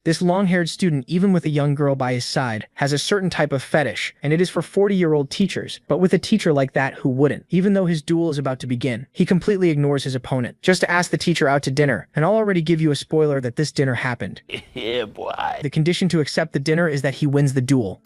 This long-haired student, even with a young girl by his side, has a certain type of fetish, and it is for 40-year-old teachers. But with a teacher like that, who wouldn't? Even though his duel is about to begin, he completely ignores his opponent, just to ask the teacher out to dinner. And I'll already give you a spoiler that this dinner happened. Yeah, boy. The condition to accept the dinner is that he wins the duel.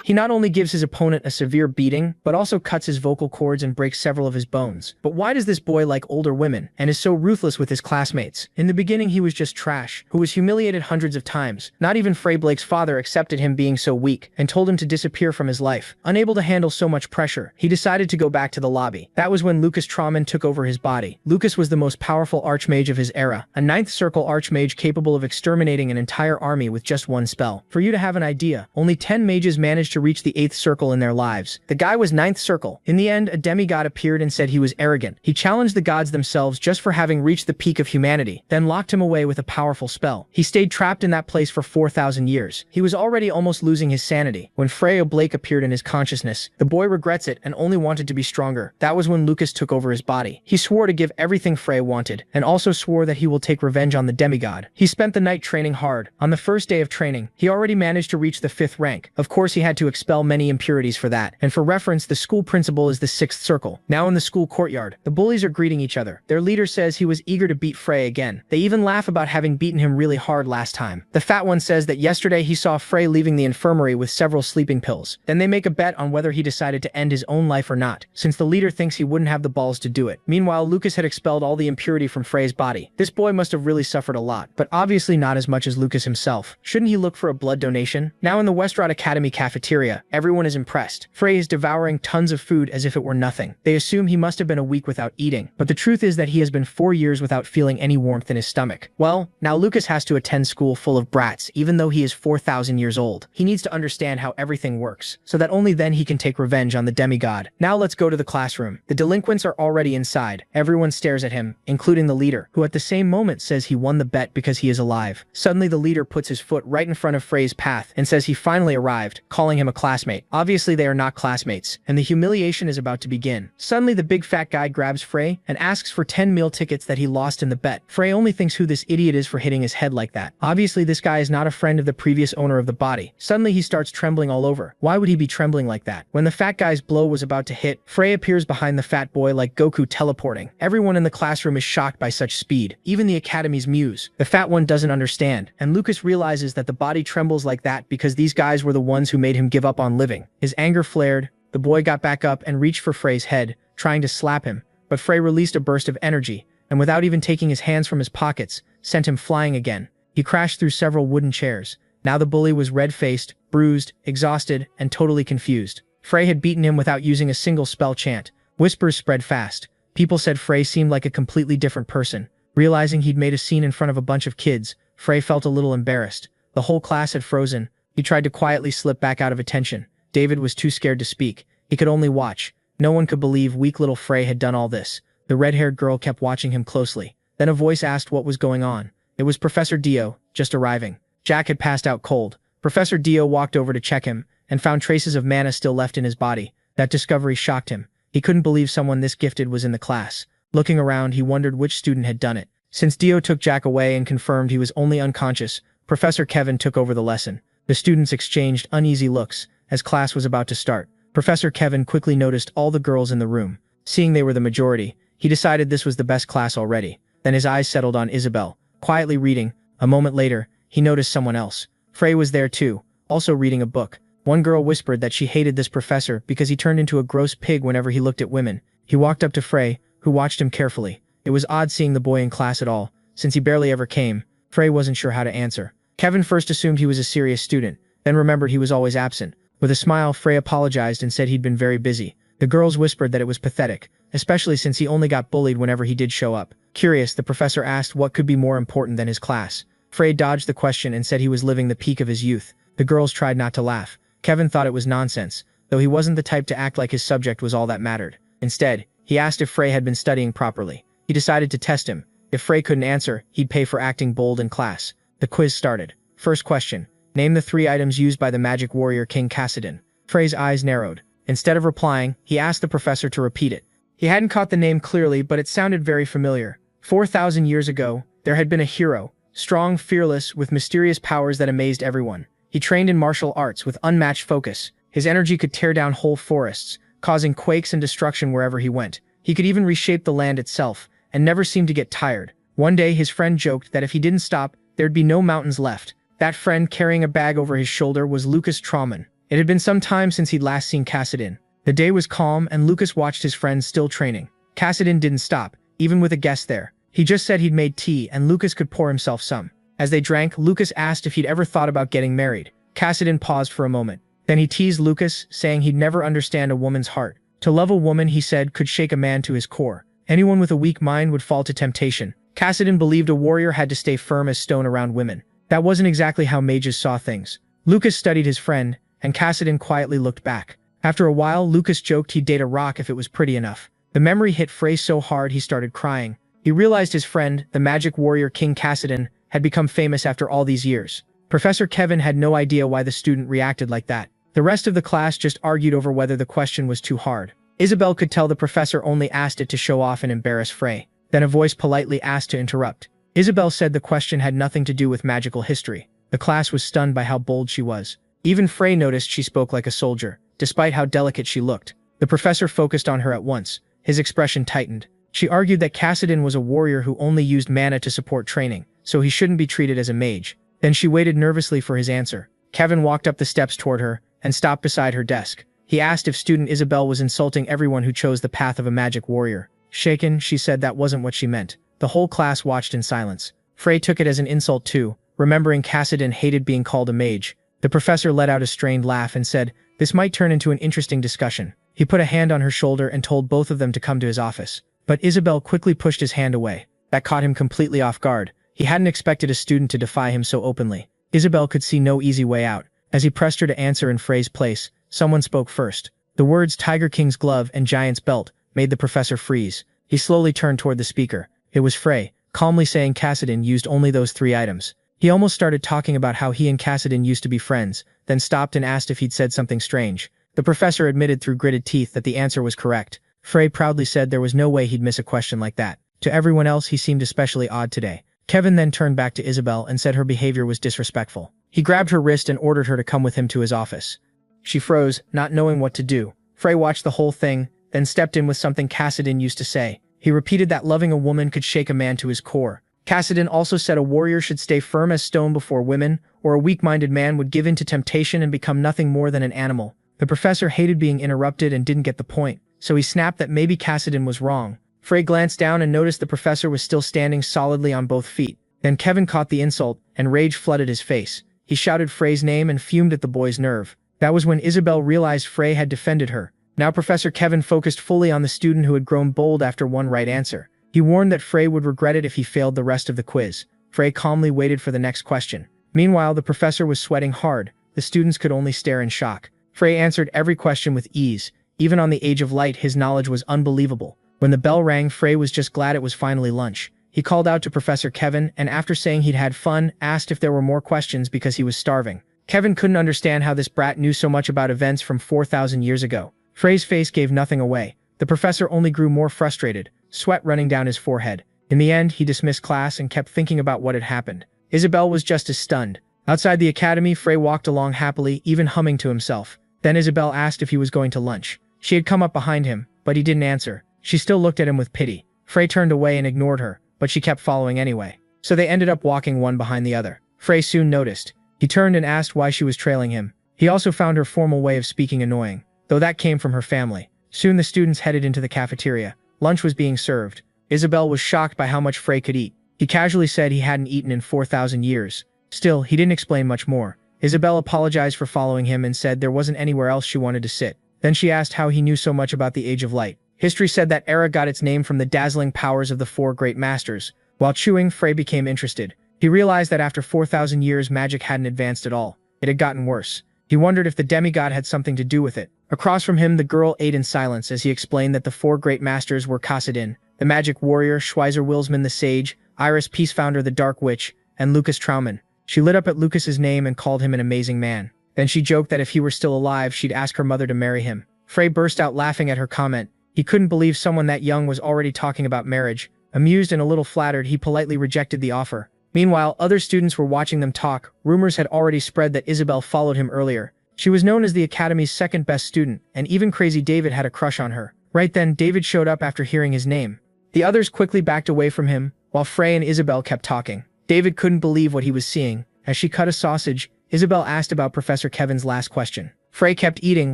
He not only gives his opponent a severe beating, but also cuts his vocal cords and breaks several of his bones. But why does this boy like older women, and is so ruthless with his classmates? In the beginning he was just trash, who was humiliated hundreds of times. Not even Frey Blake's father accepted him being so weak, and told him to disappear from his life. Unable to handle so much pressure, he decided to go back to the lobby. That was when Lucas Trauman took over his body. Lucas was the most powerful archmage of his era, a 9th circle archmage capable of exterminating an entire army with just one spell. For you to have an idea, only 10 mages managed to reach the 8th circle in their lives. The guy was 9th circle. In the end, a demigod appeared and said he was arrogant. He challenged the gods themselves just for having reached the peak of humanity, then locked him away with a powerful spell. He stayed trapped in that place for 4,000 years. He was already almost losing his sanity. When Frey Blake appeared in his consciousness, the boy regrets it and only wanted to be stronger. That was when Lucas took over his body. He swore to give everything Frey wanted, and also swore that he will take revenge on the demigod. He spent the night training hard. On the first day of training, he already managed to reach the 5th rank. Of course, he had to expel many impurities for that, and for reference, the school principal is the 6th circle. Now in the school courtyard, the bullies are greeting each other. Their leader says he was eager to beat Frey again. They even laugh about having beaten him really hard last time. The fat one says that yesterday he saw Frey leaving the infirmary with several sleeping pills. Then they make a bet on whether he decided to end his own life or not, since the leader thinks he wouldn't have the balls to do it. Meanwhile, Lucas had expelled all the impurity from Frey's body. This boy must have really suffered a lot, but obviously not as much as Lucas himself. Shouldn't he look for a blood donation? Now in the Westrot Academy cafeteria, everyone is impressed. Frey is devouring tons of food as if it were nothing. They assume he must have been a week without eating, but the truth is that he has been 4 years without feeling any warmth in his stomach. Well, now Lucas has to attend school full of brats, even though he is 4,000 years old. He needs to understand how everything works, so that only then he can take revenge on the demigod. Now let's go to the classroom. The delinquents are already inside. Everyone stares at him, including the leader, who at the same moment says he won the bet because he is alive. Suddenly the leader puts his foot right in front of Frey's path and says he finally arrived, calling him a classmate. Obviously they are not classmates, and the humiliation is about to begin. Suddenly the big fat guy grabs Frey and asks for 10 meal tickets that he lost in the bet. Frey only thinks who this idiot is for hitting his head like that. Obviously this guy is not a friend of the previous owner of the body. Suddenly he starts trembling all over. Why would he be trembling like that? When the fat guy's blow was about to hit, Frey appears behind the fat boy like Goku teleporting. Everyone in the classroom is shocked by such speed. Even the academy's muse. The fat one doesn't understand, and Lucas realizes that the body trembles like that because these guys were the ones who made him give up on living. His anger flared. The boy got back up and reached for Frey's head, trying to slap him, but Frey released a burst of energy, and without even taking his hands from his pockets, sent him flying again. He crashed through several wooden chairs. Now the bully was red-faced, bruised, exhausted, and totally confused. Frey had beaten him without using a single spell chant. Whispers spread fast. People said Frey seemed like a completely different person. Realizing he'd made a scene in front of a bunch of kids, Frey felt a little embarrassed. The whole class had frozen. He tried to quietly slip back out of attention. David was too scared to speak. He could only watch. No one could believe weak little Frey had done all this. The red-haired girl kept watching him closely. Then a voice asked what was going on. It was Professor Dio, just arriving. Jack had passed out cold. Professor Dio walked over to check him, and found traces of mana still left in his body. That discovery shocked him. He couldn't believe someone this gifted was in the class. Looking around, he wondered which student had done it. Since Dio took Jack away and confirmed he was only unconscious, Professor Kevin took over the lesson. The students exchanged uneasy looks as class was about to start. Professor Kevin quickly noticed all the girls in the room. Seeing they were the majority, he decided this was the best class already. Then his eyes settled on Isabel, quietly reading. A moment later, he noticed someone else. Frey was there too, also reading a book. One girl whispered that she hated this professor because he turned into a gross pig whenever he looked at women. He walked up to Frey, who watched him carefully. It was odd seeing the boy in class at all, since he barely ever came. Frey wasn't sure how to answer. Kevin first assumed he was a serious student, then remembered he was always absent. With a smile, Frey apologized and said he'd been very busy. The girls whispered that it was pathetic, especially since he only got bullied whenever he did show up. Curious, the professor asked what could be more important than his class. Frey dodged the question and said he was living the peak of his youth. The girls tried not to laugh. Kevin thought it was nonsense, though he wasn't the type to act like his subject was all that mattered. Instead, he asked if Frey had been studying properly. He decided to test him. If Frey couldn't answer, he'd pay for acting bold in class. The quiz started. First question. Name the 3 items used by the magic warrior King Cassidon. Frey's eyes narrowed. Instead of replying, he asked the professor to repeat it. He hadn't caught the name clearly, but it sounded very familiar. 4,000 years ago, there had been a hero, strong, fearless, with mysterious powers that amazed everyone. He trained in martial arts with unmatched focus. His energy could tear down whole forests, causing quakes and destruction wherever he went. He could even reshape the land itself, and never seemed to get tired. One day, his friend joked that if he didn't stop, there'd be no mountains left. That friend, carrying a bag over his shoulder, was Lucas Trauman. It had been some time since he'd last seen Kassadin. The day was calm, and Lucas watched his friend still training. Kassadin didn't stop, even with a guest there. He just said he'd made tea, and Lucas could pour himself some. As they drank, Lucas asked if he'd ever thought about getting married. Kassadin paused for a moment. Then he teased Lucas, saying he'd never understand a woman's heart. To love a woman, he said, could shake a man to his core. Anyone with a weak mind would fall to temptation. Kassadin believed a warrior had to stay firm as stone around women. That wasn't exactly how mages saw things. Lucas studied his friend, and Kassadin quietly looked back. After a while, Lucas joked he'd date a rock if it was pretty enough. The memory hit Frey so hard he started crying. He realized his friend, the magic warrior King Kassadin, had become famous after all these years. Professor Kevin had no idea why the student reacted like that. The rest of the class just argued over whether the question was too hard. Isabel could tell the professor only asked it to show off and embarrass Frey. Then a voice politely asked to interrupt. Isabel said the question had nothing to do with magical history. The class was stunned by how bold she was. Even Frey noticed she spoke like a soldier, despite how delicate she looked. The professor focused on her at once. His expression tightened. She argued that Kassadin was a warrior who only used mana to support training, so he shouldn't be treated as a mage. Then she waited nervously for his answer. Kevin walked up the steps toward her and stopped beside her desk. He asked if student Isabel was insulting everyone who chose the path of a magic warrior. Shaken, she said that wasn't what she meant. The whole class watched in silence. Frey took it as an insult too, remembering Kassadin hated being called a mage. The professor let out a strained laugh and said, this might turn into an interesting discussion. He put a hand on her shoulder and told both of them to come to his office. But Isabel quickly pushed his hand away. That caught him completely off guard. He hadn't expected a student to defy him so openly. Isabel could see no easy way out. As he pressed her to answer in Frey's place, someone spoke first. The words Tiger King's glove and Giant's belt made the professor freeze. He slowly turned toward the speaker. It was Frey, calmly saying Kassadin used only those 3 items. He almost started talking about how he and Kassadin used to be friends, then stopped and asked if he'd said something strange. The professor admitted through gritted teeth that the answer was correct. Frey proudly said there was no way he'd miss a question like that. To everyone else, he seemed especially odd today. Kevin then turned back to Isabel and said her behavior was disrespectful. He grabbed her wrist and ordered her to come with him to his office. She froze, not knowing what to do. Frey watched the whole thing, then stepped in with something Kassadin used to say. He repeated that loving a woman could shake a man to his core. Kassadin also said a warrior should stay firm as stone before women, or a weak-minded man would give in to temptation and become nothing more than an animal. The professor hated being interrupted and didn't get the point, so he snapped that maybe Kassadin was wrong. Frey glanced down and noticed the professor was still standing solidly on both feet. Then Kevin caught the insult, and rage flooded his face. He shouted Frey's name and fumed at the boy's nerve. That was when Isabel realized Frey had defended her. Now Professor Kevin focused fully on the student who had grown bold after one right answer. He warned that Frey would regret it if he failed the rest of the quiz. Frey calmly waited for the next question. Meanwhile, the professor was sweating hard. The students could only stare in shock. Frey answered every question with ease. Even on the Age of Light, his knowledge was unbelievable. When the bell rang, Frey was just glad it was finally lunch. He called out to Professor Kevin, and after saying he'd had fun, asked if there were more questions because he was starving. Kevin couldn't understand how this brat knew so much about events from 4,000 years ago. Frey's face gave nothing away. The professor only grew more frustrated, sweat running down his forehead. In the end, he dismissed class and kept thinking about what had happened. Isabel was just as stunned. Outside the academy, Frey walked along happily, even humming to himself. Then Isabel asked if he was going to lunch. She had come up behind him, but he didn't answer. She still looked at him with pity. Frey turned away and ignored her, but she kept following anyway. So they ended up walking one behind the other. Frey soon noticed. He turned and asked why she was trailing him. He also found her formal way of speaking annoying, though that came from her family. Soon the students headed into the cafeteria. Lunch was being served. Isabel was shocked by how much Frey could eat. He casually said he hadn't eaten in 4,000 years. Still, he didn't explain much more. Isabel apologized for following him and said there wasn't anywhere else she wanted to sit. Then she asked how he knew so much about the Age of Light. History said that era got its name from the dazzling powers of the 4 great masters. While chewing, Frey became interested. He realized that after 4,000 years, magic hadn't advanced at all. It had gotten worse. He wondered if the demigod had something to do with it. Across from him, the girl ate in silence as he explained that the 4 great masters were Kassadin, the magic warrior, Schweizer Wilsman the sage, Iris Peacefounder the dark witch, and Lucas Trauman. She lit up at Lucas's name and called him an amazing man. Then she joked that if he were still alive, she'd ask her mother to marry him. Frey burst out laughing at her comment. He couldn't believe someone that young was already talking about marriage. Amused and a little flattered, he politely rejected the offer. Meanwhile, other students were watching them talk. Rumors had already spread that Isabel followed him earlier. She was known as the Academy's second best student, and even crazy David had a crush on her. Right then, David showed up after hearing his name. The others quickly backed away from him, while Frey and Isabel kept talking. David couldn't believe what he was seeing. As she cut a sausage, Isabel asked about Professor Kevin's last question. Frey kept eating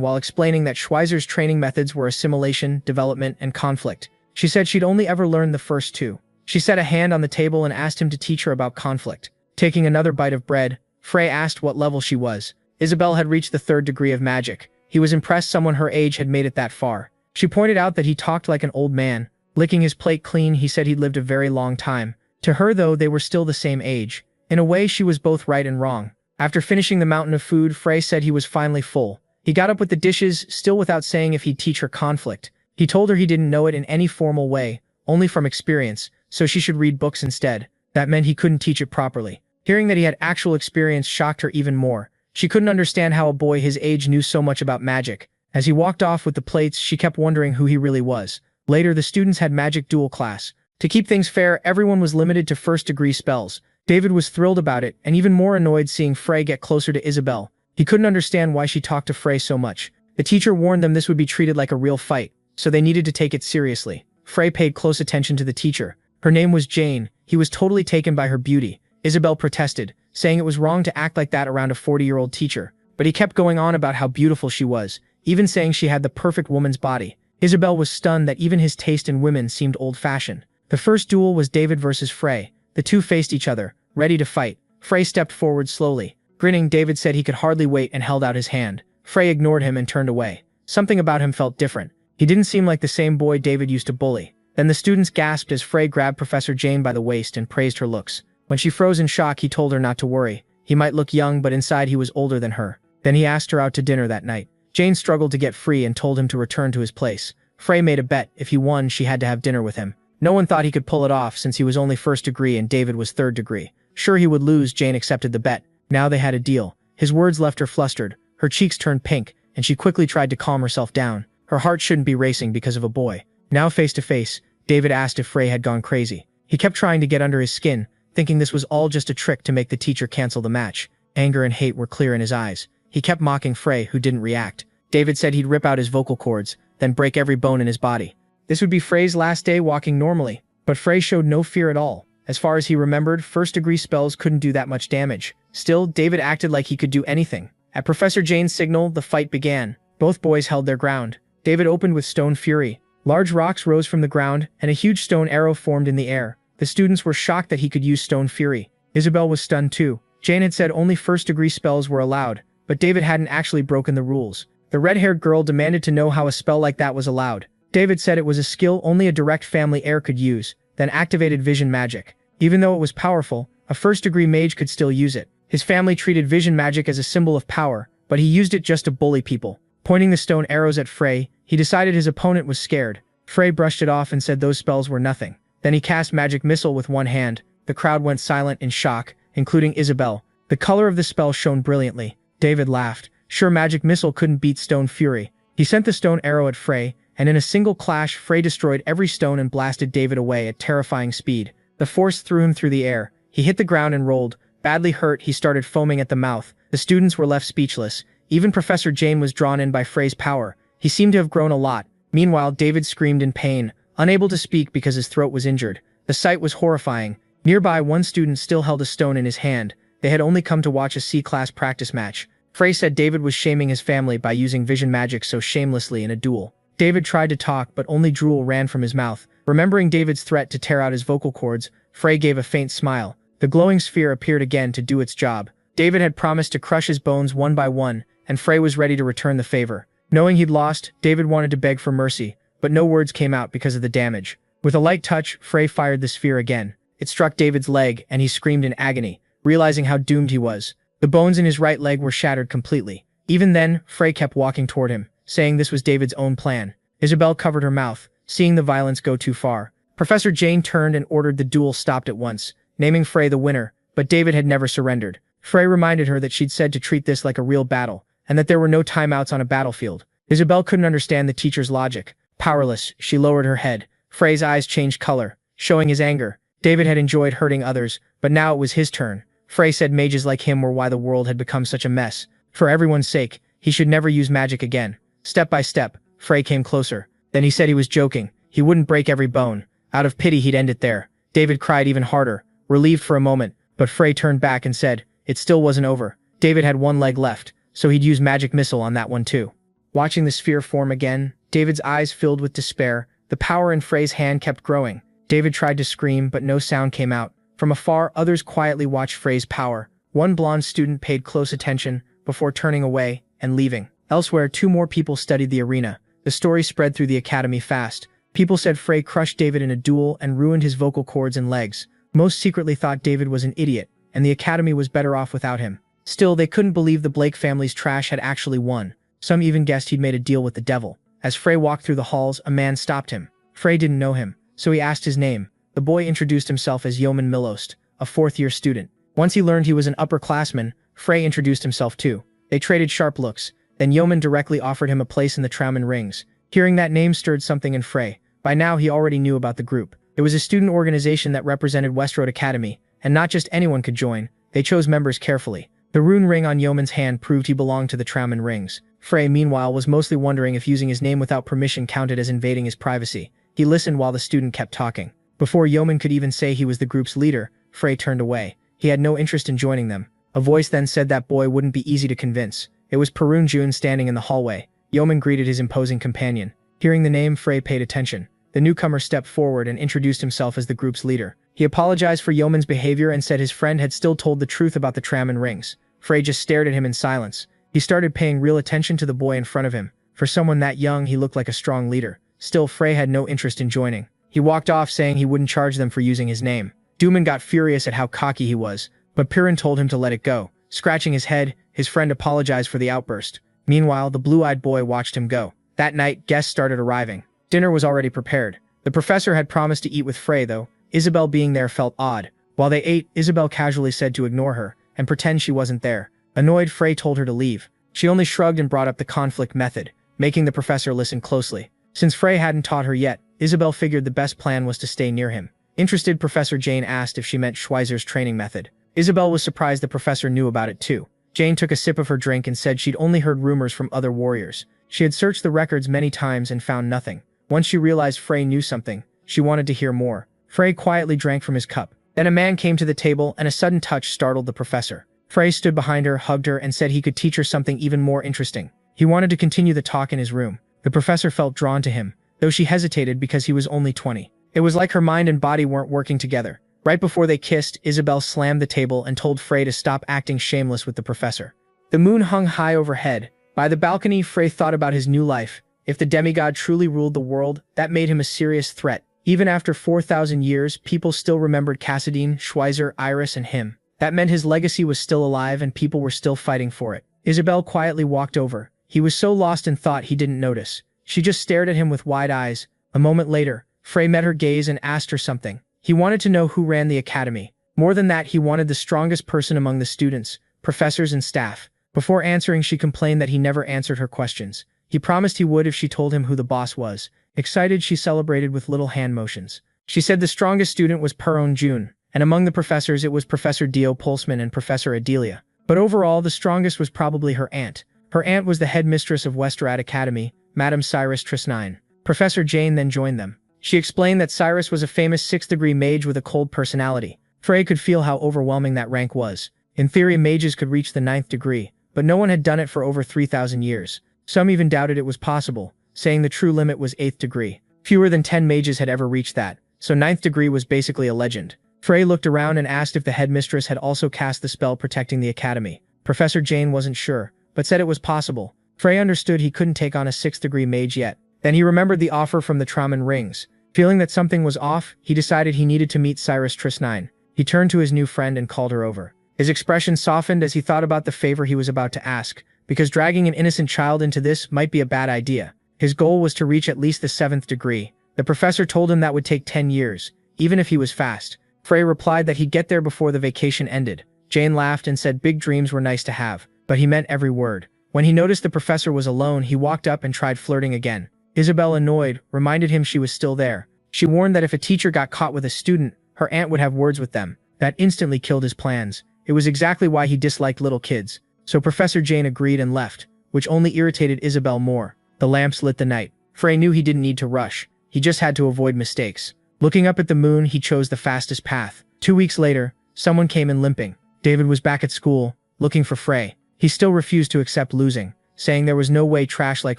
while explaining that Schweizer's training methods were assimilation, development, and conflict. She said she'd only ever learned the first two. She set a hand on the table and asked him to teach her about conflict. Taking another bite of bread, Frey asked what level she was. Isabel had reached the 3rd degree of magic. He was impressed someone her age had made it that far. She pointed out that he talked like an old man. Licking his plate clean, he said he'd lived a very long time. To her, though, they were still the same age. In a way, she was both right and wrong. After finishing the mountain of food, Frey said he was finally full. He got up with the dishes, still without saying if he'd teach her conflict. He told her he didn't know it in any formal way, only from experience, so she should read books instead. That meant he couldn't teach it properly. Hearing that he had actual experience shocked her even more. She couldn't understand how a boy his age knew so much about magic. As he walked off with the plates, she kept wondering who he really was. Later, the students had magic duel class. To keep things fair, everyone was limited to 1st-degree spells. David was thrilled about it, and even more annoyed seeing Frey get closer to Isabel. He couldn't understand why she talked to Frey so much. The teacher warned them this would be treated like a real fight, so they needed to take it seriously. Frey paid close attention to the teacher. Her name was Jane. He was totally taken by her beauty. Isabel protested, saying it was wrong to act like that around a 40-year-old teacher. But he kept going on about how beautiful she was, even saying she had the perfect woman's body. Isabel was stunned that even his taste in women seemed old-fashioned. The first duel was David versus Frey. The two faced each other, ready to fight. Frey stepped forward slowly. Grinning, David said he could hardly wait and held out his hand. Frey ignored him and turned away. Something about him felt different. He didn't seem like the same boy David used to bully. Then the students gasped as Frey grabbed Professor Jane by the waist and praised her looks. When she froze in shock, he told her not to worry. He might look young, but inside he was older than her. Then he asked her out to dinner that night. Jane struggled to get free and told him to return to his place. Frey made a bet. If he won, she had to have dinner with him. No one thought he could pull it off since he was only 1st degree and David was 3rd degree. Sure he would lose, Jane accepted the bet. Now they had a deal. His words left her flustered. Her cheeks turned pink, and she quickly tried to calm herself down. Her heart shouldn't be racing because of a boy. Now face to face, David asked if Frey had gone crazy. He kept trying to get under his skin, thinking this was all just a trick to make the teacher cancel the match. Anger and hate were clear in his eyes. He kept mocking Frey, who didn't react. David said he'd rip out his vocal cords, then break every bone in his body. This would be Frey's last day walking normally, but Frey showed no fear at all. As far as he remembered, 1st-degree spells couldn't do that much damage. Still, David acted like he could do anything. At Professor Jane's signal, the fight began. Both boys held their ground. David opened with Stone Fury. Large rocks rose from the ground, and a huge stone arrow formed in the air. The students were shocked that he could use Stone Fury. Isabel was stunned too. Jane had said only 1st-degree spells were allowed, but David hadn't actually broken the rules. The red-haired girl demanded to know how a spell like that was allowed. David said it was a skill only a direct family heir could use, then activated vision magic. Even though it was powerful, a 1st-degree mage could still use it. His family treated vision magic as a symbol of power, but he used it just to bully people. Pointing the stone arrows at Frey, he decided his opponent was scared. Frey brushed it off and said those spells were nothing. Then he cast magic missile with one hand. The crowd went silent in shock, including Isabel. The color of the spell shone brilliantly. David laughed. Sure, magic missile couldn't beat Stone Fury. He sent the stone arrow at Frey, and in a single clash, Frey destroyed every stone and blasted David away at terrifying speed. The force threw him through the air. He hit the ground and rolled. Badly hurt, he started foaming at the mouth. The students were left speechless. Even Professor Jane was drawn in by Frey's power. He seemed to have grown a lot. Meanwhile, David screamed in pain, unable to speak because his throat was injured. The sight was horrifying. Nearby, one student still held a stone in his hand. They had only come to watch a C-class practice match. Frey said David was shaming his family by using vision magic so shamelessly in a duel. David tried to talk, but only drool ran from his mouth. Remembering David's threat to tear out his vocal cords, Frey gave a faint smile. The glowing sphere appeared again to do its job. David had promised to crush his bones one by one, and Frey was ready to return the favor. Knowing he'd lost, David wanted to beg for mercy, but no words came out because of the damage. With a light touch, Frey fired the sphere again. It struck David's leg, and he screamed in agony, realizing how doomed he was. The bones in his right leg were shattered completely. Even then, Frey kept walking toward him, saying this was David's own plan. Isabel covered her mouth, seeing the violence go too far. Professor Jane turned and ordered the duel stopped at once, naming Frey the winner, but David had never surrendered. Frey reminded her that she'd said to treat this like a real battle, and that there were no timeouts on a battlefield. Isabel couldn't understand the teacher's logic. Powerless, she lowered her head. Frey's eyes changed color, showing his anger. David had enjoyed hurting others, but now it was his turn. Frey said mages like him were why the world had become such a mess. For everyone's sake, he should never use magic again. Step by step, Frey came closer. Then he said he was joking. He wouldn't break every bone. Out of pity, he'd end it there. David cried even harder, relieved for a moment, but Frey turned back and said, it still wasn't over. David had one leg left, so he'd use magic missile on that one too. Watching the sphere form again, David's eyes filled with despair. The power in Frey's hand kept growing. David tried to scream, but no sound came out. From afar, others quietly watched Frey's power. One blonde student paid close attention before turning away and leaving. Elsewhere, 2 more people studied the arena. The story spread through the academy fast. People said Frey crushed David in a duel and ruined his vocal cords and legs. Most secretly thought David was an idiot, and the academy was better off without him. Still, they couldn't believe the Blake family's trash had actually won. Some even guessed he'd made a deal with the devil. As Frey walked through the halls, a man stopped him. Frey didn't know him, so he asked his name. The boy introduced himself as Yeoman Milost, a 4th-year student. Once he learned he was an upperclassman, Frey introduced himself too. They traded sharp looks. Then Yeoman directly offered him a place in the Trauman Rings. Hearing that name stirred something in Frey. By now he already knew about the group. It was a student organization that represented Westroad Academy, and not just anyone could join. They chose members carefully. The rune ring on Yeoman's hand proved he belonged to the Trauman Rings. Frey, meanwhile, was mostly wondering if using his name without permission counted as invading his privacy. He listened while the student kept talking. Before Yeoman could even say he was the group's leader, Frey turned away. He had no interest in joining them. A voice then said that boy wouldn't be easy to convince. It was Perun Jun standing in the hallway. Yeoman greeted his imposing companion. Hearing the name, Frey paid attention. The newcomer stepped forward and introduced himself as the group's leader. He apologized for Yeoman's behavior and said his friend had still told the truth about the Trauman Rings. Frey just stared at him in silence. He started paying real attention to the boy in front of him. For someone that young, he looked like a strong leader. Still, Frey had no interest in joining. He walked off saying he wouldn't charge them for using his name. Dooman got furious at how cocky he was, but Piran told him to let it go. Scratching his head, his friend apologized for the outburst. Meanwhile, the blue-eyed boy watched him go. That night, guests started arriving. Dinner was already prepared. The professor had promised to eat with Frey, though. Isabel being there felt odd. While they ate, Isabel casually said to ignore her and pretend she wasn't there. Annoyed, Frey told her to leave. She only shrugged and brought up the conflict method, making the professor listen closely. Since Frey hadn't taught her yet, Isabel figured the best plan was to stay near him. Interested, Professor Jane asked if she meant Schweizer's training method. Isabel was surprised the professor knew about it too. Jane took a sip of her drink and said she'd only heard rumors from other warriors. She had searched the records many times and found nothing. Once she realized Frey knew something, she wanted to hear more. Frey quietly drank from his cup. Then a man came to the table and a sudden touch startled the professor. Frey stood behind her, hugged her, and said he could teach her something even more interesting. He wanted to continue the talk in his room. The professor felt drawn to him, though she hesitated because he was only 20. It was like her mind and body weren't working together. Right before they kissed, Isabel slammed the table and told Frey to stop acting shameless with the professor. The moon hung high overhead. By the balcony, Frey thought about his new life. If the demigod truly ruled the world, that made him a serious threat. Even after 4,000 years, people still remembered Cassadine, Schweizer, Iris, and him. That meant his legacy was still alive and people were still fighting for it. Isabel quietly walked over. He was so lost in thought he didn't notice. She just stared at him with wide eyes. A moment later, Frey met her gaze and asked her something. He wanted to know who ran the academy. More than that, he wanted the strongest person among the students, professors, and staff. Before answering, she complained that he never answered her questions. He promised he would if she told him who the boss was. Excited, she celebrated with little hand motions. She said the strongest student was Perun Jun, and among the professors it was Professor Dio Pulsman and Professor Adelia. But overall, the strongest was probably her aunt. Her aunt was the headmistress of Westerad Academy, Madame Cyrus Trisnine. Professor Jane then joined them. She explained that Cyrus was a famous 6th-degree mage with a cold personality. Frey could feel how overwhelming that rank was. In theory, mages could reach the 9th degree, but no one had done it for over 3,000 years. Some even doubted it was possible, saying the true limit was 8th degree. Fewer than 10 mages had ever reached that, so 9th degree was basically a legend. Frey looked around and asked if the headmistress had also cast the spell protecting the academy. Professor Jane wasn't sure, but said it was possible. Frey understood he couldn't take on a 6th-degree mage yet. Then he remembered the offer from the Trauman Rings. Feeling that something was off, he decided he needed to meet Cyrus Trisnine. He turned to his new friend and called her over. His expression softened as he thought about the favor he was about to ask, because dragging an innocent child into this might be a bad idea. His goal was to reach at least the 7th degree. The professor told him that would take 10 years, even if he was fast. Frey replied that he'd get there before the vacation ended. Jane laughed and said big dreams were nice to have, but he meant every word. When he noticed the professor was alone, he walked up and tried flirting again. Isabel, annoyed, reminded him she was still there. She warned that if a teacher got caught with a student, her aunt would have words with them. That instantly killed his plans. It was exactly why he disliked little kids. So Professor Jane agreed and left, which only irritated Isabel more. The lamps lit the night. Frey knew he didn't need to rush. He just had to avoid mistakes. Looking up at the moon, he chose the fastest path. 2 weeks later, someone came in limping. David was back at school, looking for Frey. He still refused to accept losing, saying there was no way trash like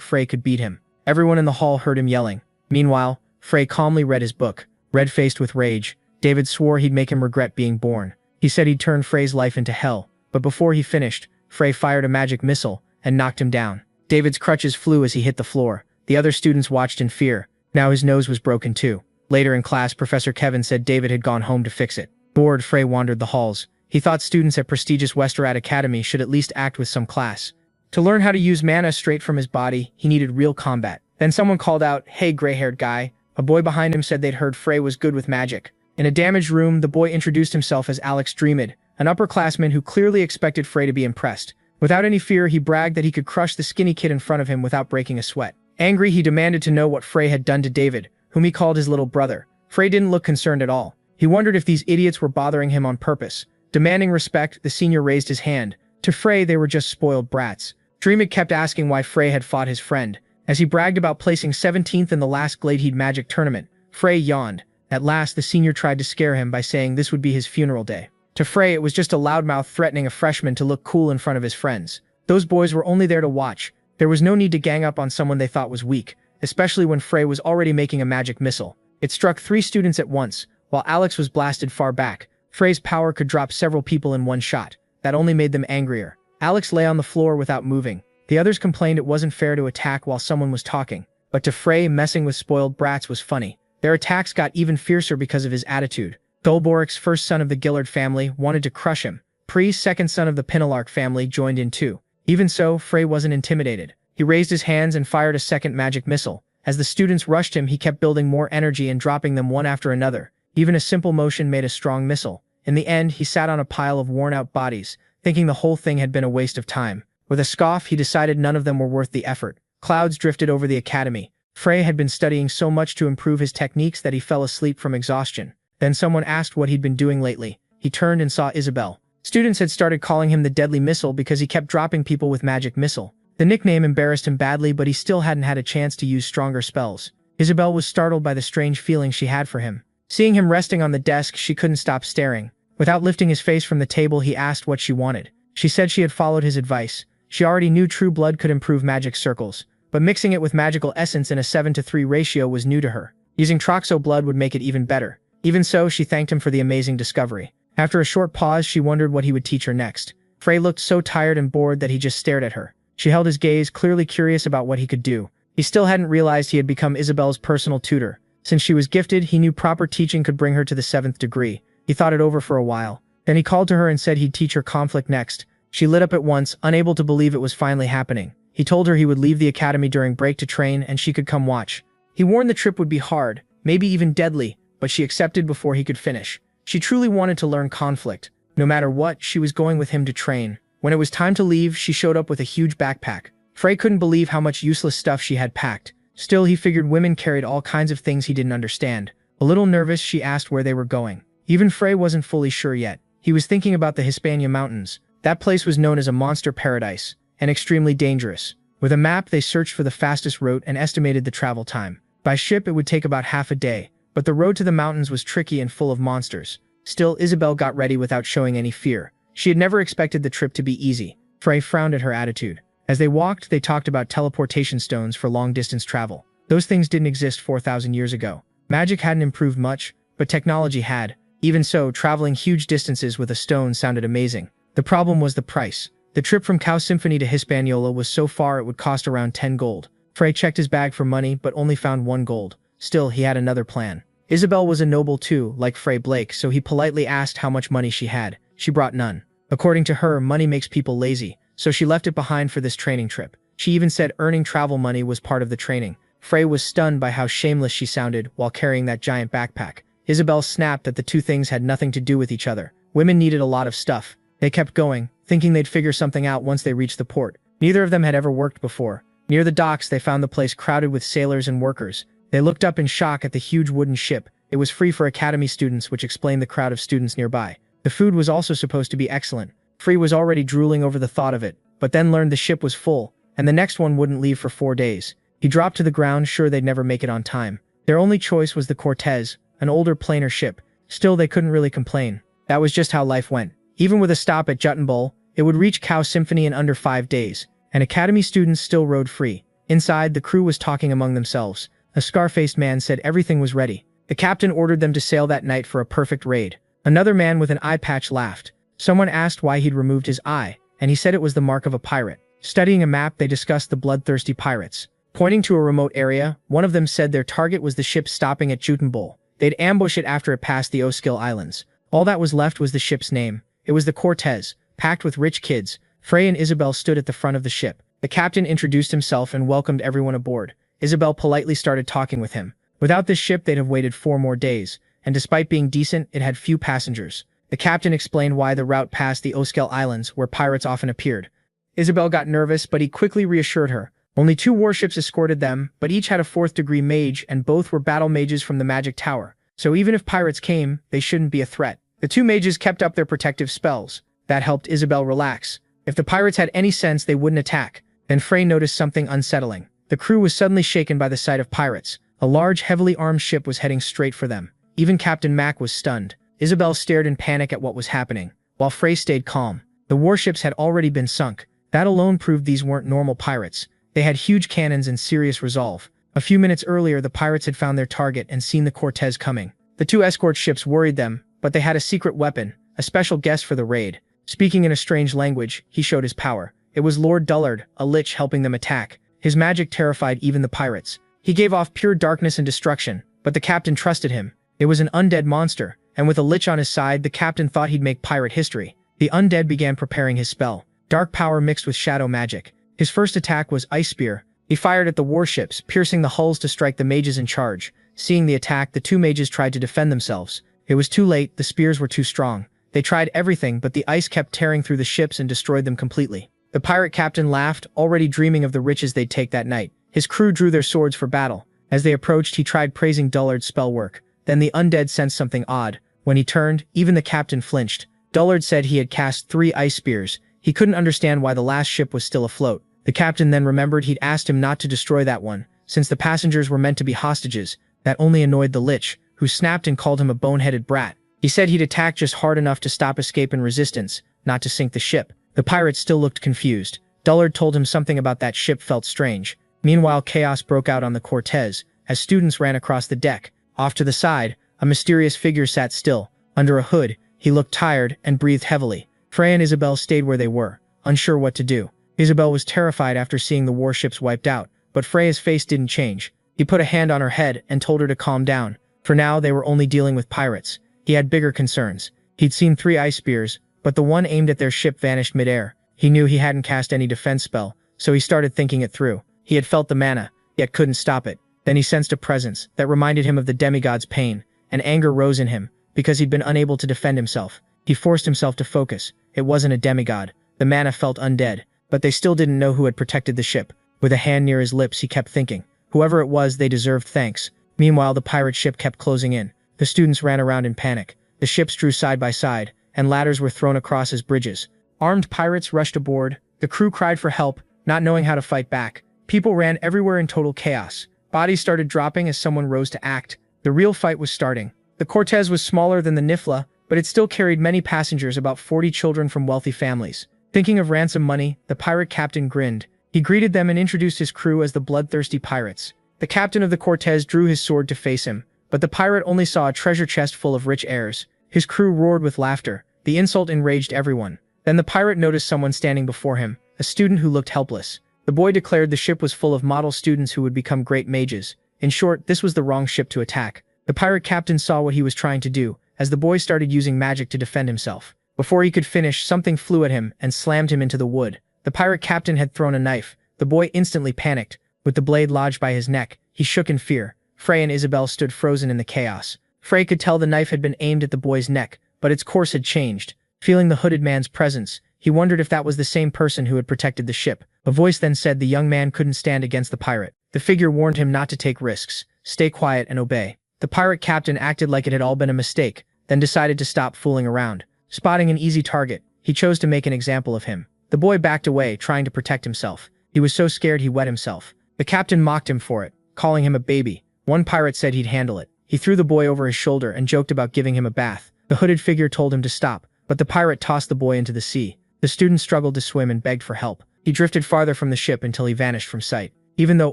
Frey could beat him. Everyone in the hall heard him yelling. Meanwhile, Frey calmly read his book. Red-faced with rage, David swore he'd make him regret being born. He said he'd turn Frey's life into hell, but before he finished, Frey fired a magic missile and knocked him down. David's crutches flew as he hit the floor. The other students watched in fear. Now his nose was broken too. Later in class, Professor Kevin said David had gone home to fix it. Bored, Frey wandered the halls. He thought students at prestigious Westerad Academy should at least act with some class. To learn how to use mana straight from his body, he needed real combat. Then someone called out, "Hey, gray-haired guy." A boy behind him said they'd heard Frey was good with magic. In a damaged room, the boy introduced himself as Alex Dreamed, an upperclassman who clearly expected Frey to be impressed. Without any fear, he bragged that he could crush the skinny kid in front of him without breaking a sweat. Angry, he demanded to know what Frey had done to David, whom he called his little brother. Frey didn't look concerned at all. He wondered if these idiots were bothering him on purpose. Demanding respect, the senior raised his hand. To Frey, they were just spoiled brats. Dreamed kept asking why Frey had fought his friend. As he bragged about placing 17th in the last Gladeheed Magic tournament, Frey yawned. At last, the senior tried to scare him by saying this would be his funeral day. To Frey, it was just a loudmouth threatening a freshman to look cool in front of his friends. Those boys were only there to watch. There was no need to gang up on someone they thought was weak, especially when Frey was already making a magic missile. It struck 3 students at once, while Alex was blasted far back. Frey's power could drop several people in one shot. That only made them angrier. Alex lay on the floor without moving. The others complained it wasn't fair to attack while someone was talking. But to Frey, messing with spoiled brats was funny. Their attacks got even fiercer because of his attitude. Thulboric's first son of the Gillard family wanted to crush him. Pre's second son of the Pinalark family joined in too. Even so, Frey wasn't intimidated. He raised his hands and fired a second magic missile. As the students rushed him, he kept building more energy and dropping them one after another. Even a simple motion made a strong missile. In the end, he sat on a pile of worn-out bodies, thinking the whole thing had been a waste of time. With a scoff, he decided none of them were worth the effort. Clouds drifted over the academy. Frey had been studying so much to improve his techniques that he fell asleep from exhaustion. Then someone asked what he'd been doing lately. He turned and saw Isabel. Students had started calling him the Deadly Missile because he kept dropping people with magic missile. The nickname embarrassed him badly, but he still hadn't had a chance to use stronger spells. Isabel was startled by the strange feeling she had for him. Seeing him resting on the desk, she couldn't stop staring. Without lifting his face from the table, he asked what she wanted. She said she had followed his advice. She already knew true blood could improve magic circles, but mixing it with magical essence in a 7-to-3 ratio was new to her. Using Troxo blood would make it even better. Even so, she thanked him for the amazing discovery. After a short pause, she wondered what he would teach her next. Frey looked so tired and bored that he just stared at her. She held his gaze, clearly curious about what he could do. He still hadn't realized he had become Isabel's personal tutor. Since she was gifted, he knew proper teaching could bring her to the 7th degree. He thought it over for a while. Then he called to her and said he'd teach her conflict next. She lit up at once, unable to believe it was finally happening. He told her he would leave the academy during break to train and she could come watch. He warned the trip would be hard, maybe even deadly, but she accepted before he could finish. She truly wanted to learn conflict. No matter what, she was going with him to train. When it was time to leave, she showed up with a huge backpack. Frey couldn't believe how much useless stuff she had packed. Still, he figured women carried all kinds of things he didn't understand. A little nervous, she asked where they were going. Even Frey wasn't fully sure yet. He was thinking about the Hispania Mountains. That place was known as a monster paradise, and extremely dangerous. With a map, they searched for the fastest route and estimated the travel time. By ship, it would take about half a day, but the road to the mountains was tricky and full of monsters. Still, Isabel got ready without showing any fear. She had never expected the trip to be easy. Frey frowned at her attitude. As they walked, they talked about teleportation stones for long-distance travel. Those things didn't exist 4,000 years ago. Magic hadn't improved much, but technology had. Even so, traveling huge distances with a stone sounded amazing. The problem was the price. The trip from Cow Symphony to Hispaniola was so far it would cost around 10 gold. Frey checked his bag for money, but only found 1 gold. Still, he had another plan. Isabel was a noble too, like Frey Blake, so he politely asked how much money she had. She brought none. According to her, money makes people lazy, so she left it behind for this training trip. She even said earning travel money was part of the training. Frey was stunned by how shameless she sounded while carrying that giant backpack. Isabel snapped that the two things had nothing to do with each other. Women needed a lot of stuff. They kept going, thinking they'd figure something out once they reached the port. Neither of them had ever worked before. Near the docks, they found the place crowded with sailors and workers. They looked up in shock at the huge wooden ship. It was free for academy students, which explained the crowd of students nearby. The food was also supposed to be excellent. Free was already drooling over the thought of it, but then learned the ship was full, and the next one wouldn't leave for 4 days. He dropped to the ground, sure they'd never make it on time. Their only choice was the Cortez, an older, plainer ship. Still, they couldn't really complain. That was just how life went. Even with a stop at Juttenbull, it would reach Cow Symphony in under 5 days, and Academy students still rode free. Inside, the crew was talking among themselves. A scar-faced man said everything was ready. The captain ordered them to sail that night for a perfect raid. Another man with an eye patch laughed. Someone asked why he'd removed his eye, and he said it was the mark of a pirate. Studying a map, they discussed the bloodthirsty pirates. Pointing to a remote area, one of them said their target was the ship stopping at Juttenbull. They'd ambush it after it passed the Oskill Islands. All that was left was the ship's name. It was the Cortez, packed with rich kids. Frey and Isabel stood at the front of the ship. The captain introduced himself and welcomed everyone aboard. Isabel politely started talking with him. Without this ship, they'd have waited 4 more days, and despite being decent, it had few passengers. The captain explained why the route passed the Oskill Islands, where pirates often appeared. Isabel got nervous, but he quickly reassured her. Only 2 warships escorted them, but each had a 4th-degree mage, and both were battle mages from the Magic Tower. So even if pirates came, they shouldn't be a threat. The 2 mages kept up their protective spells. That helped Isabel relax. If the pirates had any sense, they wouldn't attack. Then Frey noticed something unsettling. The crew was suddenly shaken by the sight of pirates. A large, heavily armed ship was heading straight for them. Even Captain Mac was stunned. Isabel stared in panic at what was happening, while Frey stayed calm. The warships had already been sunk. That alone proved these weren't normal pirates. They had huge cannons and serious resolve. A few minutes earlier, the pirates had found their target and seen the Cortez coming. The 2 escort ships worried them, but they had a secret weapon, a special guest for the raid. Speaking in a strange language, he showed his power. It was Lord Dullard, a lich, helping them attack. His magic terrified even the pirates. He gave off pure darkness and destruction, but the captain trusted him. It was an undead monster, and with a lich on his side, the captain thought he'd make pirate history. The undead began preparing his spell. Dark power mixed with shadow magic. His first attack was Ice Spear. He fired at the warships, piercing the hulls to strike the mages in charge. Seeing the attack, the 2 mages tried to defend themselves. It was too late, the spears were too strong. They tried everything, but the ice kept tearing through the ships and destroyed them completely. The pirate captain laughed, already dreaming of the riches they'd take that night. His crew drew their swords for battle. As they approached, he tried praising Dullard's spell work. Then the undead sensed something odd. When he turned, even the captain flinched. Dullard said he had cast 3 ice spears. He couldn't understand why the last ship was still afloat. The captain then remembered he'd asked him not to destroy that one, since the passengers were meant to be hostages. That only annoyed the lich, who snapped and called him a boneheaded brat. He said he'd attack just hard enough to stop escape and resistance, not to sink the ship. The pirates still looked confused. Dullard told him something about that ship felt strange. Meanwhile, chaos broke out on the Cortez, as students ran across the deck. Off to the side, a mysterious figure sat still. Under a hood, he looked tired and breathed heavily. Frey and Isabel stayed where they were, unsure what to do. Isabel was terrified after seeing the warships wiped out, but Freya's face didn't change. He put a hand on her head and told her to calm down. For now, they were only dealing with pirates. He had bigger concerns. He'd seen 3 ice spears, but the one aimed at their ship vanished midair. He knew he hadn't cast any defense spell, so he started thinking it through. He had felt the mana, yet couldn't stop it. Then he sensed a presence that reminded him of the demigod's pain, and anger rose in him, because he'd been unable to defend himself. He forced himself to focus. It wasn't a demigod. The mana felt undead, but they still didn't know who had protected the ship. With a hand near his lips, he kept thinking. Whoever it was, they deserved thanks. Meanwhile, the pirate ship kept closing in. The students ran around in panic. The ships drew side by side, and ladders were thrown across as bridges. Armed pirates rushed aboard. The crew cried for help, not knowing how to fight back. People ran everywhere in total chaos. Bodies started dropping as someone rose to act. The real fight was starting. The Cortez was smaller than the Nifla, but it still carried many passengers, about 40 children from wealthy families. Thinking of ransom money, the pirate captain grinned. He greeted them and introduced his crew as the bloodthirsty pirates. The captain of the Cortez drew his sword to face him, but the pirate only saw a treasure chest full of rich heirs. His crew roared with laughter. The insult enraged everyone. Then the pirate noticed someone standing before him, a student who looked helpless. The boy declared the ship was full of model students who would become great mages. In short, this was the wrong ship to attack. The pirate captain saw what he was trying to do, as the boy started using magic to defend himself. Before he could finish, something flew at him and slammed him into the wood. The pirate captain had thrown a knife. The boy instantly panicked. With the blade lodged by his neck, he shook in fear. Frey and Isabel stood frozen in the chaos. Frey could tell the knife had been aimed at the boy's neck, but its course had changed. Feeling the hooded man's presence, he wondered if that was the same person who had protected the ship. A voice then said the young man couldn't stand against the pirate. The figure warned him not to take risks. Stay quiet and obey. The pirate captain acted like it had all been a mistake, then decided to stop fooling around. Spotting an easy target, he chose to make an example of him. The boy backed away, trying to protect himself. He was so scared he wet himself. The captain mocked him for it, calling him a baby. One pirate said he'd handle it. He threw the boy over his shoulder and joked about giving him a bath. The hooded figure told him to stop, but the pirate tossed the boy into the sea. The student struggled to swim and begged for help. He drifted farther from the ship until he vanished from sight. Even though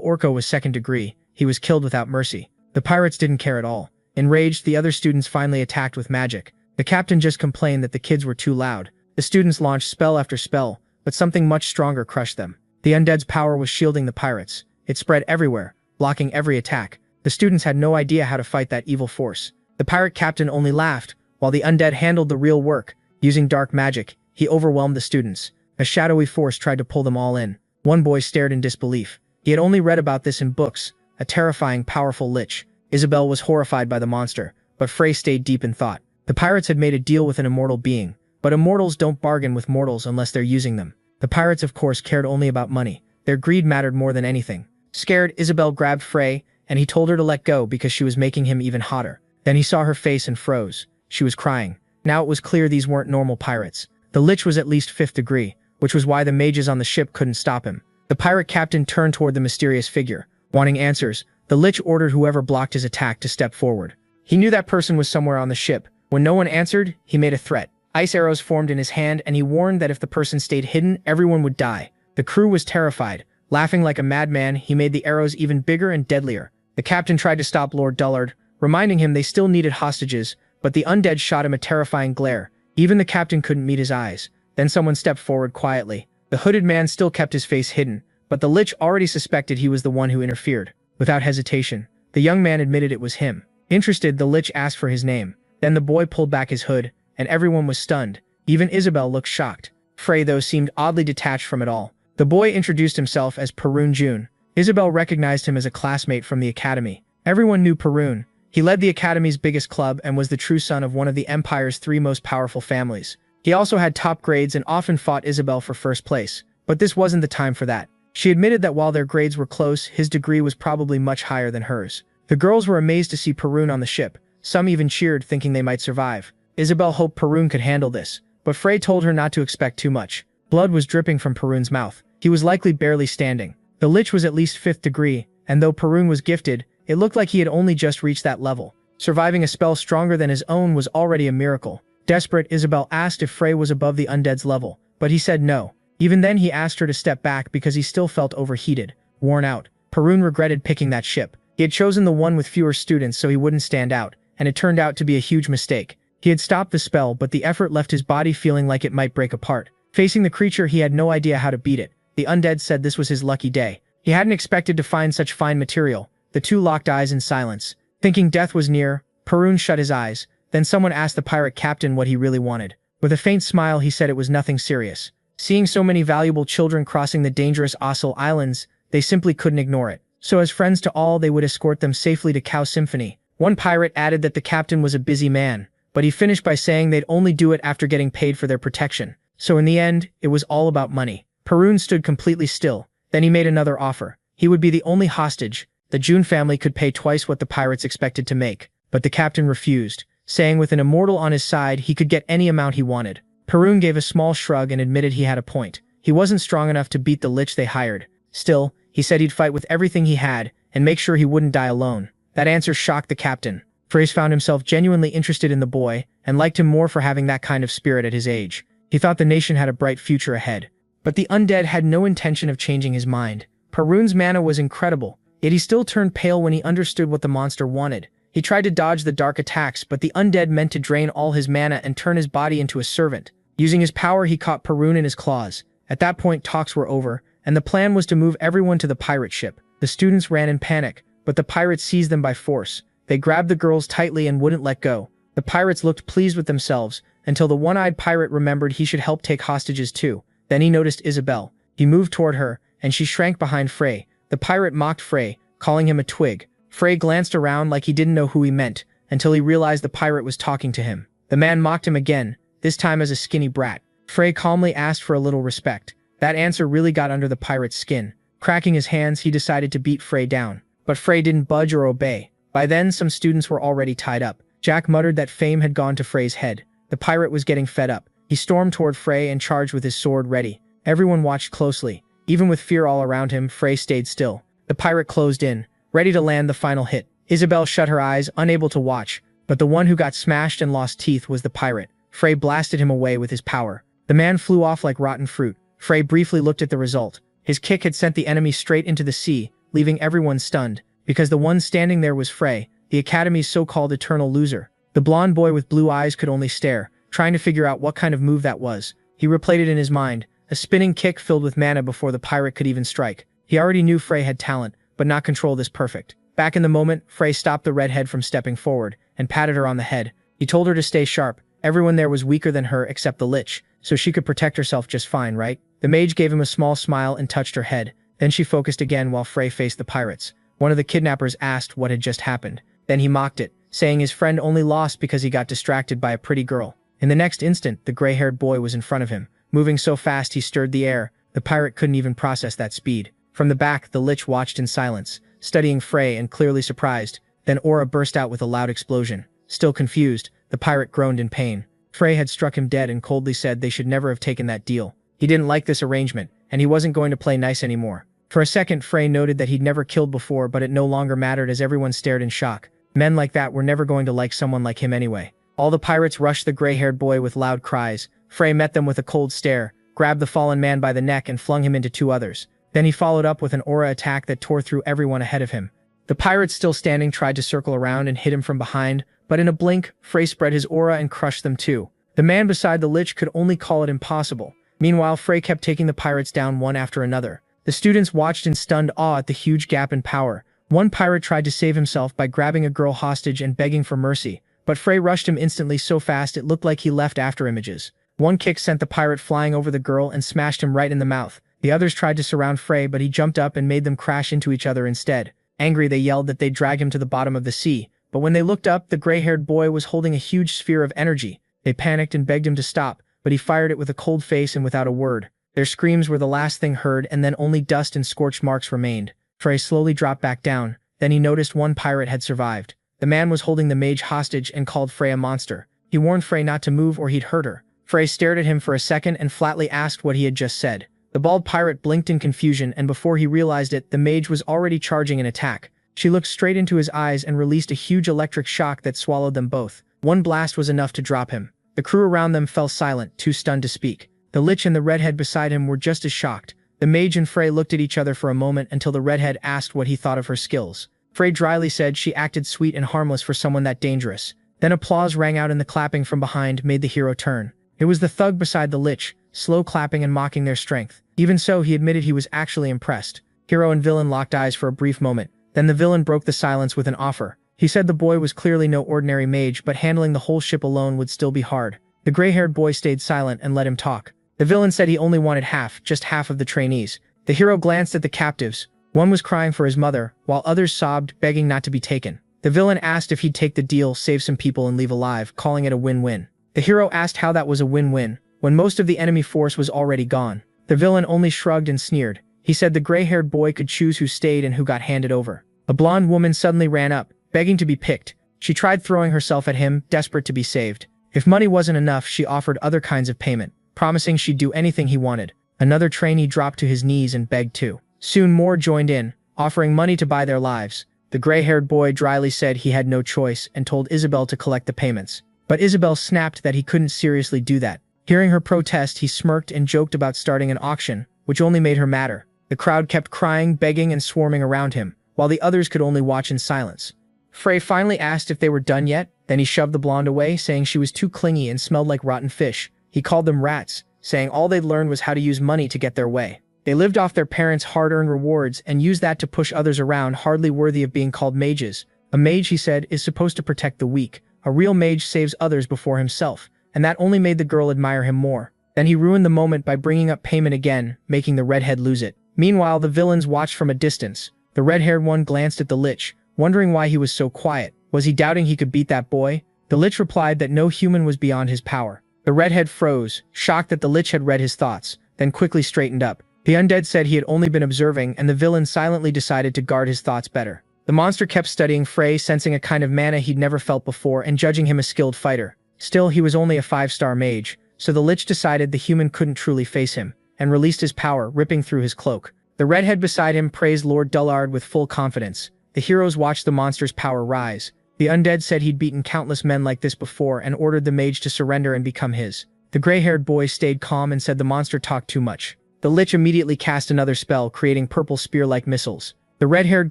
Orko was second degree, he was killed without mercy. The pirates didn't care at all. Enraged, the other students finally attacked with magic. The captain just complained that the kids were too loud. The students launched spell after spell, but something much stronger crushed them. The undead's power was shielding the pirates. It spread everywhere, blocking every attack. The students had no idea how to fight that evil force. The pirate captain only laughed, while the undead handled the real work. Using dark magic, he overwhelmed the students. A shadowy force tried to pull them all in. One boy stared in disbelief. He had only read about this in books, a terrifying, powerful lich. Isabel was horrified by the monster, but Frey stayed deep in thought. The pirates had made a deal with an immortal being, but immortals don't bargain with mortals unless they're using them. The pirates, of course, cared only about money. Their greed mattered more than anything. Scared, Isabel grabbed Frey, and he told her to let go because she was making him even hotter. Then he saw her face and froze. She was crying. Now it was clear these weren't normal pirates. The lich was at least 5th degree, which was why the mages on the ship couldn't stop him. The pirate captain turned toward the mysterious figure. Wanting answers, the lich ordered whoever blocked his attack to step forward. He knew that person was somewhere on the ship. When no one answered, he made a threat. Ice arrows formed in his hand, and he warned that if the person stayed hidden, everyone would die. The crew was terrified. Laughing like a madman, he made the arrows even bigger and deadlier. The captain tried to stop Lord Dullard, reminding him they still needed hostages, but the undead shot him a terrifying glare. Even the captain couldn't meet his eyes. Then someone stepped forward quietly. The hooded man still kept his face hidden, but the lich already suspected he was the one who interfered. Without hesitation, the young man admitted it was him. Interested, the lich asked for his name. Then the boy pulled back his hood, and everyone was stunned. Even Isabel looked shocked. Frey, though, seemed oddly detached from it all. The boy introduced himself as Perun Jun. Isabel recognized him as a classmate from the academy. Everyone knew Perun. He led the academy's biggest club and was the true son of one of the empire's 3 most powerful families. He also had top grades and often fought Isabel for first place. But this wasn't the time for that. She admitted that while their grades were close, his degree was probably much higher than hers. The girls were amazed to see Perun on the ship. Some even cheered, thinking they might survive. Isabel hoped Perun could handle this, but Frey told her not to expect too much. Blood was dripping from Perun's mouth. He was likely barely standing. The lich was at least 5th degree, and though Perun was gifted, it looked like he had only just reached that level. Surviving a spell stronger than his own was already a miracle. Desperate, Isabel asked if Frey was above the undead's level, but he said no. Even then, he asked her to step back because he still felt overheated, worn out. Perun regretted picking that ship. He had chosen the one with fewer students so he wouldn't stand out, and it turned out to be a huge mistake. He had stopped the spell, but the effort left his body feeling like it might break apart. Facing the creature, he had no idea how to beat it. The undead said this was his lucky day. He hadn't expected to find such fine material. The two locked eyes in silence. Thinking death was near, Perun shut his eyes. Then someone asked the pirate captain what he really wanted. With a faint smile, he said it was nothing serious. Seeing so many valuable children crossing the dangerous Ossel Islands, they simply couldn't ignore it. So as friends to all, they would escort them safely to Cow Symphony. One pirate added that the captain was a busy man, but he finished by saying they'd only do it after getting paid for their protection. So in the end, it was all about money. Perun stood completely still. Then he made another offer. He would be the only hostage. The June family could pay twice what the pirates expected to make, but the captain refused, saying with an immortal on his side, he could get any amount he wanted. Perun gave a small shrug and admitted he had a point. He wasn't strong enough to beat the lich they hired. Still, he said he'd fight with everything he had and make sure he wouldn't die alone. That answer shocked the captain. Fraze found himself genuinely interested in the boy and liked him more for having that kind of spirit at his age. He thought the nation had a bright future ahead. But the undead had no intention of changing his mind. Perun's mana was incredible, yet he still turned pale when he understood what the monster wanted. He tried to dodge the dark attacks, but the undead meant to drain all his mana and turn his body into a servant. Using his power, he caught Perun in his claws. At that point, talks were over, and the plan was to move everyone to the pirate ship. The students ran in panic, but the pirates seized them by force. They grabbed the girls tightly and wouldn't let go. The pirates looked pleased with themselves, until the one-eyed pirate remembered he should help take hostages too. Then he noticed Isabel. He moved toward her, and she shrank behind Frey. The pirate mocked Frey, calling him a twig. Frey glanced around like he didn't know who he meant, until he realized the pirate was talking to him. The man mocked him again, this time as a skinny brat. Frey calmly asked for a little respect. That answer really got under the pirate's skin. Cracking his hands, he decided to beat Frey down. But Frey didn't budge or obey. By then, some students were already tied up. Jack muttered that fame had gone to Frey's head. The pirate was getting fed up. He stormed toward Frey and charged with his sword ready. Everyone watched closely. Even with fear all around him, Frey stayed still. The pirate closed in, ready to land the final hit. Isabel shut her eyes, unable to watch, but the one who got smashed and lost teeth was the pirate. Frey blasted him away with his power. The man flew off like rotten fruit. Frey briefly looked at the result. His kick had sent the enemy straight into the sea, leaving everyone stunned. Because the one standing there was Frey, the Academy's so-called eternal loser. The blonde boy with blue eyes could only stare, trying to figure out what kind of move that was. He replayed it in his mind, a spinning kick filled with mana before the pirate could even strike. He already knew Frey had talent, but not control this perfect. Back in the moment, Frey stopped the redhead from stepping forward, and patted her on the head. He told her to stay sharp. Everyone there was weaker than her except the Lich, so she could protect herself just fine, right? The mage gave him a small smile and touched her head. Then she focused again while Frey faced the pirates. One of the kidnappers asked what had just happened. Then he mocked it, saying his friend only lost because he got distracted by a pretty girl. In the next instant, the gray-haired boy was in front of him. Moving so fast he stirred the air. The pirate couldn't even process that speed. From the back, the Lich watched in silence, studying Frey and clearly surprised. Then Aura burst out with a loud explosion. Still confused, the pirate groaned in pain. Frey had struck him dead and coldly said they should never have taken that deal. He didn't like this arrangement, and he wasn't going to play nice anymore. For a second, Frey noted that he'd never killed before, but it no longer mattered as everyone stared in shock. Men like that were never going to like someone like him anyway. All the pirates rushed the gray-haired boy with loud cries. Frey met them with a cold stare, grabbed the fallen man by the neck and flung him into two others. Then he followed up with an aura attack that tore through everyone ahead of him. The pirates still standing tried to circle around and hit him from behind, but in a blink, Frey spread his aura and crushed them too. The man beside the Lich could only call it impossible. Meanwhile, Frey kept taking the pirates down one after another. The students watched in stunned awe at the huge gap in power. One pirate tried to save himself by grabbing a girl hostage and begging for mercy, but Frey rushed him instantly so fast it looked like he left after images. One kick sent the pirate flying over the girl and smashed him right in the mouth. The others tried to surround Frey, but he jumped up and made them crash into each other instead. Angry, they yelled that they'd drag him to the bottom of the sea, but when they looked up, the gray-haired boy was holding a huge sphere of energy. They panicked and begged him to stop, but he fired it with a cold face and without a word. Their screams were the last thing heard, and then only dust and scorched marks remained. Frey slowly dropped back down. Then he noticed one pirate had survived. The man was holding the mage hostage and called Frey a monster. He warned Frey not to move or he'd hurt her. Frey stared at him for a second and flatly asked what he had just said. The bald pirate blinked in confusion, and before he realized it, the mage was already charging an attack. She looked straight into his eyes and released a huge electric shock that swallowed them both. One blast was enough to drop him. The crew around them fell silent, too stunned to speak. The Lich and the redhead beside him were just as shocked. The mage and Frey looked at each other for a moment until the redhead asked what he thought of her skills. Frey dryly said she acted sweet and harmless for someone that dangerous. Then applause rang out and the clapping from behind made the hero turn. It was the thug beside the Lich, slow clapping and mocking their strength. Even so, he admitted he was actually impressed. Hero and villain locked eyes for a brief moment. Then the villain broke the silence with an offer. He said the boy was clearly no ordinary mage, but handling the whole ship alone would still be hard. The gray-haired boy stayed silent and let him talk. The villain said he only wanted half, just half of the trainees. The hero glanced at the captives. One was crying for his mother, while others sobbed, begging not to be taken. The villain asked if he'd take the deal, save some people and leave alive, calling it a win-win. The hero asked how that was a win-win, when most of the enemy force was already gone. The villain only shrugged and sneered. He said the gray-haired boy could choose who stayed and who got handed over. A blonde woman suddenly ran up, begging to be picked. She tried throwing herself at him, desperate to be saved. If money wasn't enough, she offered other kinds of payment, promising she'd do anything he wanted. Another trainee dropped to his knees and begged too. Soon more joined in, offering money to buy their lives. The gray-haired boy dryly said he had no choice and told Isabel to collect the payments. But Isabel snapped that he couldn't seriously do that. Hearing her protest, he smirked and joked about starting an auction, which only made her madder. The crowd kept crying, begging, and swarming around him, while the others could only watch in silence. Frey finally asked if they were done yet, then he shoved the blonde away, saying she was too clingy and smelled like rotten fish. He called them rats, saying all they'd learned was how to use money to get their way. They lived off their parents' hard-earned rewards and used that to push others around, hardly worthy of being called mages. A mage, he said, is supposed to protect the weak. A real mage saves others before himself, and that only made the girl admire him more. Then he ruined the moment by bringing up payment again, making the redhead lose it. Meanwhile, the villains watched from a distance. The red-haired one glanced at the Lich, wondering why he was so quiet. Was he doubting he could beat that boy? The Lich replied that no human was beyond his power. The redhead froze, shocked that the Lich had read his thoughts, then quickly straightened up. The undead said he had only been observing, and the villain silently decided to guard his thoughts better. The monster kept studying Frey, sensing a kind of mana he'd never felt before and judging him a skilled fighter. Still, he was only a 5-star mage, so the Lich decided the human couldn't truly face him, and released his power, ripping through his cloak. The redhead beside him praised Lord Dullard with full confidence. The heroes watched the monster's power rise. The undead said he'd beaten countless men like this before and ordered the mage to surrender and become his. The gray-haired boy stayed calm and said the monster talked too much. The Lich immediately cast another spell, creating purple spear-like missiles. The red-haired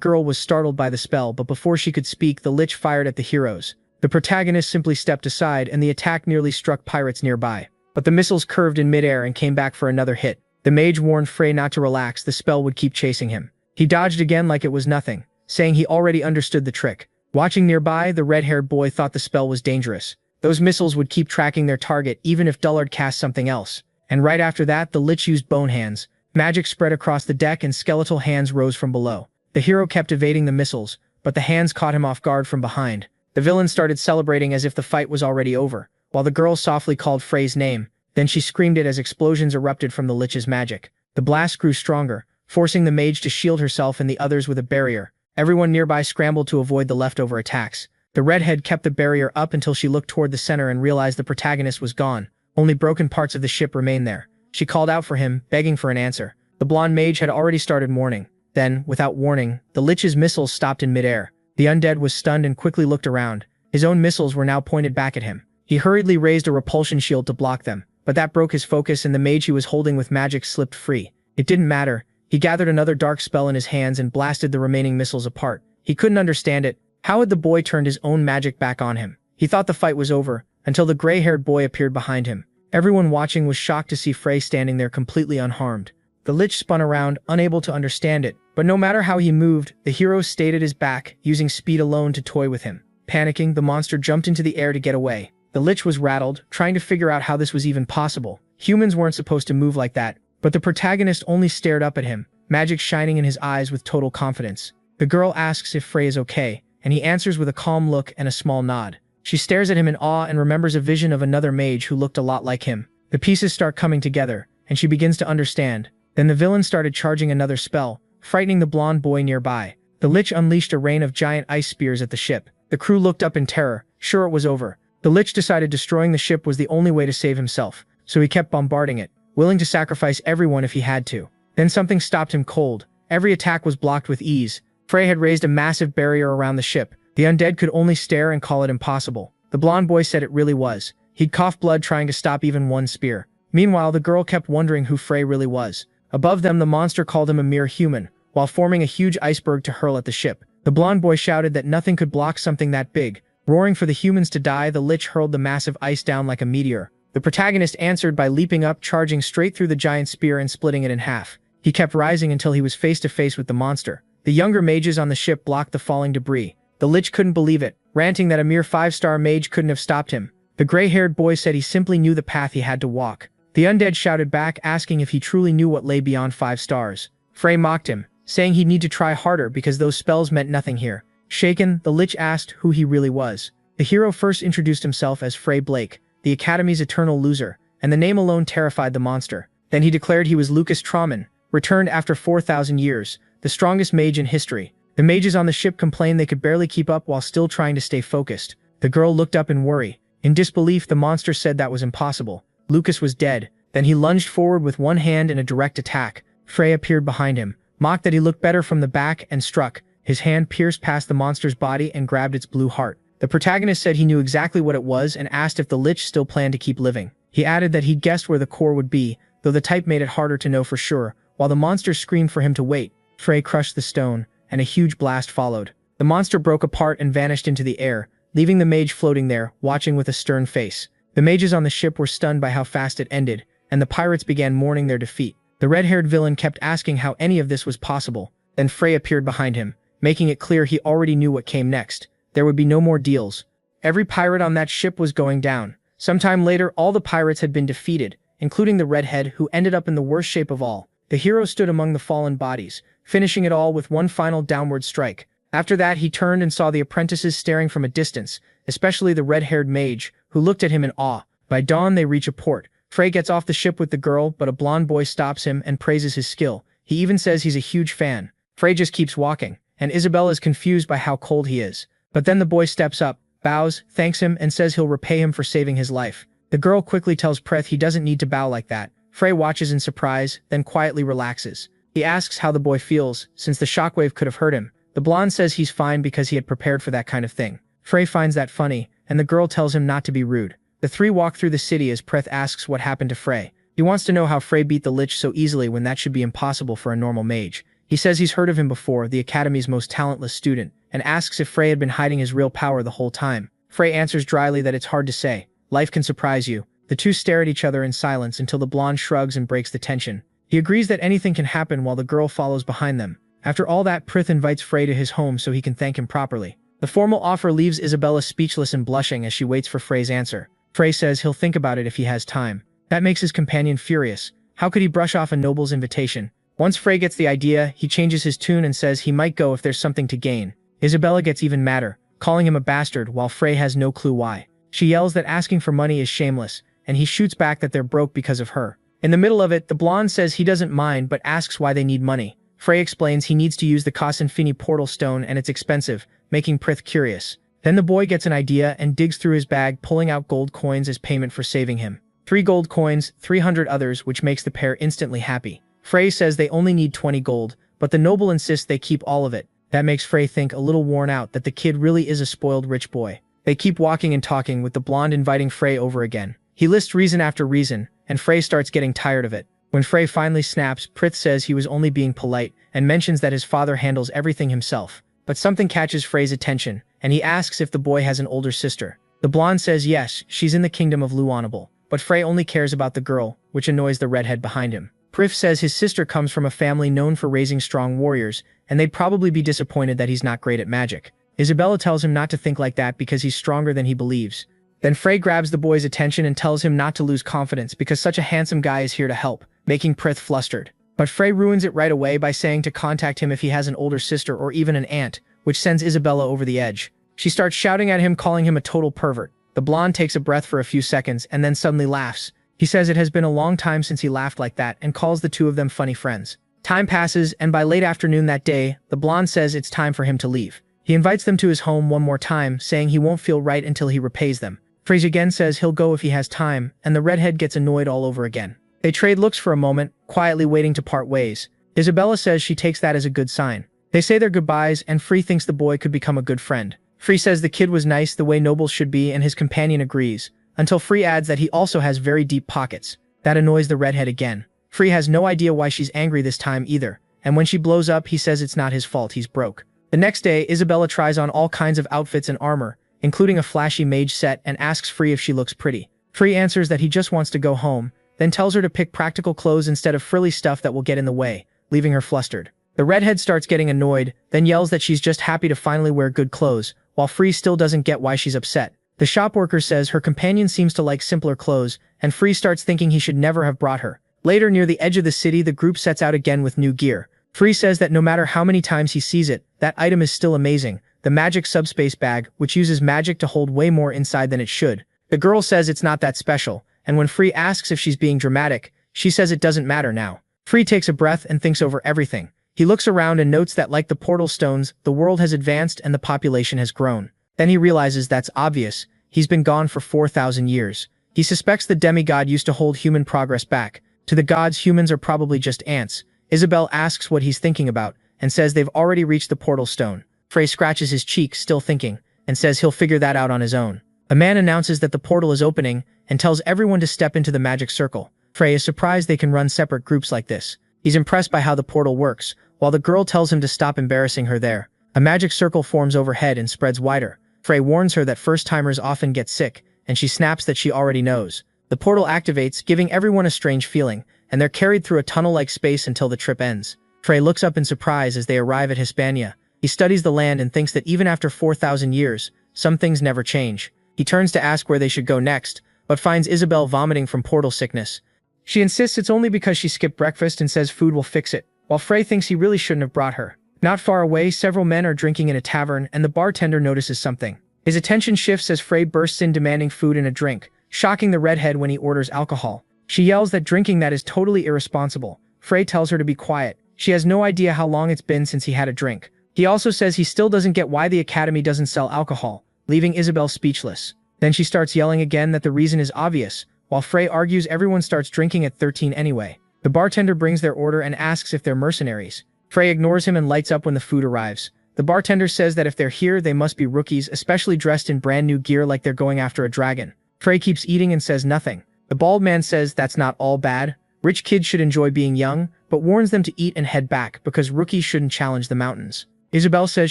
girl was startled by the spell, but before she could speak, the Lich fired at the heroes. The protagonist simply stepped aside, and the attack nearly struck pirates nearby. But the missiles curved in midair and came back for another hit. The mage warned Frey not to relax, the spell would keep chasing him. He dodged again like it was nothing, saying he already understood the trick. Watching nearby, the red-haired boy thought the spell was dangerous. Those missiles would keep tracking their target even if Dullard cast something else. And right after that, the Lich used bone hands. Magic spread across the deck and skeletal hands rose from below. The hero kept evading the missiles, but the hands caught him off guard from behind. The villain started celebrating as if the fight was already over, while the girl softly called Frey's name. Then she screamed it as explosions erupted from the Lich's magic. The blast grew stronger, forcing the mage to shield herself and the others with a barrier. Everyone nearby scrambled to avoid the leftover attacks. The redhead kept the barrier up until she looked toward the center and realized the protagonist was gone. Only broken parts of the ship remained there. She called out for him, begging for an answer. The blonde mage had already started mourning. Then, without warning, the Lich's missiles stopped in midair. The undead was stunned and quickly looked around. His own missiles were now pointed back at him. He hurriedly raised a repulsion shield to block them, but that broke his focus and the mage he was holding with magic slipped free. It didn't matter. He gathered another dark spell in his hands and blasted the remaining missiles apart. He couldn't understand it. How had the boy turned his own magic back on him? He thought the fight was over, until the gray-haired boy appeared behind him. Everyone watching was shocked to see Frey standing there completely unharmed. The Lich spun around, unable to understand it, but no matter how he moved, the hero stayed at his back, using speed alone to toy with him. Panicking, the monster jumped into the air to get away. The Lich was rattled, trying to figure out how this was even possible. Humans weren't supposed to move like that, but the protagonist only stared up at him, magic shining in his eyes with total confidence. The girl asks if Frey is okay, and he answers with a calm look and a small nod. She stares at him in awe and remembers a vision of another mage who looked a lot like him. The pieces start coming together, and she begins to understand. Then the villain started charging another spell, frightening the blonde boy nearby. The Lich unleashed a rain of giant ice spears at the ship. The crew looked up in terror, sure it was over. The Lich decided destroying the ship was the only way to save himself, so he kept bombarding it, willing to sacrifice everyone if he had to. Then something stopped him cold. Every attack was blocked with ease. Frey had raised a massive barrier around the ship. The undead could only stare and call it impossible. The blonde boy said it really was. He'd coughed blood trying to stop even one spear. Meanwhile, the girl kept wondering who Frey really was. Above them, the monster called him a mere human, while forming a huge iceberg to hurl at the ship. The blonde boy shouted that nothing could block something that big. Roaring for the humans to die, the Lich hurled the massive ice down like a meteor. The protagonist answered by leaping up, charging straight through the giant spear and splitting it in half. He kept rising until he was face to face with the monster. The younger mages on the ship blocked the falling debris. The Lich couldn't believe it, ranting that a mere 5-star mage couldn't have stopped him. The gray-haired boy said he simply knew the path he had to walk. The undead shouted back, asking if he truly knew what lay beyond 5 stars. Frey mocked him, saying he'd need to try harder because those spells meant nothing here. Shaken, the Lich asked who he really was. The hero first introduced himself as Frey Blake, the Academy's eternal loser, and the name alone terrified the monster. Then he declared he was Lucas Trauman, returned after 4,000 years, the strongest mage in history. The mages on the ship complained they could barely keep up while still trying to stay focused. The girl looked up in worry. In disbelief, the monster said that was impossible. Lucas was dead. Then he lunged forward with one hand in a direct attack. Frey appeared behind him, mocked that he looked better from the back, and struck. His hand pierced past the monster's body and grabbed its blue heart. The protagonist said he knew exactly what it was and asked if the Lich still planned to keep living. He added that he'd guessed where the core would be, though the type made it harder to know for sure. While the monster screamed for him to wait, Frey crushed the stone, and a huge blast followed. The monster broke apart and vanished into the air, leaving the mage floating there, watching with a stern face. The mages on the ship were stunned by how fast it ended, and the pirates began mourning their defeat. The red-haired villain kept asking how any of this was possible. Then Frey appeared behind him, making it clear he already knew what came next. There would be no more deals. Every pirate on that ship was going down. Sometime later, all the pirates had been defeated, including the redhead, who ended up in the worst shape of all. The hero stood among the fallen bodies, finishing it all with one final downward strike. After that, he turned and saw the apprentices staring from a distance, especially the red-haired mage, who looked at him in awe. By dawn, they reach a port. Frey gets off the ship with the girl, but a blonde boy stops him and praises his skill. He even says he's a huge fan. Frey just keeps walking, and Isabelle is confused by how cold he is. But then the boy steps up, bows, thanks him, and says he'll repay him for saving his life. The girl quickly tells Prith he doesn't need to bow like that. Frey watches in surprise, then quietly relaxes. He asks how the boy feels, since the shockwave could have hurt him. The blonde says he's fine because he had prepared for that kind of thing. Frey finds that funny, and the girl tells him not to be rude. The three walk through the city as Prith asks what happened to Frey. He wants to know how Frey beat the Lich so easily when that should be impossible for a normal mage. He says he's heard of him before, the Academy's most talentless student, and asks if Frey had been hiding his real power the whole time. Frey answers dryly that it's hard to say. Life can surprise you. The two stare at each other in silence until the blonde shrugs and breaks the tension. He agrees that anything can happen while the girl follows behind them. After all that, Prith invites Frey to his home so he can thank him properly. The formal offer leaves Isabella speechless and blushing as she waits for Frey's answer. Frey says he'll think about it if he has time. That makes his companion furious. How could he brush off a noble's invitation? Once Frey gets the idea, he changes his tune and says he might go if there's something to gain. Isabella gets even madder, calling him a bastard while Frey has no clue why. She yells that asking for money is shameless, and he shoots back that they're broke because of her. In the middle of it, the blonde says he doesn't mind but asks why they need money. Frey explains he needs to use the Kosinfini portal stone and it's expensive, making Prith curious. Then the boy gets an idea and digs through his bag, pulling out gold coins as payment for saving him. 3 gold coins, 300 others, which makes the pair instantly happy. Frey says they only need 20 gold, but the noble insists they keep all of it. That makes Frey think a little worn out that the kid really is a spoiled rich boy. They keep walking and talking with the blonde inviting Frey over again. He lists reason after reason, and Frey starts getting tired of it. When Frey finally snaps, Prith says he was only being polite and mentions that his father handles everything himself. But something catches Frey's attention, and he asks if the boy has an older sister. The blonde says yes, she's in the kingdom of Luanable, but Frey only cares about the girl, which annoys the redhead behind him. Prith says his sister comes from a family known for raising strong warriors, and they'd probably be disappointed that he's not great at magic. Isabella tells him not to think like that because he's stronger than he believes. Then Frey grabs the boy's attention and tells him not to lose confidence because such a handsome guy is here to help, making Prith flustered. But Frey ruins it right away by saying to contact him if he has an older sister or even an aunt, which sends Isabella over the edge. She starts shouting at him, calling him a total pervert. The blonde takes a breath for a few seconds and then suddenly laughs. He says it has been a long time since he laughed like that and calls the two of them funny friends. Time passes, and by late afternoon that day, the blonde says it's time for him to leave. He invites them to his home one more time, saying he won't feel right until he repays them. Frey again says he'll go if he has time, and the redhead gets annoyed all over again. They trade looks for a moment, quietly waiting to part ways. Isabella says she takes that as a good sign. They say their goodbyes, and Frey thinks the boy could become a good friend. Frey says the kid was nice the way nobles should be, and his companion agrees, until Frey adds that he also has very deep pockets. That annoys the redhead again. Frey has no idea why she's angry this time either, and when she blows up, he says it's not his fault, he's broke. The next day, Isabella tries on all kinds of outfits and armor, including a flashy mage set, and asks Frey if she looks pretty. Frey answers that he just wants to go home, then tells her to pick practical clothes instead of frilly stuff that will get in the way, leaving her flustered. The redhead starts getting annoyed, then yells that she's just happy to finally wear good clothes, while Frey still doesn't get why she's upset. The shop worker says her companion seems to like simpler clothes, and Frey starts thinking he should never have brought her. Later, near the edge of the city, the group sets out again with new gear. Frey says that no matter how many times he sees it, that item is still amazing. The magic subspace bag, which uses magic to hold way more inside than it should. The girl says it's not that special, and when Frey asks if she's being dramatic, she says it doesn't matter now. Frey takes a breath and thinks over everything. He looks around and notes that like the portal stones, the world has advanced and the population has grown. Then he realizes that's obvious. He's been gone for 4,000 years. He suspects the demigod used to hold human progress back. To the gods, humans are probably just ants. Isabel asks what he's thinking about, and says they've already reached the portal stone. Frey scratches his cheek, still thinking, and says he'll figure that out on his own. A man announces that the portal is opening, and tells everyone to step into the magic circle. Frey is surprised they can run separate groups like this. He's impressed by how the portal works, while the girl tells him to stop embarrassing her there. A magic circle forms overhead and spreads wider. Frey warns her that first-timers often get sick, and she snaps that she already knows. The portal activates, giving everyone a strange feeling, and they're carried through a tunnel-like space until the trip ends. Frey looks up in surprise as they arrive at Hispania. He studies the land and thinks that even after 4,000 years, some things never change. He turns to ask where they should go next, but finds Isabel vomiting from portal sickness. She insists it's only because she skipped breakfast and says food will fix it, while Frey thinks he really shouldn't have brought her. Not far away, several men are drinking in a tavern, and the bartender notices something. His attention shifts as Frey bursts in demanding food and a drink, shocking the redhead when he orders alcohol. She yells that drinking that is totally irresponsible. Frey tells her to be quiet. She has no idea how long it's been since he had a drink. He also says he still doesn't get why the academy doesn't sell alcohol, leaving Isabel speechless. Then she starts yelling again that the reason is obvious, while Frey argues everyone starts drinking at 13 anyway. The bartender brings their order and asks if they're mercenaries. Frey ignores him and lights up when the food arrives. The bartender says that if they're here, they must be rookies, especially dressed in brand new gear like they're going after a dragon. Frey keeps eating and says nothing. The bald man says that's not all bad. Rich kids should enjoy being young, but warns them to eat and head back because rookies shouldn't challenge the mountains. Isabel says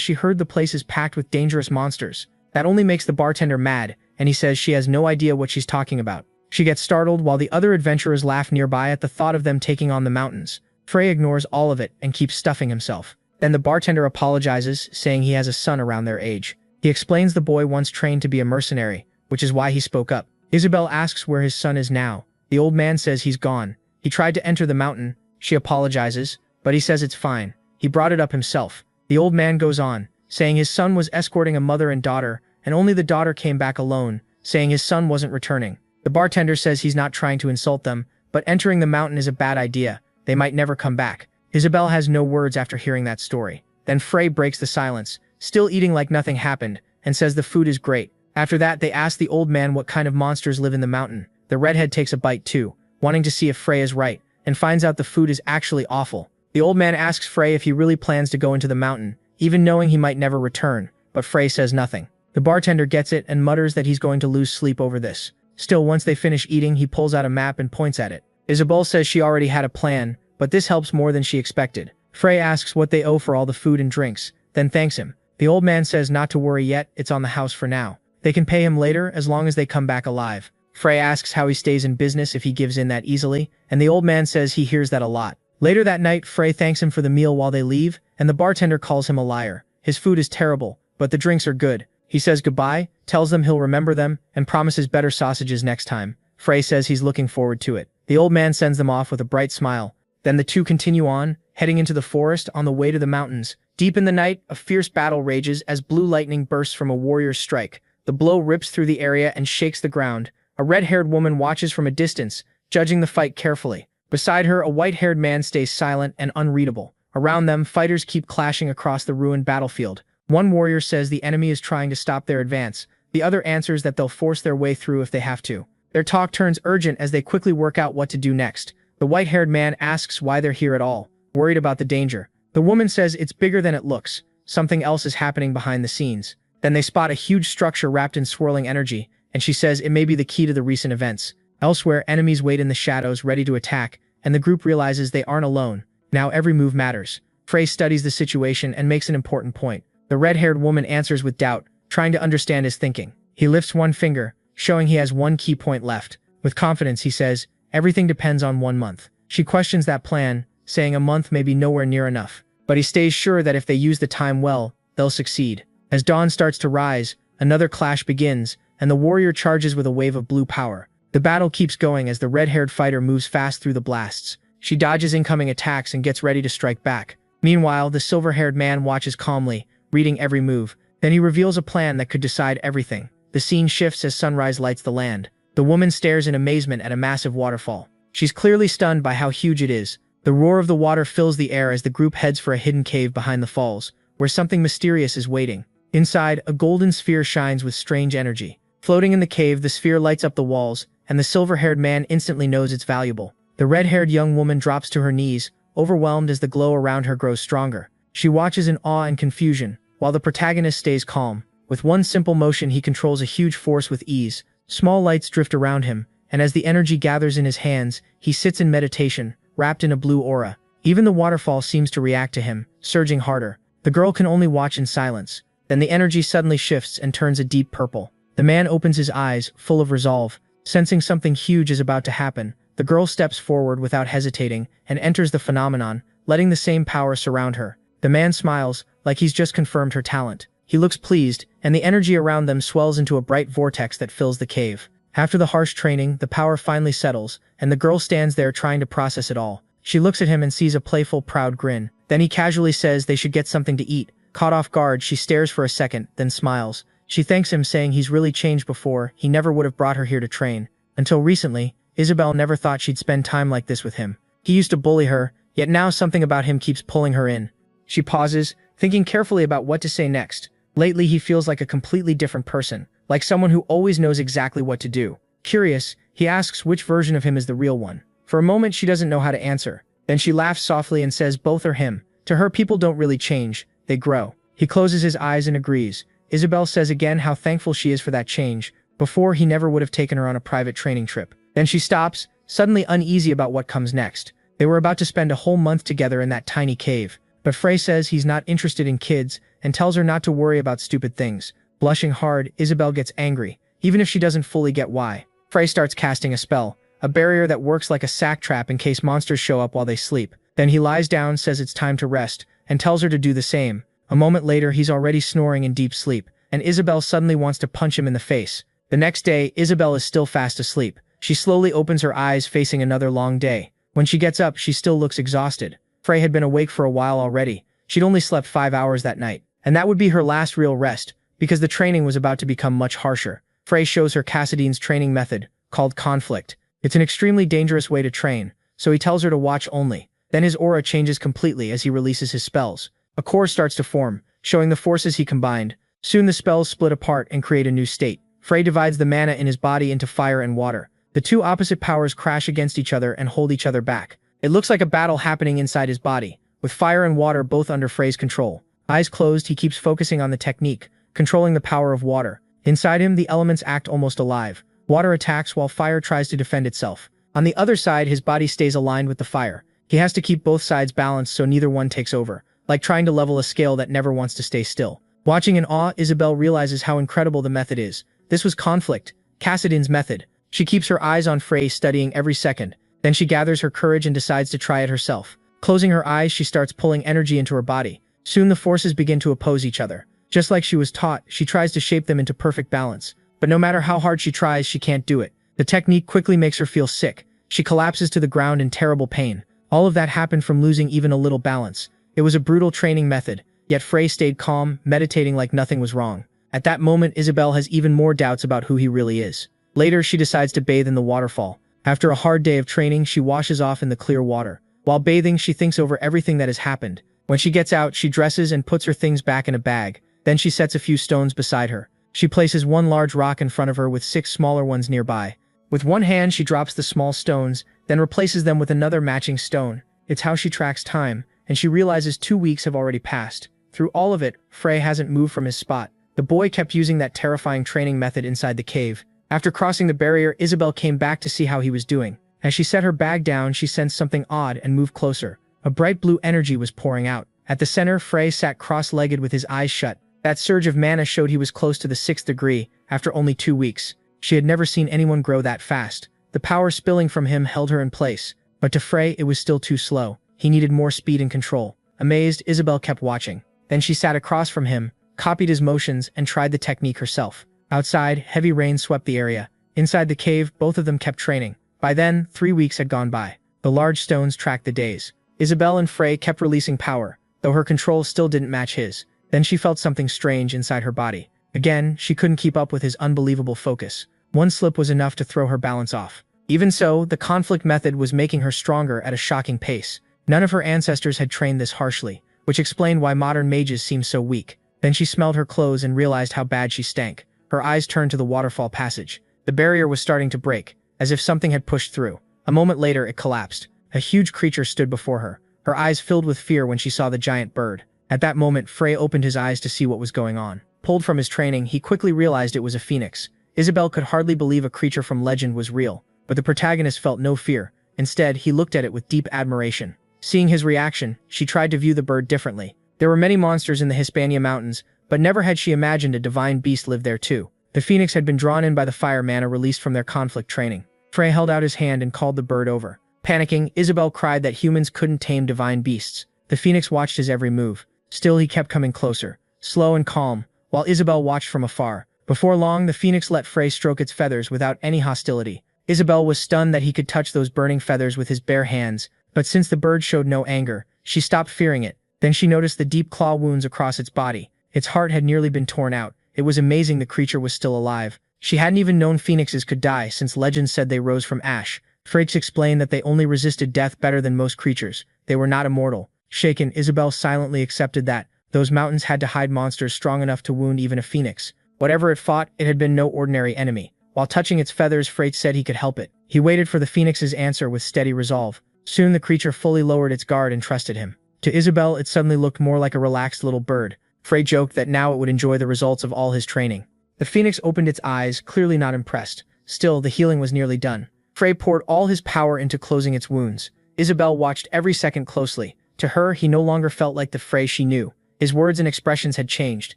she heard the place is packed with dangerous monsters. That only makes the bartender mad, and he says she has no idea what she's talking about. She gets startled while the other adventurers laugh nearby at the thought of them taking on the mountains. Frey ignores all of it and keeps stuffing himself. Then the bartender apologizes, saying he has a son around their age. He explains the boy once trained to be a mercenary, which is why he spoke up. Isabel asks where his son is now. The old man says he's gone. He tried to enter the mountain. She apologizes, but he says it's fine. He brought it up himself. The old man goes on, saying his son was escorting a mother and daughter, and only the daughter came back alone, saying his son wasn't returning. The bartender says he's not trying to insult them, but entering the mountain is a bad idea. They might never come back. Isabel has no words after hearing that story. Then Frey breaks the silence, still eating like nothing happened, and says the food is great. After that, they ask the old man what kind of monsters live in the mountain. The redhead takes a bite too, wanting to see if Frey is right, and finds out the food is actually awful. The old man asks Frey if he really plans to go into the mountain, even knowing he might never return, but Frey says nothing. The bartender gets it and mutters that he's going to lose sleep over this. Still, once they finish eating, he pulls out a map and points at it. Isabel says she already had a plan, but this helps more than she expected. Frey asks what they owe for all the food and drinks, then thanks him. The old man says not to worry yet, it's on the house for now. They can pay him later as long as they come back alive. Frey asks how he stays in business if he gives in that easily, and the old man says he hears that a lot. Later that night, Frey thanks him for the meal while they leave, and the bartender calls him a liar. His food is terrible, but the drinks are good. He says goodbye, tells them he'll remember them, and promises better sausages next time. Frey says he's looking forward to it. The old man sends them off with a bright smile. Then the two continue on, heading into the forest on the way to the mountains. Deep in the night, a fierce battle rages as blue lightning bursts from a warrior's strike. The blow rips through the area and shakes the ground. A red-haired woman watches from a distance, judging the fight carefully. Beside her, a white-haired man stays silent and unreadable. Around them, fighters keep clashing across the ruined battlefield. One warrior says the enemy is trying to stop their advance. The other answers that they'll force their way through if they have to. Their talk turns urgent as they quickly work out what to do next. The white-haired man asks why they're here at all, worried about the danger. The woman says it's bigger than it looks. Something else is happening behind the scenes. Then they spot a huge structure wrapped in swirling energy, and she says it may be the key to the recent events. Elsewhere, enemies wait in the shadows ready to attack, and the group realizes they aren't alone. Now every move matters. Frey studies the situation and makes an important point. The red-haired woman answers with doubt, trying to understand his thinking. He lifts one finger, showing he has one key point left. With confidence, he says, everything depends on 1 month. She questions that plan, saying a month may be nowhere near enough. But he stays sure that if they use the time well, they'll succeed. As dawn starts to rise, another clash begins, and the warrior charges with a wave of blue power. The battle keeps going as the red-haired fighter moves fast through the blasts. She dodges incoming attacks and gets ready to strike back. Meanwhile, the silver-haired man watches calmly, reading every move. Then he reveals a plan that could decide everything. The scene shifts as sunrise lights the land. The woman stares in amazement at a massive waterfall. She's clearly stunned by how huge it is. The roar of the water fills the air as the group heads for a hidden cave behind the falls, where something mysterious is waiting. Inside, a golden sphere shines with strange energy. Floating in the cave, the sphere lights up the walls, and the silver-haired man instantly knows it's valuable. The red-haired young woman drops to her knees, overwhelmed as the glow around her grows stronger. She watches in awe and confusion, while the protagonist stays calm. With one simple motion, he controls a huge force with ease. Small lights drift around him, and as the energy gathers in his hands, he sits in meditation, wrapped in a blue aura. Even the waterfall seems to react to him, surging harder. The girl can only watch in silence. Then the energy suddenly shifts and turns a deep purple. The man opens his eyes, full of resolve. Sensing something huge is about to happen, the girl steps forward without hesitating and enters the phenomenon, letting the same power surround her. The man smiles, like he's just confirmed her talent. He looks pleased, and the energy around them swells into a bright vortex that fills the cave. After the harsh training, the power finally settles, and the girl stands there trying to process it all. She looks at him and sees a playful, proud grin. Then he casually says they should get something to eat. Caught off guard, she stares for a second, then smiles. She thanks him, saying he's really changed before. He never would have brought her here to train. Until recently, Isabel never thought she'd spend time like this with him. He used to bully her, yet now something about him keeps pulling her in. She pauses, thinking carefully about what to say next. Lately, he feels like a completely different person, like someone who always knows exactly what to do. Curious, he asks which version of him is the real one. For a moment, she doesn't know how to answer. Then she laughs softly and says both are him. To her, people don't really change, they grow. He closes his eyes and agrees. Isabel says again how thankful she is for that change. Before, he never would have taken her on a private training trip. Then she stops, suddenly uneasy about what comes next. They were about to spend a whole month together in that tiny cave. But Frey says he's not interested in kids and tells her not to worry about stupid things. Blushing hard, Isabel gets angry, even if she doesn't fully get why. Frey starts casting a spell, a barrier that works like a sack trap in case monsters show up while they sleep. Then he lies down, says it's time to rest, and tells her to do the same. A moment later, he's already snoring in deep sleep, and Isabel suddenly wants to punch him in the face. The next day, Isabel is still fast asleep. She slowly opens her eyes, facing another long day. When she gets up, she still looks exhausted. Frey had been awake for a while already. She'd only slept 5 hours that night, and that would be her last real rest, because the training was about to become much harsher. Frey shows her Cassidine's training method, called conflict. It's an extremely dangerous way to train, so he tells her to watch only. Then his aura changes completely as he releases his spells. A core starts to form, showing the forces he combined. Soon the spells split apart and create a new state. Frey divides the mana in his body into fire and water. The two opposite powers crash against each other and hold each other back. It looks like a battle happening inside his body, with fire and water both under Frey's control. Eyes closed, he keeps focusing on the technique, controlling the power of water. Inside him, the elements act almost alive. Water attacks while fire tries to defend itself. On the other side, his body stays aligned with the fire. He has to keep both sides balanced so neither one takes over, like trying to level a scale that never wants to stay still. Watching in awe, Isabel realizes how incredible the method is. This was conflict, Cassidine's method. She keeps her eyes on Frey, studying every second. Then she gathers her courage and decides to try it herself. Closing her eyes, she starts pulling energy into her body. Soon the forces begin to oppose each other. Just like she was taught, she tries to shape them into perfect balance. But no matter how hard she tries, she can't do it. The technique quickly makes her feel sick. She collapses to the ground in terrible pain. All of that happened from losing even a little balance. It was a brutal training method, yet Frey stayed calm, meditating like nothing was wrong. At that moment, Isabel has even more doubts about who he really is. Later, she decides to bathe in the waterfall. After a hard day of training, she washes off in the clear water. While bathing, she thinks over everything that has happened. When she gets out, she dresses and puts her things back in a bag. Then she sets a few stones beside her. She places one large rock in front of her with 6 smaller ones nearby. With one hand, she drops the small stones, then replaces them with another matching stone. It's how she tracks time, and she realizes 2 weeks have already passed. Through all of it, Frey hasn't moved from his spot. The boy kept using that terrifying training method inside the cave. After crossing the barrier, Isabel came back to see how he was doing. As she set her bag down, she sensed something odd and moved closer. A bright blue energy was pouring out. At the center, Frey sat cross-legged with his eyes shut. That surge of mana showed he was close to the 6th degree, after only 2 weeks. She had never seen anyone grow that fast. The power spilling from him held her in place. But to Frey, it was still too slow. He needed more speed and control. Amazed, Isabel kept watching. Then she sat across from him, copied his motions, and tried the technique herself. Outside, heavy rain swept the area. Inside the cave, both of them kept training. By then, 3 weeks had gone by. The large stones tracked the days. Isabel and Frey kept releasing power, though her control still didn't match his. Then she felt something strange inside her body. Again, she couldn't keep up with his unbelievable focus. One slip was enough to throw her balance off. Even so, the conflict method was making her stronger at a shocking pace. None of her ancestors had trained this harshly, which explained why modern mages seem so weak. Then she smelled her clothes and realized how bad she stank. Her eyes turned to the waterfall passage. The barrier was starting to break, as if something had pushed through. A moment later, it collapsed. A huge creature stood before her. Her eyes filled with fear when she saw the giant bird. At that moment, Frey opened his eyes to see what was going on. Pulled from his training, he quickly realized it was a phoenix. Isabel could hardly believe a creature from legend was real, but the protagonist felt no fear. Instead, he looked at it with deep admiration. Seeing his reaction, she tried to view the bird differently. There were many monsters in the Hispania Mountains, but never had she imagined a divine beast lived there too. The phoenix had been drawn in by the fire mana released from their conflict training. Frey held out his hand and called the bird over. Panicking, Isabel cried that humans couldn't tame divine beasts. The phoenix watched his every move. Still, he kept coming closer, slow and calm, while Isabel watched from afar. Before long, the phoenix let Frey stroke its feathers without any hostility. Isabel was stunned that he could touch those burning feathers with his bare hands, but since the bird showed no anger, she stopped fearing it. Then she noticed the deep claw wounds across its body. Its heart had nearly been torn out. It was amazing the creature was still alive. She hadn't even known phoenixes could die, since legends said they rose from ash. Frakes explained that they only resisted death better than most creatures. They were not immortal. Shaken, Isabel silently accepted that, Those mountains had to hide monsters strong enough to wound even a phoenix. Whatever it fought, it had been no ordinary enemy. While touching its feathers, Frey said he could help it. He waited for the phoenix's answer with steady resolve. Soon the creature fully lowered its guard and trusted him. To Isabel, it suddenly looked more like a relaxed little bird. Frey joked that now it would enjoy the results of all his training. The phoenix opened its eyes, clearly not impressed. Still, the healing was nearly done. Frey poured all his power into closing its wounds. Isabel watched every second closely. To her, he no longer felt like the Frey she knew. His words and expressions had changed.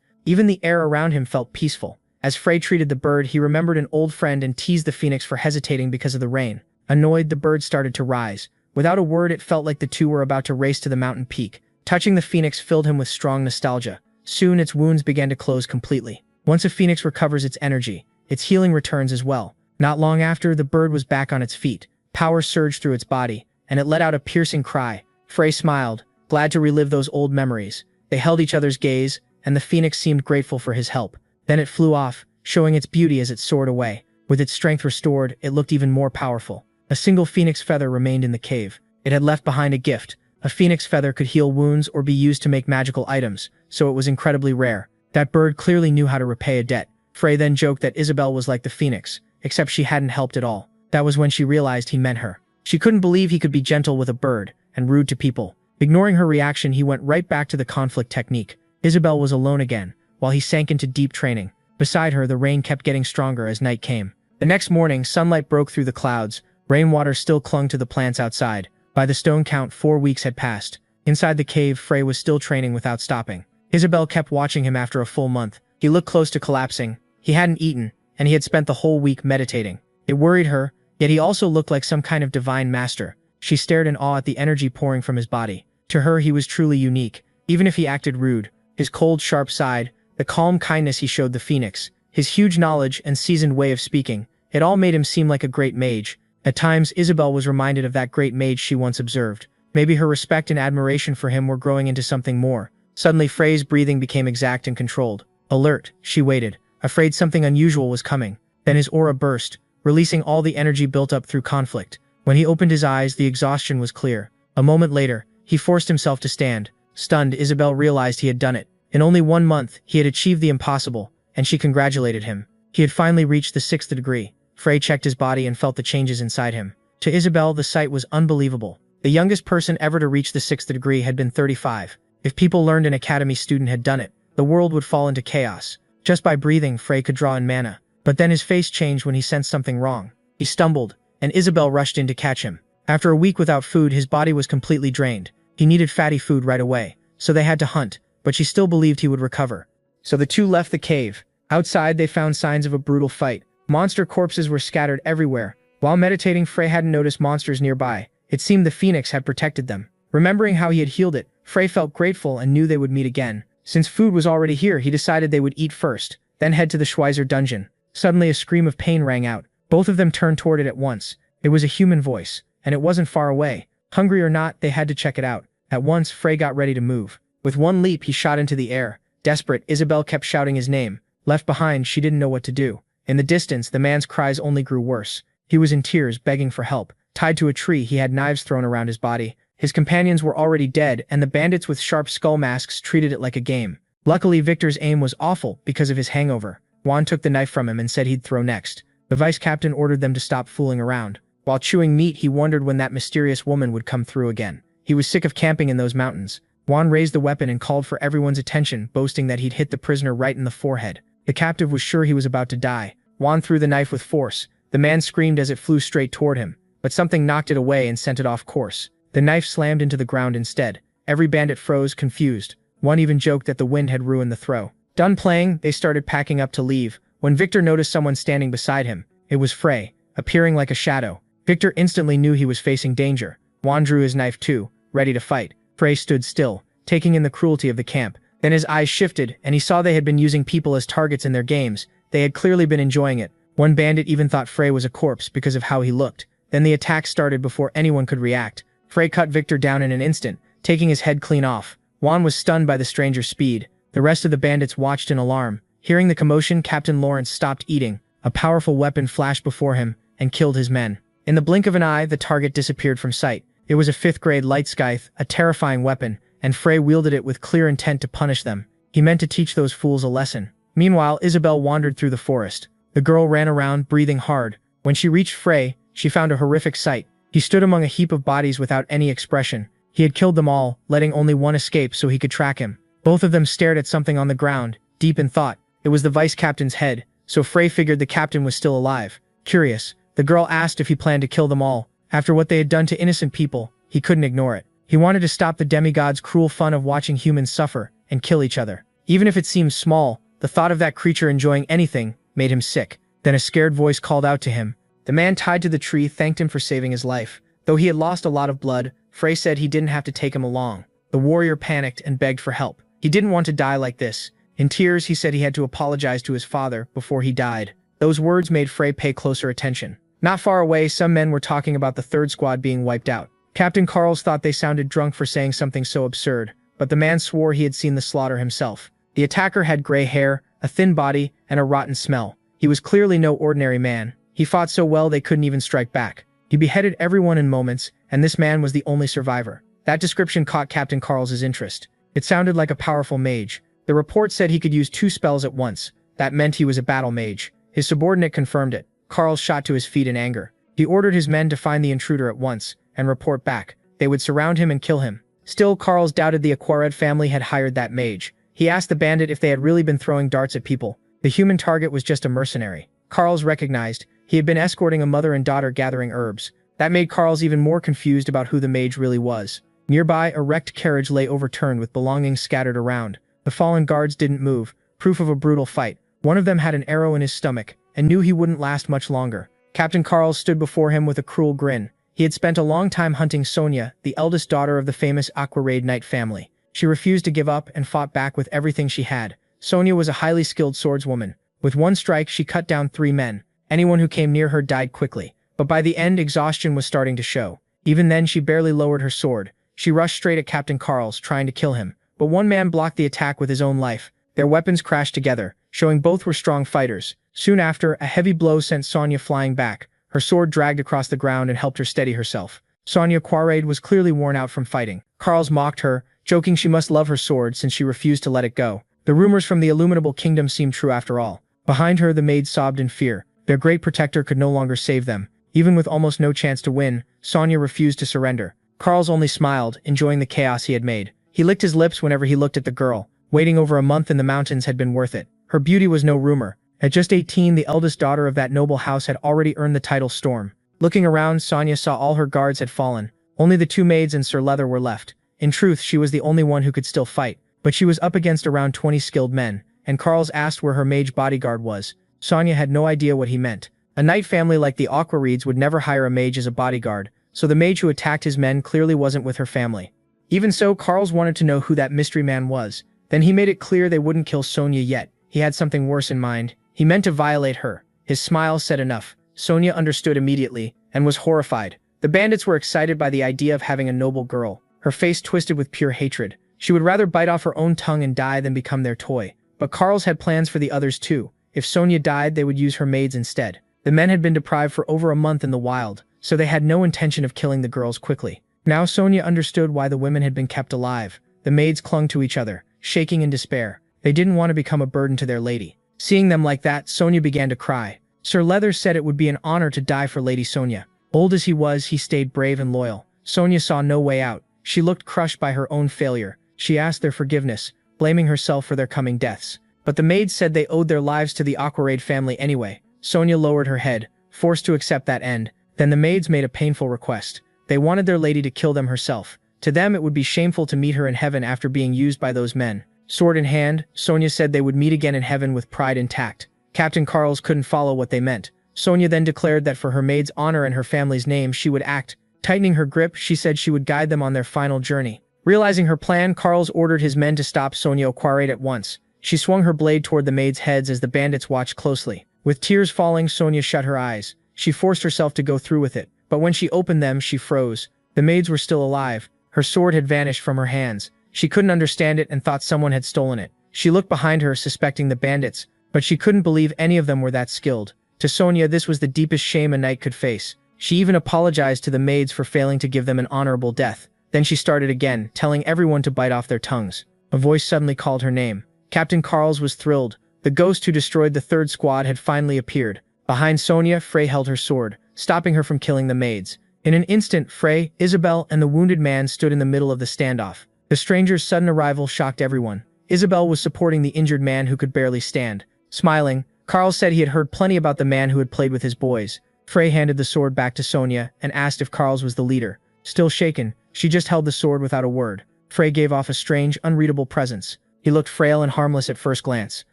Even the air around him felt peaceful. As Frey treated the bird, he remembered an old friend and teased the phoenix for hesitating because of the rain. Annoyed, the bird started to rise. Without a word, it felt like the two were about to race to the mountain peak. Touching the phoenix filled him with strong nostalgia. Soon, its wounds began to close completely. Once a phoenix recovers its energy, its healing returns as well. Not long after, the bird was back on its feet. Power surged through its body, and it let out a piercing cry. Frey smiled, glad to relive those old memories. They held each other's gaze, and the phoenix seemed grateful for his help. Then it flew off, showing its beauty as it soared away. With its strength restored, it looked even more powerful. A single phoenix feather remained in the cave. It had left behind a gift. A phoenix feather could heal wounds or be used to make magical items, so it was incredibly rare. That bird clearly knew how to repay a debt. Frey then joked that Isabel was like the phoenix, except she hadn't helped at all. That was when she realized he meant her. She couldn't believe he could be gentle with a bird and rude to people. Ignoring her reaction, he went right back to the conflict technique. Isabel was alone again, while he sank into deep training. Beside her, the rain kept getting stronger as night came. The next morning, sunlight broke through the clouds. Rainwater still clung to the plants outside. By the stone count, 4 weeks had passed. Inside the cave, Frey was still training without stopping. Isabel kept watching him after a full month. He looked close to collapsing. He hadn't eaten, and he had spent the whole week meditating. It worried her, yet he also looked like some kind of divine master. She stared in awe at the energy pouring from his body. To her, he was truly unique, even if he acted rude. His cold, sharp side, the calm kindness he showed the phoenix, his huge knowledge and seasoned way of speaking, it all made him seem like a great mage. At times, Isabel was reminded of that great mage she once observed. Maybe her respect and admiration for him were growing into something more. Suddenly, Frey's breathing became exact and controlled. Alert, she waited, afraid something unusual was coming. Then his aura burst, releasing all the energy built up through conflict. When he opened his eyes, the exhaustion was clear. A moment later, he forced himself to stand. Stunned, Isabel realized he had done it. In only 1 month, he had achieved the impossible, and she congratulated him. He had finally reached the 6th degree. Frey checked his body and felt the changes inside him. To Isabel, the sight was unbelievable. The youngest person ever to reach the 6th degree had been 35. If people learned an academy student had done it, the world would fall into chaos. Just by breathing, Frey could draw in mana. But then his face changed when he sensed something wrong. He stumbled, and Isabel rushed in to catch him. After a week without food, his body was completely drained. He needed fatty food right away, so they had to hunt, but she still believed he would recover. So the two left the cave. Outside, they found signs of a brutal fight. Monster corpses were scattered everywhere. While meditating, Frey hadn't noticed monsters nearby. It seemed the phoenix had protected them. Remembering how he had healed it, Frey felt grateful and knew they would meet again. Since food was already here, he decided they would eat first, then head to the Schweizer dungeon. Suddenly, a scream of pain rang out. Both of them turned toward it at once. It was a human voice, and it wasn't far away. Hungry or not, they had to check it out. At once, Frey got ready to move. With one leap, he shot into the air. Desperate, Isabel kept shouting his name. Left behind, she didn't know what to do. In the distance, the man's cries only grew worse. He was in tears, begging for help. Tied to a tree, he had knives thrown around his body. His companions were already dead, and the bandits with sharp skull masks treated it like a game. Luckily, Victor's aim was awful because of his hangover. Juan took the knife from him and said he'd throw next. The vice captain ordered them to stop fooling around. While chewing meat, he wondered when that mysterious woman would come through again. He was sick of camping in those mountains. Juan raised the weapon and called for everyone's attention, boasting that he'd hit the prisoner right in the forehead. The captive was sure he was about to die. Juan threw the knife with force. The man screamed as it flew straight toward him, but something knocked it away and sent it off course. The knife slammed into the ground instead. Every bandit froze, confused. One even joked that the wind had ruined the throw. Done playing, they started packing up to leave, when Victor noticed someone standing beside him. It was Frey, appearing like a shadow. Victor instantly knew he was facing danger. Juan drew his knife too, ready to fight. Frey stood still, taking in the cruelty of the camp. Then his eyes shifted, and he saw they had been using people as targets in their games. They had clearly been enjoying it. One bandit even thought Frey was a corpse because of how he looked. Then the attack started before anyone could react. Frey cut Victor down in an instant, taking his head clean off. Juan was stunned by the stranger's speed. The rest of the bandits watched in alarm. Hearing the commotion, Captain Lawrence stopped eating. A powerful weapon flashed before him and killed his men. In the blink of an eye, the target disappeared from sight. It was a 5th-grade light scythe, a terrifying weapon. and Frey wielded it with clear intent to punish them. He meant to teach those fools a lesson. Meanwhile, Isabel wandered through the forest. The girl ran around, breathing hard. When she reached Frey, she found a horrific sight. He stood among a heap of bodies without any expression. He had killed them all, letting only one escape so he could track him. Both of them stared at something on the ground, deep in thought. It was the vice captain's head, so Frey figured the captain was still alive. Curious, the girl asked if he planned to kill them all. After what they had done to innocent people, he couldn't ignore it. He wanted to stop the demigod's cruel fun of watching humans suffer and kill each other. Even if it seemed small, the thought of that creature enjoying anything made him sick. Then a scared voice called out to him. The man tied to the tree thanked him for saving his life. Though he had lost a lot of blood, Frey said he didn't have to take him along. The warrior panicked and begged for help. He didn't want to die like this. In tears, he said he had to apologize to his father before he died. Those words made Frey pay closer attention. Not far away, some men were talking about the third squad being wiped out. Captain Carls thought they sounded drunk for saying something so absurd, but the man swore he had seen the slaughter himself. The attacker had gray hair, a thin body, and a rotten smell. He was clearly no ordinary man. He fought so well they couldn't even strike back. He beheaded everyone in moments, and this man was the only survivor. That description caught Captain Carls' interest. It sounded like a powerful mage. The report said he could use 2 spells at once. That meant he was a battle mage. His subordinate confirmed it. Carls shot to his feet in anger. He ordered his men to find the intruder at once and report back. They would surround him and kill him. Still, Carls doubted the Aquared family had hired that mage. He asked the bandit if they had really been throwing darts at people. The human target was just a mercenary. Carls recognized he had been escorting a mother and daughter gathering herbs. That made Carls even more confused about who the mage really was. Nearby, a wrecked carriage lay overturned with belongings scattered around. The fallen guards didn't move, proof of a brutal fight. One of them had an arrow in his stomach and knew he wouldn't last much longer. Captain Carls stood before him with a cruel grin. He had spent a long time hunting Sonia, the eldest daughter of the famous Aquared knight family. She refused to give up and fought back with everything she had. Sonia was a highly skilled swordswoman. With one strike, she cut down 3 men. Anyone who came near her died quickly. But by the end, exhaustion was starting to show. Even then, she barely lowered her sword. She rushed straight at Captain Carls, trying to kill him. But one man blocked the attack with his own life. Their weapons crashed together, showing both were strong fighters. Soon after, a heavy blow sent Sonia flying back. Her sword dragged across the ground and helped her steady herself. Sonia Quarade was clearly worn out from fighting. Carls mocked her, joking she must love her sword since she refused to let it go. The rumors from the Illuminable Kingdom seemed true after all. Behind her, the maids sobbed in fear. Their great protector could no longer save them. Even with almost no chance to win, Sonia refused to surrender. Carls only smiled, enjoying the chaos he had made. He licked his lips whenever he looked at the girl. Waiting over a month in the mountains had been worth it. Her beauty was no rumor. At just 18, the eldest daughter of that noble house had already earned the title Storm. Looking around, Sonia saw all her guards had fallen. Only the 2 maids and Sir Leather were left. In truth, she was the only one who could still fight. But she was up against around 20 skilled men, and Carls asked where her mage bodyguard was. Sonia had no idea what he meant. A knight family like the Aquaredes would never hire a mage as a bodyguard, so the mage who attacked his men clearly wasn't with her family. Even so, Carls wanted to know who that mystery man was. Then he made it clear they wouldn't kill Sonia yet. He had something worse in mind. He meant to violate her. His smile said enough. Sonia understood immediately, and was horrified. The bandits were excited by the idea of having a noble girl. Her face twisted with pure hatred. She would rather bite off her own tongue and die than become their toy. But Carls had plans for the others too. If Sonia died, they would use her maids instead. The men had been deprived for over a month in the wild, so they had no intention of killing the girls quickly. Now Sonia understood why the women had been kept alive. The maids clung to each other, shaking in despair. They didn't want to become a burden to their lady. Seeing them like that, Sonia began to cry. Sir Leather said it would be an honor to die for Lady Sonia. Old as he was, he stayed brave and loyal. Sonia saw no way out. She looked crushed by her own failure. She asked their forgiveness, blaming herself for their coming deaths. But the maids said they owed their lives to the Aquared family anyway. Sonia lowered her head, forced to accept that end. Then the maids made a painful request. They wanted their lady to kill them herself. To them, it would be shameful to meet her in heaven after being used by those men. Sword in hand, Sonia said they would meet again in heaven with pride intact. Captain Carls couldn't follow what they meant. Sonia then declared that for her maid's honor and her family's name, she would act. Tightening her grip, she said she would guide them on their final journey. Realizing her plan, Carls ordered his men to stop Sonia Quarade at once. She swung her blade toward the maids' heads as the bandits watched closely. With tears falling, Sonia shut her eyes. She forced herself to go through with it, but when she opened them, she froze. The maids were still alive. Her sword had vanished from her hands. She couldn't understand it and thought someone had stolen it. She looked behind her, suspecting the bandits, but she couldn't believe any of them were that skilled. To Sonia, this was the deepest shame a knight could face. She even apologized to the maids for failing to give them an honorable death. Then she started again, telling everyone to bite off their tongues. A voice suddenly called her name. Captain Carls was thrilled. The ghost who destroyed the third squad had finally appeared. Behind Sonia, Frey held her sword, stopping her from killing the maids. In an instant, Frey, Isabel, and the wounded man stood in the middle of the standoff. The stranger's sudden arrival shocked everyone. Isabel was supporting the injured man who could barely stand. Smiling, Carl said he had heard plenty about the man who had played with his boys. Frey handed the sword back to Sonia and asked if Carls was the leader. Still shaken, she just held the sword without a word. Frey gave off a strange, unreadable presence. He looked frail and harmless at first glance.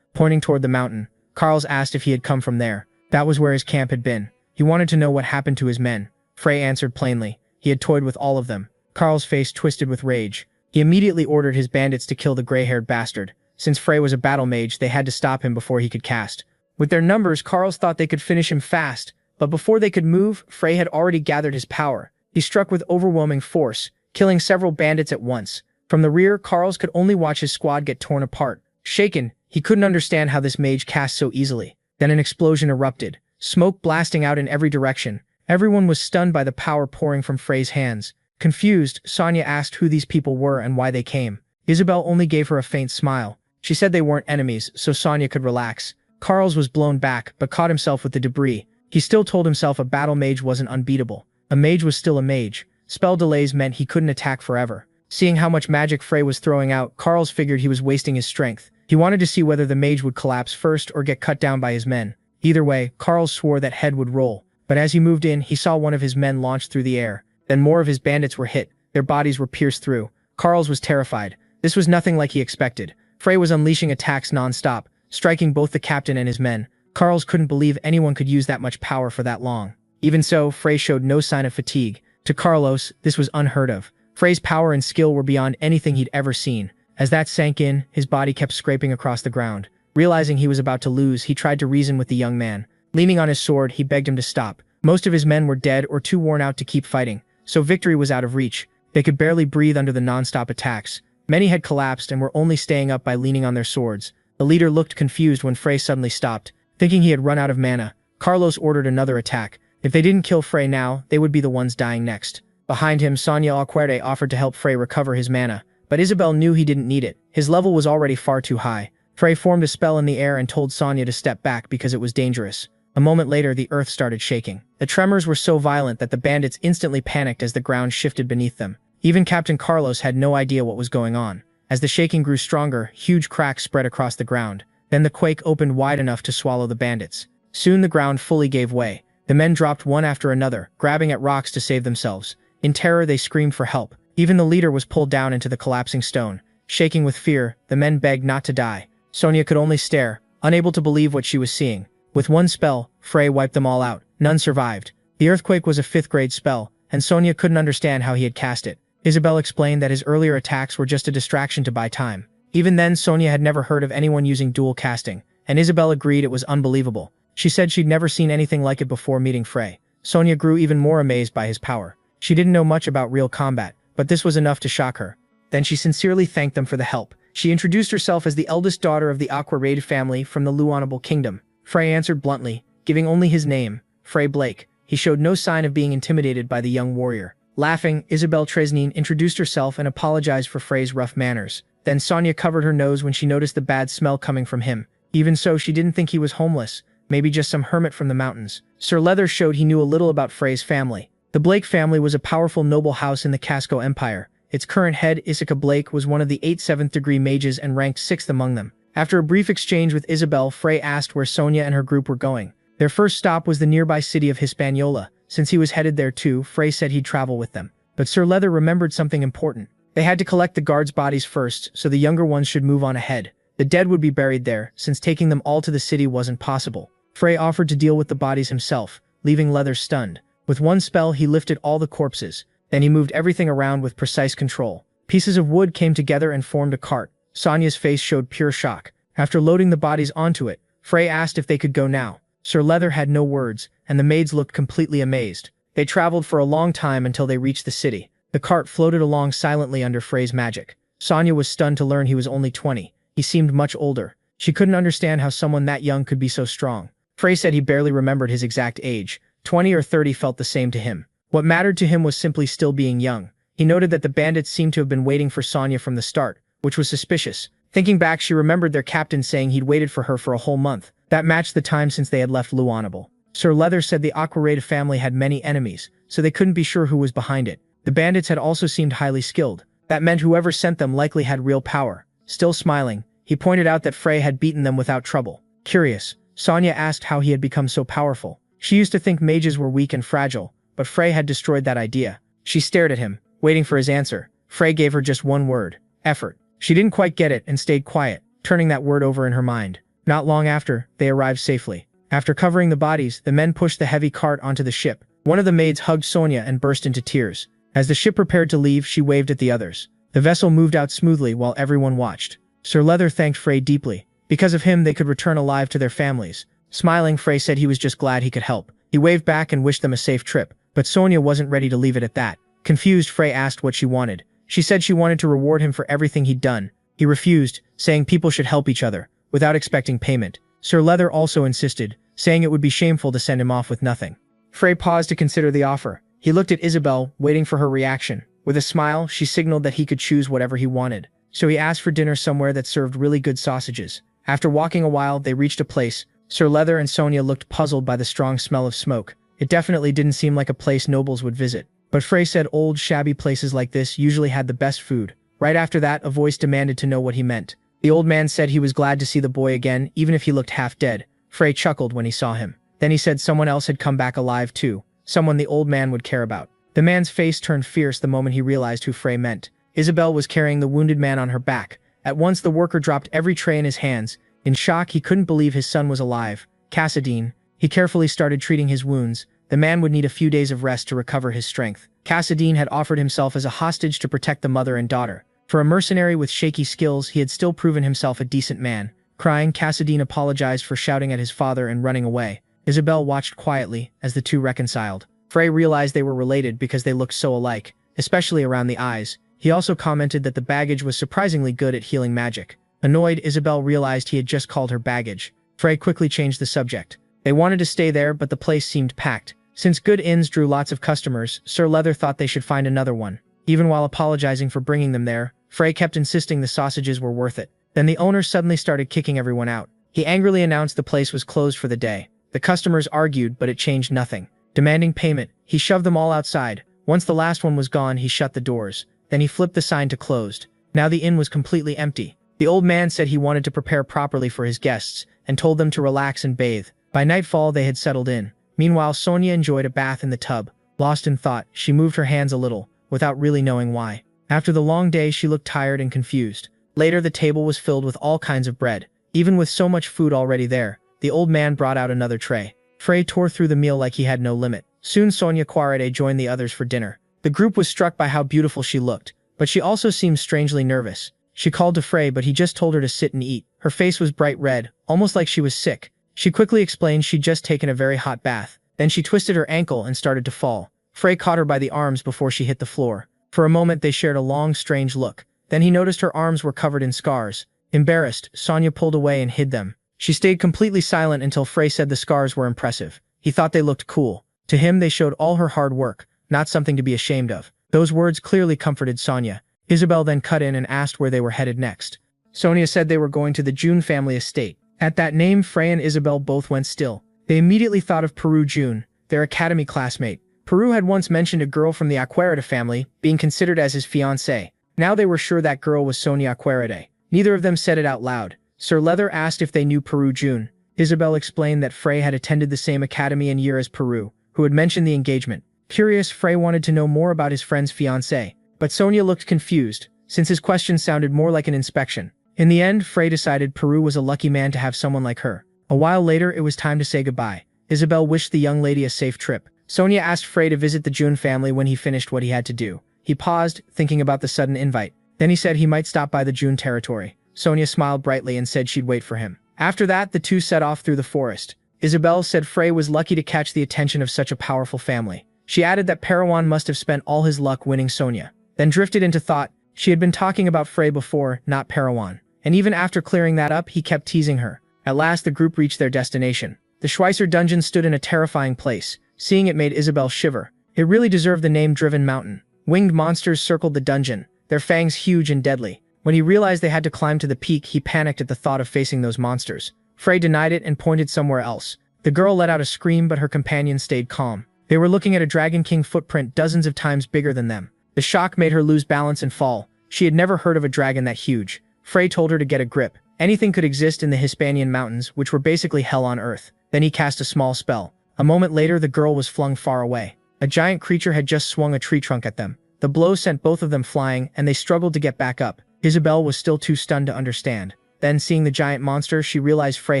Pointing toward the mountain, Carls asked if he had come from there. That was where his camp had been. He wanted to know what happened to his men. Frey answered plainly. He had toyed with all of them. Carl's face twisted with rage. He immediately ordered his bandits to kill the gray-haired bastard. Since Frey was a battle mage, they had to stop him before he could cast. With their numbers, Carls thought they could finish him fast, but before they could move, Frey had already gathered his power. He struck with overwhelming force, killing several bandits at once. From the rear, Carls could only watch his squad get torn apart. Shaken, he couldn't understand how this mage cast so easily. Then an explosion erupted, smoke blasting out in every direction. Everyone was stunned by the power pouring from Frey's hands. Confused, Sonia asked who these people were and why they came. Isabel only gave her a faint smile. She said they weren't enemies, so Sonia could relax. Carls was blown back, but caught himself with the debris. He still told himself a battle mage wasn't unbeatable. A mage was still a mage. Spell delays meant he couldn't attack forever. Seeing how much magic Frey was throwing out, Carls figured he was wasting his strength. He wanted to see whether the mage would collapse first or get cut down by his men. Either way, Carls swore that head would roll. But as he moved in, he saw one of his men launch through the air. Then more of his bandits were hit. Their bodies were pierced through. Carls was terrified. This was nothing like he expected. Frey was unleashing attacks non-stop, striking both the captain and his men. Carls couldn't believe anyone could use that much power for that long. Even so, Frey showed no sign of fatigue. To Carlos, this was unheard of. Frey's power and skill were beyond anything he'd ever seen. As that sank in, his body kept scraping across the ground. Realizing he was about to lose, he tried to reason with the young man. Leaning on his sword, he begged him to stop. Most of his men were dead or too worn out to keep fighting, so victory was out of reach. They could barely breathe under the non-stop attacks. Many had collapsed and were only staying up by leaning on their swords. The leader looked confused when Frey suddenly stopped. Thinking he had run out of mana, Carlos ordered another attack. If they didn't kill Frey now, they would be the ones dying next. Behind him, Sonia Alquerde offered to help Frey recover his mana, but Isabel knew he didn't need it. His level was already far too high. Frey formed a spell in the air and told Sonia to step back because it was dangerous. A moment later, the earth started shaking. The tremors were so violent that the bandits instantly panicked as the ground shifted beneath them. Even Captain Carlos had no idea what was going on. As the shaking grew stronger, huge cracks spread across the ground. Then the quake opened wide enough to swallow the bandits. Soon the ground fully gave way. The men dropped one after another, grabbing at rocks to save themselves. In terror, they screamed for help. Even the leader was pulled down into the collapsing stone. Shaking with fear, the men begged not to die. Sonia could only stare, unable to believe what she was seeing. With one spell, Frey wiped them all out. None survived. The earthquake was a 5th-grade spell, and Sonia couldn't understand how he had cast it. Isabel explained that his earlier attacks were just a distraction to buy time. Even then, Sonia had never heard of anyone using dual casting, and Isabel agreed it was unbelievable. She said she'd never seen anything like it before meeting Frey. Sonia grew even more amazed by his power. She didn't know much about real combat, but this was enough to shock her. Then she sincerely thanked them for the help. She introduced herself as the eldest daughter of the Aqua Raid family from the Luanable Kingdom. Frey answered bluntly, giving only his name, Frey Blake. He showed no sign of being intimidated by the young warrior. Laughing, Isabel Tresnine introduced herself and apologized for Frey's rough manners. Then Sonia covered her nose when she noticed the bad smell coming from him. Even so, she didn't think he was homeless, maybe just some hermit from the mountains. Sir Leather showed he knew a little about Frey's family. The Blake family was a powerful noble house in the Casco Empire. Its current head, Issachar Blake, was one of the 8 7th-degree mages and ranked 6th among them. After a brief exchange with Isabel, Frey asked where Sonia and her group were going. Their first stop was the nearby city of Hispaniola. Since he was headed there too, Frey said he'd travel with them. But Sir Leather remembered something important. They had to collect the guards' bodies first, so the younger ones should move on ahead. The dead would be buried there, since taking them all to the city wasn't possible. Frey offered to deal with the bodies himself, leaving Leather stunned. With one spell, he lifted all the corpses. Then he moved everything around with precise control. Pieces of wood came together and formed a cart. Sonia's face showed pure shock. After loading the bodies onto it, Frey asked if they could go now. Sir Leather had no words, and the maids looked completely amazed. They traveled for a long time until they reached the city. The cart floated along silently under Frey's magic. Sonia was stunned to learn he was only 20. He seemed much older. She couldn't understand how someone that young could be so strong. Frey said he barely remembered his exact age. 20 or 30 felt the same to him. What mattered to him was simply still being young. He noted that the bandits seemed to have been waiting for Sonia from the start, which was suspicious. Thinking back, she remembered their captain saying he'd waited for her for a whole month. That matched the time since they had left Luanable. Sir Leather said the Aquarade family had many enemies, so they couldn't be sure who was behind it. The bandits had also seemed highly skilled. That meant whoever sent them likely had real power. Still smiling, he pointed out that Frey had beaten them without trouble. Curious, Sonia asked how he had become so powerful. She used to think mages were weak and fragile, but Frey had destroyed that idea. She stared at him, waiting for his answer. Frey gave her just one word: effort. She didn't quite get it and stayed quiet, turning that word over in her mind. Not long after, they arrived safely. After covering the bodies, the men pushed the heavy cart onto the ship. One of the maids hugged Sonia and burst into tears. As the ship prepared to leave, she waved at the others. The vessel moved out smoothly while everyone watched. Sir Leather thanked Frey deeply. Because of him, they could return alive to their families. Smiling, Frey said he was just glad he could help. He waved back and wished them a safe trip, but Sonia wasn't ready to leave it at that. Confused, Frey asked what she wanted. She said she wanted to reward him for everything he'd done. He refused, saying people should help each other, without expecting payment. Sir Leather also insisted, saying it would be shameful to send him off with nothing. Frey paused to consider the offer. He looked at Isabel, waiting for her reaction. With a smile, she signaled that he could choose whatever he wanted. So he asked for dinner somewhere that served really good sausages. After walking a while, they reached a place. Sir Leather and Sonia looked puzzled by the strong smell of smoke. It definitely didn't seem like a place nobles would visit. But Frey said old, shabby places like this usually had the best food. Right after that, a voice demanded to know what he meant. The old man said he was glad to see the boy again, even if he looked half dead. Frey chuckled when he saw him. Then he said someone else had come back alive too. Someone the old man would care about. The man's face turned fierce the moment he realized who Frey meant. Isabel was carrying the wounded man on her back. At once the worker dropped every tray in his hands. In shock, he couldn't believe his son was alive. Cassadine. He carefully started treating his wounds. The man would need a few days of rest to recover his strength. Cassadine had offered himself as a hostage to protect the mother and daughter. For a mercenary with shaky skills, he had still proven himself a decent man. Crying, Cassadine apologized for shouting at his father and running away. Isabel watched quietly as the two reconciled. Frey realized they were related because they looked so alike, especially around the eyes. He also commented that the baggage was surprisingly good at healing magic. Annoyed, Isabel realized he had just called her baggage. Frey quickly changed the subject. They wanted to stay there, but the place seemed packed. Since good inns drew lots of customers, Sir Leather thought they should find another one. Even while apologizing for bringing them there, Frey kept insisting the sausages were worth it. Then the owner suddenly started kicking everyone out. He angrily announced the place was closed for the day. The customers argued, but it changed nothing. Demanding payment, he shoved them all outside. Once the last one was gone, he shut the doors. Then he flipped the sign to closed. Now the inn was completely empty. The old man said he wanted to prepare properly for his guests, and told them to relax and bathe. By nightfall, they had settled in. Meanwhile, Sonia enjoyed a bath in the tub. Lost in thought, she moved her hands a little, without really knowing why. After the long day, she looked tired and confused. Later, the table was filled with all kinds of bread. Even with so much food already there, the old man brought out another tray. Frey tore through the meal like he had no limit. Soon Sonia Quarade joined the others for dinner. The group was struck by how beautiful she looked, but she also seemed strangely nervous. She called to Frey, but he just told her to sit and eat. Her face was bright red, almost like she was sick. She quickly explained she'd just taken a very hot bath. Then she twisted her ankle and started to fall. Frey caught her by the arms before she hit the floor. For a moment they shared a long, strange look. Then he noticed her arms were covered in scars. Embarrassed, Sonia pulled away and hid them. She stayed completely silent until Frey said the scars were impressive. He thought they looked cool. To him, they showed all her hard work, not something to be ashamed of. Those words clearly comforted Sonia. Isabel then cut in and asked where they were headed next. Sonia said they were going to the June family estate. At that name, Frey and Isabel both went still. They immediately thought of Peru June, their academy classmate. Peru had once mentioned a girl from the Aquarade family being considered as his fiancée. Now they were sure that girl was Sonia Aquarade. Neither of them said it out loud. Sir Leather asked if they knew Peru June. Isabel explained that Frey had attended the same academy and year as Peru, who had mentioned the engagement. Curious, Frey wanted to know more about his friend's fiancée. But Sonia looked confused, since his question sounded more like an inspection. In the end, Frey decided Peru was a lucky man to have someone like her. A while later, it was time to say goodbye. Isabel wished the young lady a safe trip. Sonia asked Frey to visit the June family when he finished what he had to do. He paused, thinking about the sudden invite. Then he said he might stop by the June territory. Sonia smiled brightly and said she'd wait for him. After that, the two set off through the forest. Isabel said Frey was lucky to catch the attention of such a powerful family. She added that Parawan must have spent all his luck winning Sonia. Then drifted into thought. She had been talking about Frey before, not Parawan. And even after clearing that up, he kept teasing her. At last, the group reached their destination. The Schweitzer dungeon stood in a terrifying place. Seeing it made Isabel shiver. It really deserved the name Driven Mountain. Winged monsters circled the dungeon, their fangs huge and deadly. When he realized they had to climb to the peak, he panicked at the thought of facing those monsters. Frey denied it and pointed somewhere else. The girl let out a scream, but her companions stayed calm. They were looking at a Dragon King footprint dozens of times bigger than them. The shock made her lose balance and fall. She had never heard of a dragon that huge. Frey told her to get a grip. Anything could exist in the Hispanian mountains, which were basically hell on earth. Then he cast a small spell. A moment later, the girl was flung far away. A giant creature had just swung a tree trunk at them. The blow sent both of them flying, and they struggled to get back up. Isabel was still too stunned to understand. Then, seeing the giant monster, she realized Frey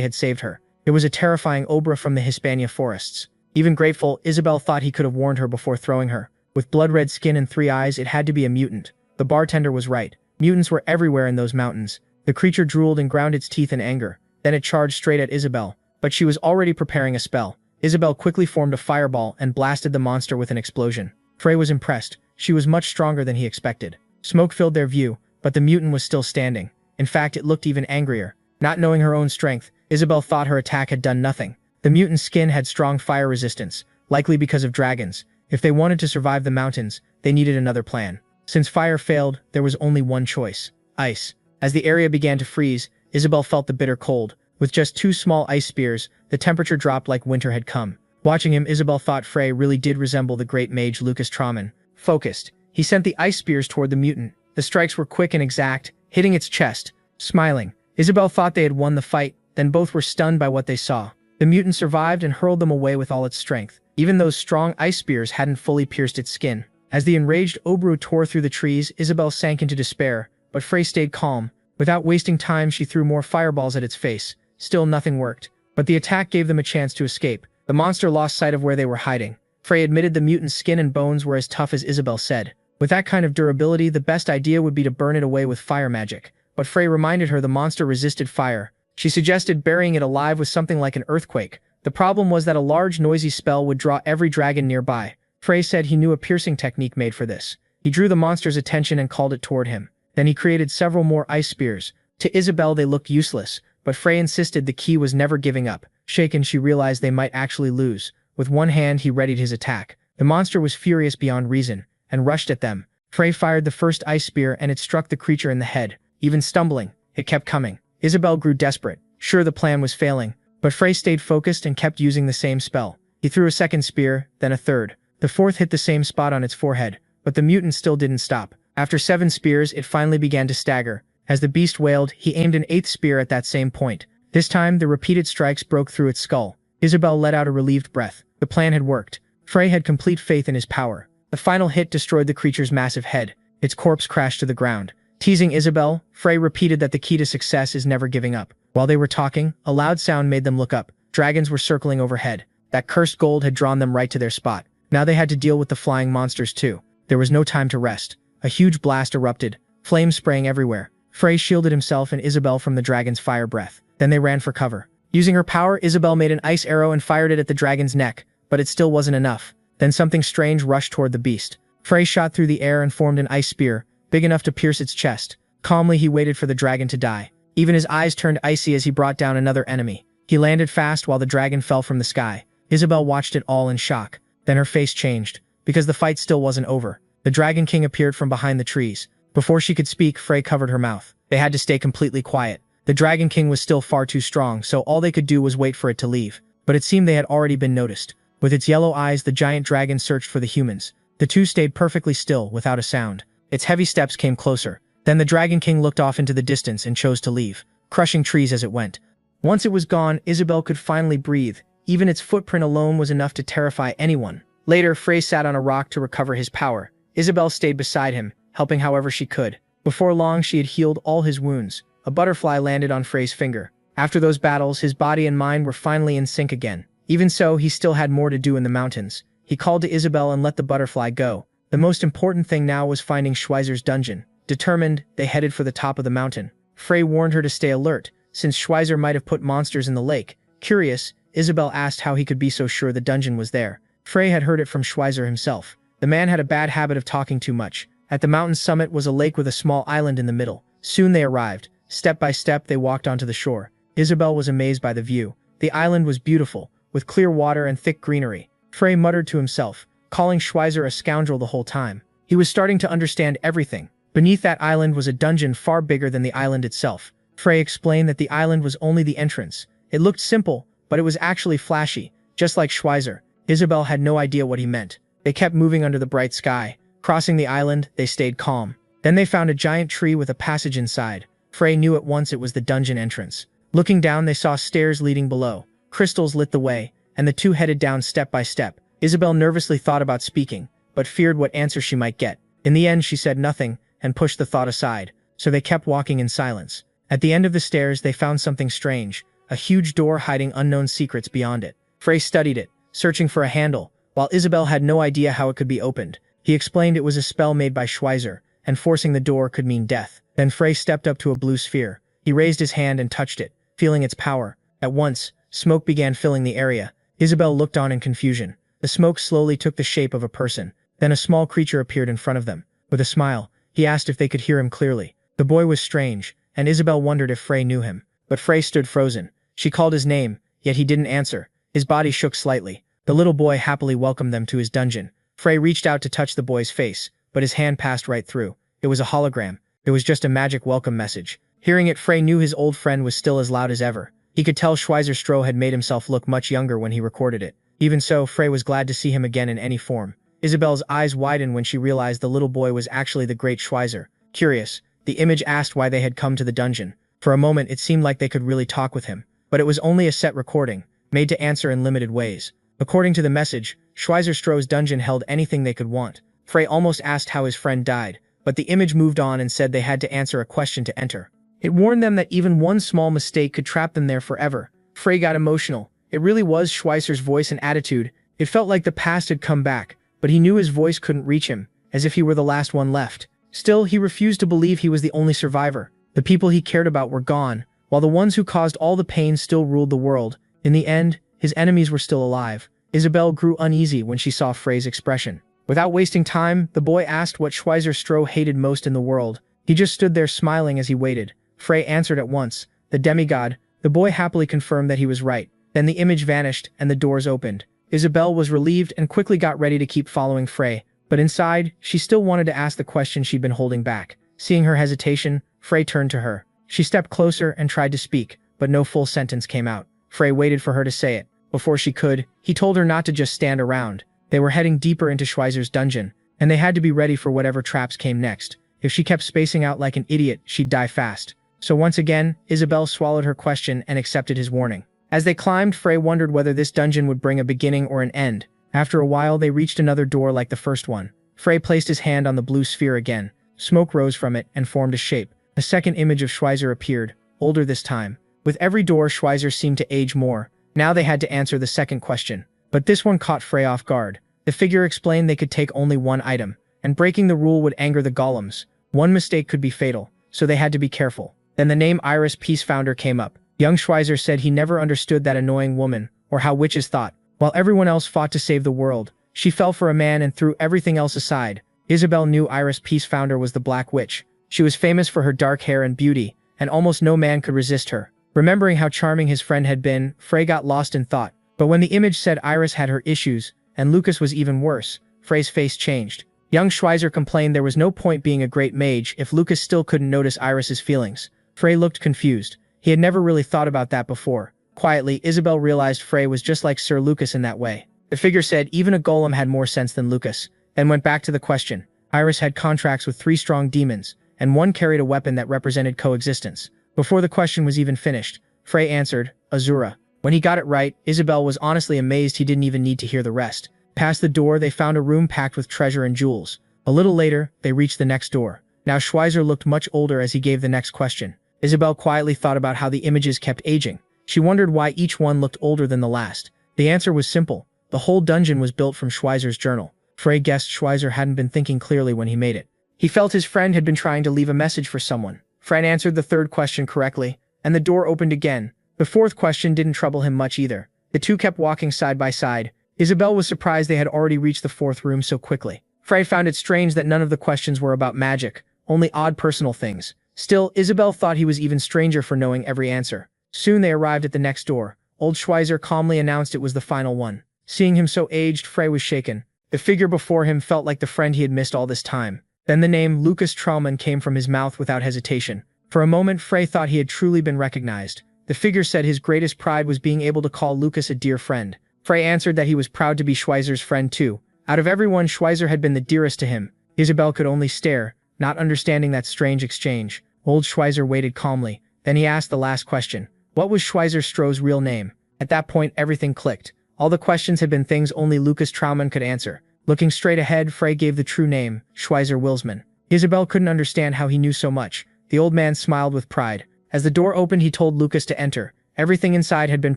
had saved her. It was a terrifying obra from the Hispania forests. Even grateful, Isabel thought he could have warned her before throwing her. With blood-red skin and 3 eyes, it had to be a mutant. The bartender was right. Mutants were everywhere in those mountains. The creature drooled and ground its teeth in anger. Then it charged straight at Isabel. But she was already preparing a spell. Isabel quickly formed a fireball and blasted the monster with an explosion. Frey was impressed. She was much stronger than he expected. Smoke filled their view, but the mutant was still standing. In fact, it looked even angrier. Not knowing her own strength, Isabel thought her attack had done nothing. The mutant's skin had strong fire resistance, likely because of dragons. If they wanted to survive the mountains, they needed another plan. Since fire failed, there was only one choice: ice. As the area began to freeze, Isabel felt the bitter cold. With just 2 small ice spears, the temperature dropped like winter had come. Watching him, Isabel thought Frey really did resemble the great mage Lucas Traman. Focused, he sent the ice spears toward the mutant. The strikes were quick and exact, hitting its chest. Smiling, Isabel thought they had won the fight, then both were stunned by what they saw. The mutant survived and hurled them away with all its strength. Even those strong ice spears hadn't fully pierced its skin. As the enraged Obru tore through the trees, Isabel sank into despair, but Frey stayed calm. Without wasting time, she threw more fireballs at its face. Still nothing worked. But the attack gave them a chance to escape. The monster lost sight of where they were hiding. Frey admitted the mutant's skin and bones were as tough as Isabel said. With that kind of durability, the best idea would be to burn it away with fire magic. But Frey reminded her the monster resisted fire. She suggested burying it alive with something like an earthquake. The problem was that a large noisy spell would draw every dragon nearby. Frey said he knew a piercing technique made for this. He drew the monster's attention and called it toward him. Then he created several more ice spears. To Isabel they looked useless, but Frey insisted the key was never giving up. Shaken, she realized they might actually lose. With one hand he readied his attack. The monster was furious beyond reason, and rushed at them. Frey fired the first ice spear and it struck the creature in the head. Even stumbling, it kept coming. Isabel grew desperate. Sure, the plan was failing, but Frey stayed focused and kept using the same spell. He threw a second spear, then a third. The fourth hit the same spot on its forehead, but the mutant still didn't stop. After 7 spears, it finally began to stagger. As the beast wailed, he aimed an 8th spear at that same point. This time, the repeated strikes broke through its skull. Isabel let out a relieved breath. The plan had worked. Frey had complete faith in his power. The final hit destroyed the creature's massive head. Its corpse crashed to the ground. Teasing Isabel, Frey repeated that the key to success is never giving up. While they were talking, a loud sound made them look up. Dragons were circling overhead. That cursed gold had drawn them right to their spot. Now they had to deal with the flying monsters too. There was no time to rest. A huge blast erupted, flames spraying everywhere. Frey shielded himself and Isabel from the dragon's fire breath. Then they ran for cover. Using her power, Isabel made an ice arrow and fired it at the dragon's neck, but it still wasn't enough. Then something strange rushed toward the beast. Frey shot through the air and formed an ice spear, big enough to pierce its chest. Calmly, he waited for the dragon to die. Even his eyes turned icy as he brought down another enemy. He landed fast while the dragon fell from the sky. Isabel watched it all in shock. Then her face changed, because the fight still wasn't over. The Dragon King appeared from behind the trees. Before she could speak, Frey covered her mouth. They had to stay completely quiet. The Dragon King was still far too strong, so all they could do was wait for it to leave. But it seemed they had already been noticed. With its yellow eyes, the giant dragon searched for the humans. The two stayed perfectly still, without a sound. Its heavy steps came closer. Then the Dragon King looked off into the distance and chose to leave, crushing trees as it went. Once it was gone, Isabel could finally breathe. Even its footprint alone was enough to terrify anyone. Later, Frey sat on a rock to recover his power. Isabel stayed beside him, helping however she could. Before long, she had healed all his wounds. A butterfly landed on Frey's finger. After those battles, his body and mind were finally in sync again. Even so, he still had more to do in the mountains. He called to Isabel and let the butterfly go. The most important thing now was finding Schweizer's dungeon. Determined, they headed for the top of the mountain. Frey warned her to stay alert, since Schweizer might have put monsters in the lake. Curious, Isabel asked how he could be so sure the dungeon was there. Frey had heard it from Schweizer himself. The man had a bad habit of talking too much. At the mountain's summit was a lake with a small island in the middle. Soon they arrived. Step by step, they walked onto the shore. Isabel was amazed by the view. The island was beautiful, with clear water and thick greenery. Frey muttered to himself, calling Schweizer a scoundrel the whole time. He He was starting to understand everything. Beneath that island was a dungeon far bigger than the island itself. Frey explained that the island was only the entrance. It looked simple, but it was actually flashy, just like Schweizer. Isabel had no idea what he meant. They kept moving under the bright sky. Crossing the island, they stayed calm. Then they found a giant tree with a passage inside. Frey knew at once it was the dungeon entrance. Looking down, they saw stairs leading below. Crystals lit the way, and the two headed down step by step. Isabel nervously thought about speaking, but feared what answer she might get. In the end, she said nothing and pushed the thought aside, so they kept walking in silence. At the end of the stairs, they found something strange, a huge door hiding unknown secrets beyond it. Frey studied it, searching for a handle, while Isabel had no idea how it could be opened. He explained it was a spell made by Schweizer, and forcing the door could mean death. Then Frey stepped up to a blue sphere. He raised his hand and touched it, feeling its power. At once, smoke began filling the area. Isabel looked on in confusion. The smoke slowly took the shape of a person. Then a small creature appeared in front of them. With a smile, he asked if they could hear him clearly. The boy was strange, and Isabel wondered if Frey knew him. But Frey stood frozen. She called his name, yet he didn't answer. His body shook slightly. The little boy happily welcomed them to his dungeon. Frey reached out to touch the boy's face, but his hand passed right through. It was a hologram. It was just a magic welcome message. Hearing it, Frey knew his old friend was still as loud as ever. He could tell Schweizer Stroh had made himself look much younger when he recorded it. Even so, Frey was glad to see him again in any form. Isabel's eyes widened when she realized the little boy was actually the great Schweizer. Curious, the image asked why they had come to the dungeon. For a moment, it seemed like they could really talk with him. But it was only a set recording, made to answer in limited ways. According to the message, Schweizer Stroh's dungeon held anything they could want. Frey almost asked how his friend died, but the image moved on and said they had to answer a question to enter. It warned them that even one small mistake could trap them there forever. Frey got emotional. It really was Schweizer's voice and attitude. It felt like the past had come back, but he knew his voice couldn't reach him, as if he were the last one left. Still, he refused to believe he was the only survivor. The people he cared about were gone, while the ones who caused all the pain still ruled the world. In the end, his enemies were still alive. Isabel grew uneasy when she saw Frey's expression. Without wasting time, the boy asked what Schweizer Stroh hated most in the world. He just stood there smiling as he waited. Frey answered at once, the demigod. The boy happily confirmed that he was right. Then the image vanished and the doors opened. Isabel was relieved and quickly got ready to keep following Frey, but inside, she still wanted to ask the question she'd been holding back. Seeing her hesitation, Frey turned to her. She stepped closer and tried to speak, but no full sentence came out. Frey waited for her to say it. Before she could, he told her not to just stand around. They were heading deeper into Schweizer's dungeon, and they had to be ready for whatever traps came next. If she kept spacing out like an idiot, she'd die fast. So once again, Isabel swallowed her question and accepted his warning. As they climbed, Frey wondered whether this dungeon would bring a beginning or an end. After a while, they reached another door like the first one. Frey placed his hand on the blue sphere again. Smoke rose from it and formed a shape. A second image of Schweizer appeared, older this time. With every door, Schweizer seemed to age more. Now they had to answer the second question. But this one caught Frey off guard. The figure explained they could take only one item, and breaking the rule would anger the golems. One mistake could be fatal, so they had to be careful. Then the name Iris Peace Founder came up. Young Schweizer said he never understood that annoying woman, or how witches thought. While everyone else fought to save the world, she fell for a man and threw everything else aside. Isabel knew Iris Peace Founder was the Black Witch. She was famous for her dark hair and beauty, and almost no man could resist her. Remembering how charming his friend had been, Frey got lost in thought. But when the image said Iris had her issues, and Lucas was even worse, Frey's face changed. Young Schweizer complained there was no point being a great mage if Lucas still couldn't notice Iris's feelings. Frey looked confused. He had never really thought about that before. Quietly, Isabel realized Frey was just like Sir Lucas in that way. The figure said even a golem had more sense than Lucas, then went back to the question. Iris had contracts with 3 strong demons, and one carried a weapon that represented coexistence. Before the question was even finished, Frey answered, Azura. When he got it right, Isabel was honestly amazed he didn't even need to hear the rest. Past the door, they found a room packed with treasure and jewels. A little later, they reached the next door. Now Schweizer looked much older as he gave the next question. Isabel quietly thought about how the images kept aging. She wondered why each one looked older than the last. The answer was simple. The whole dungeon was built from Schweizer's journal. Frey guessed Schweizer hadn't been thinking clearly when he made it. He felt his friend had been trying to leave a message for someone. Frey answered the third question correctly, and the door opened again. The fourth question didn't trouble him much either. The two kept walking side by side. Isabel was surprised they had already reached the fourth room so quickly. Frey found it strange that none of the questions were about magic, only odd personal things. Still, Isabel thought he was even stranger for knowing every answer. Soon they arrived at the next door. Old Schweizer calmly announced it was the final one. Seeing him so aged, Frey was shaken. The figure before him felt like the friend he had missed all this time. Then the name Lucas Trauman came from his mouth without hesitation. For a moment, Frey thought he had truly been recognized. The figure said his greatest pride was being able to call Lucas a dear friend. Frey answered that he was proud to be Schweizer's friend too. Out of everyone, Schweizer had been the dearest to him. Isabel could only stare, not understanding that strange exchange. Old Schweizer waited calmly. Then he asked the last question. What was Schweizer Stroh's real name? At that point, everything clicked. All the questions had been things only Lucas Trauman could answer. Looking straight ahead, Frey gave the true name, Schweizer Wilsman. Isabel couldn't understand how he knew so much. The old man smiled with pride. As the door opened, he told Lucas to enter. Everything inside had been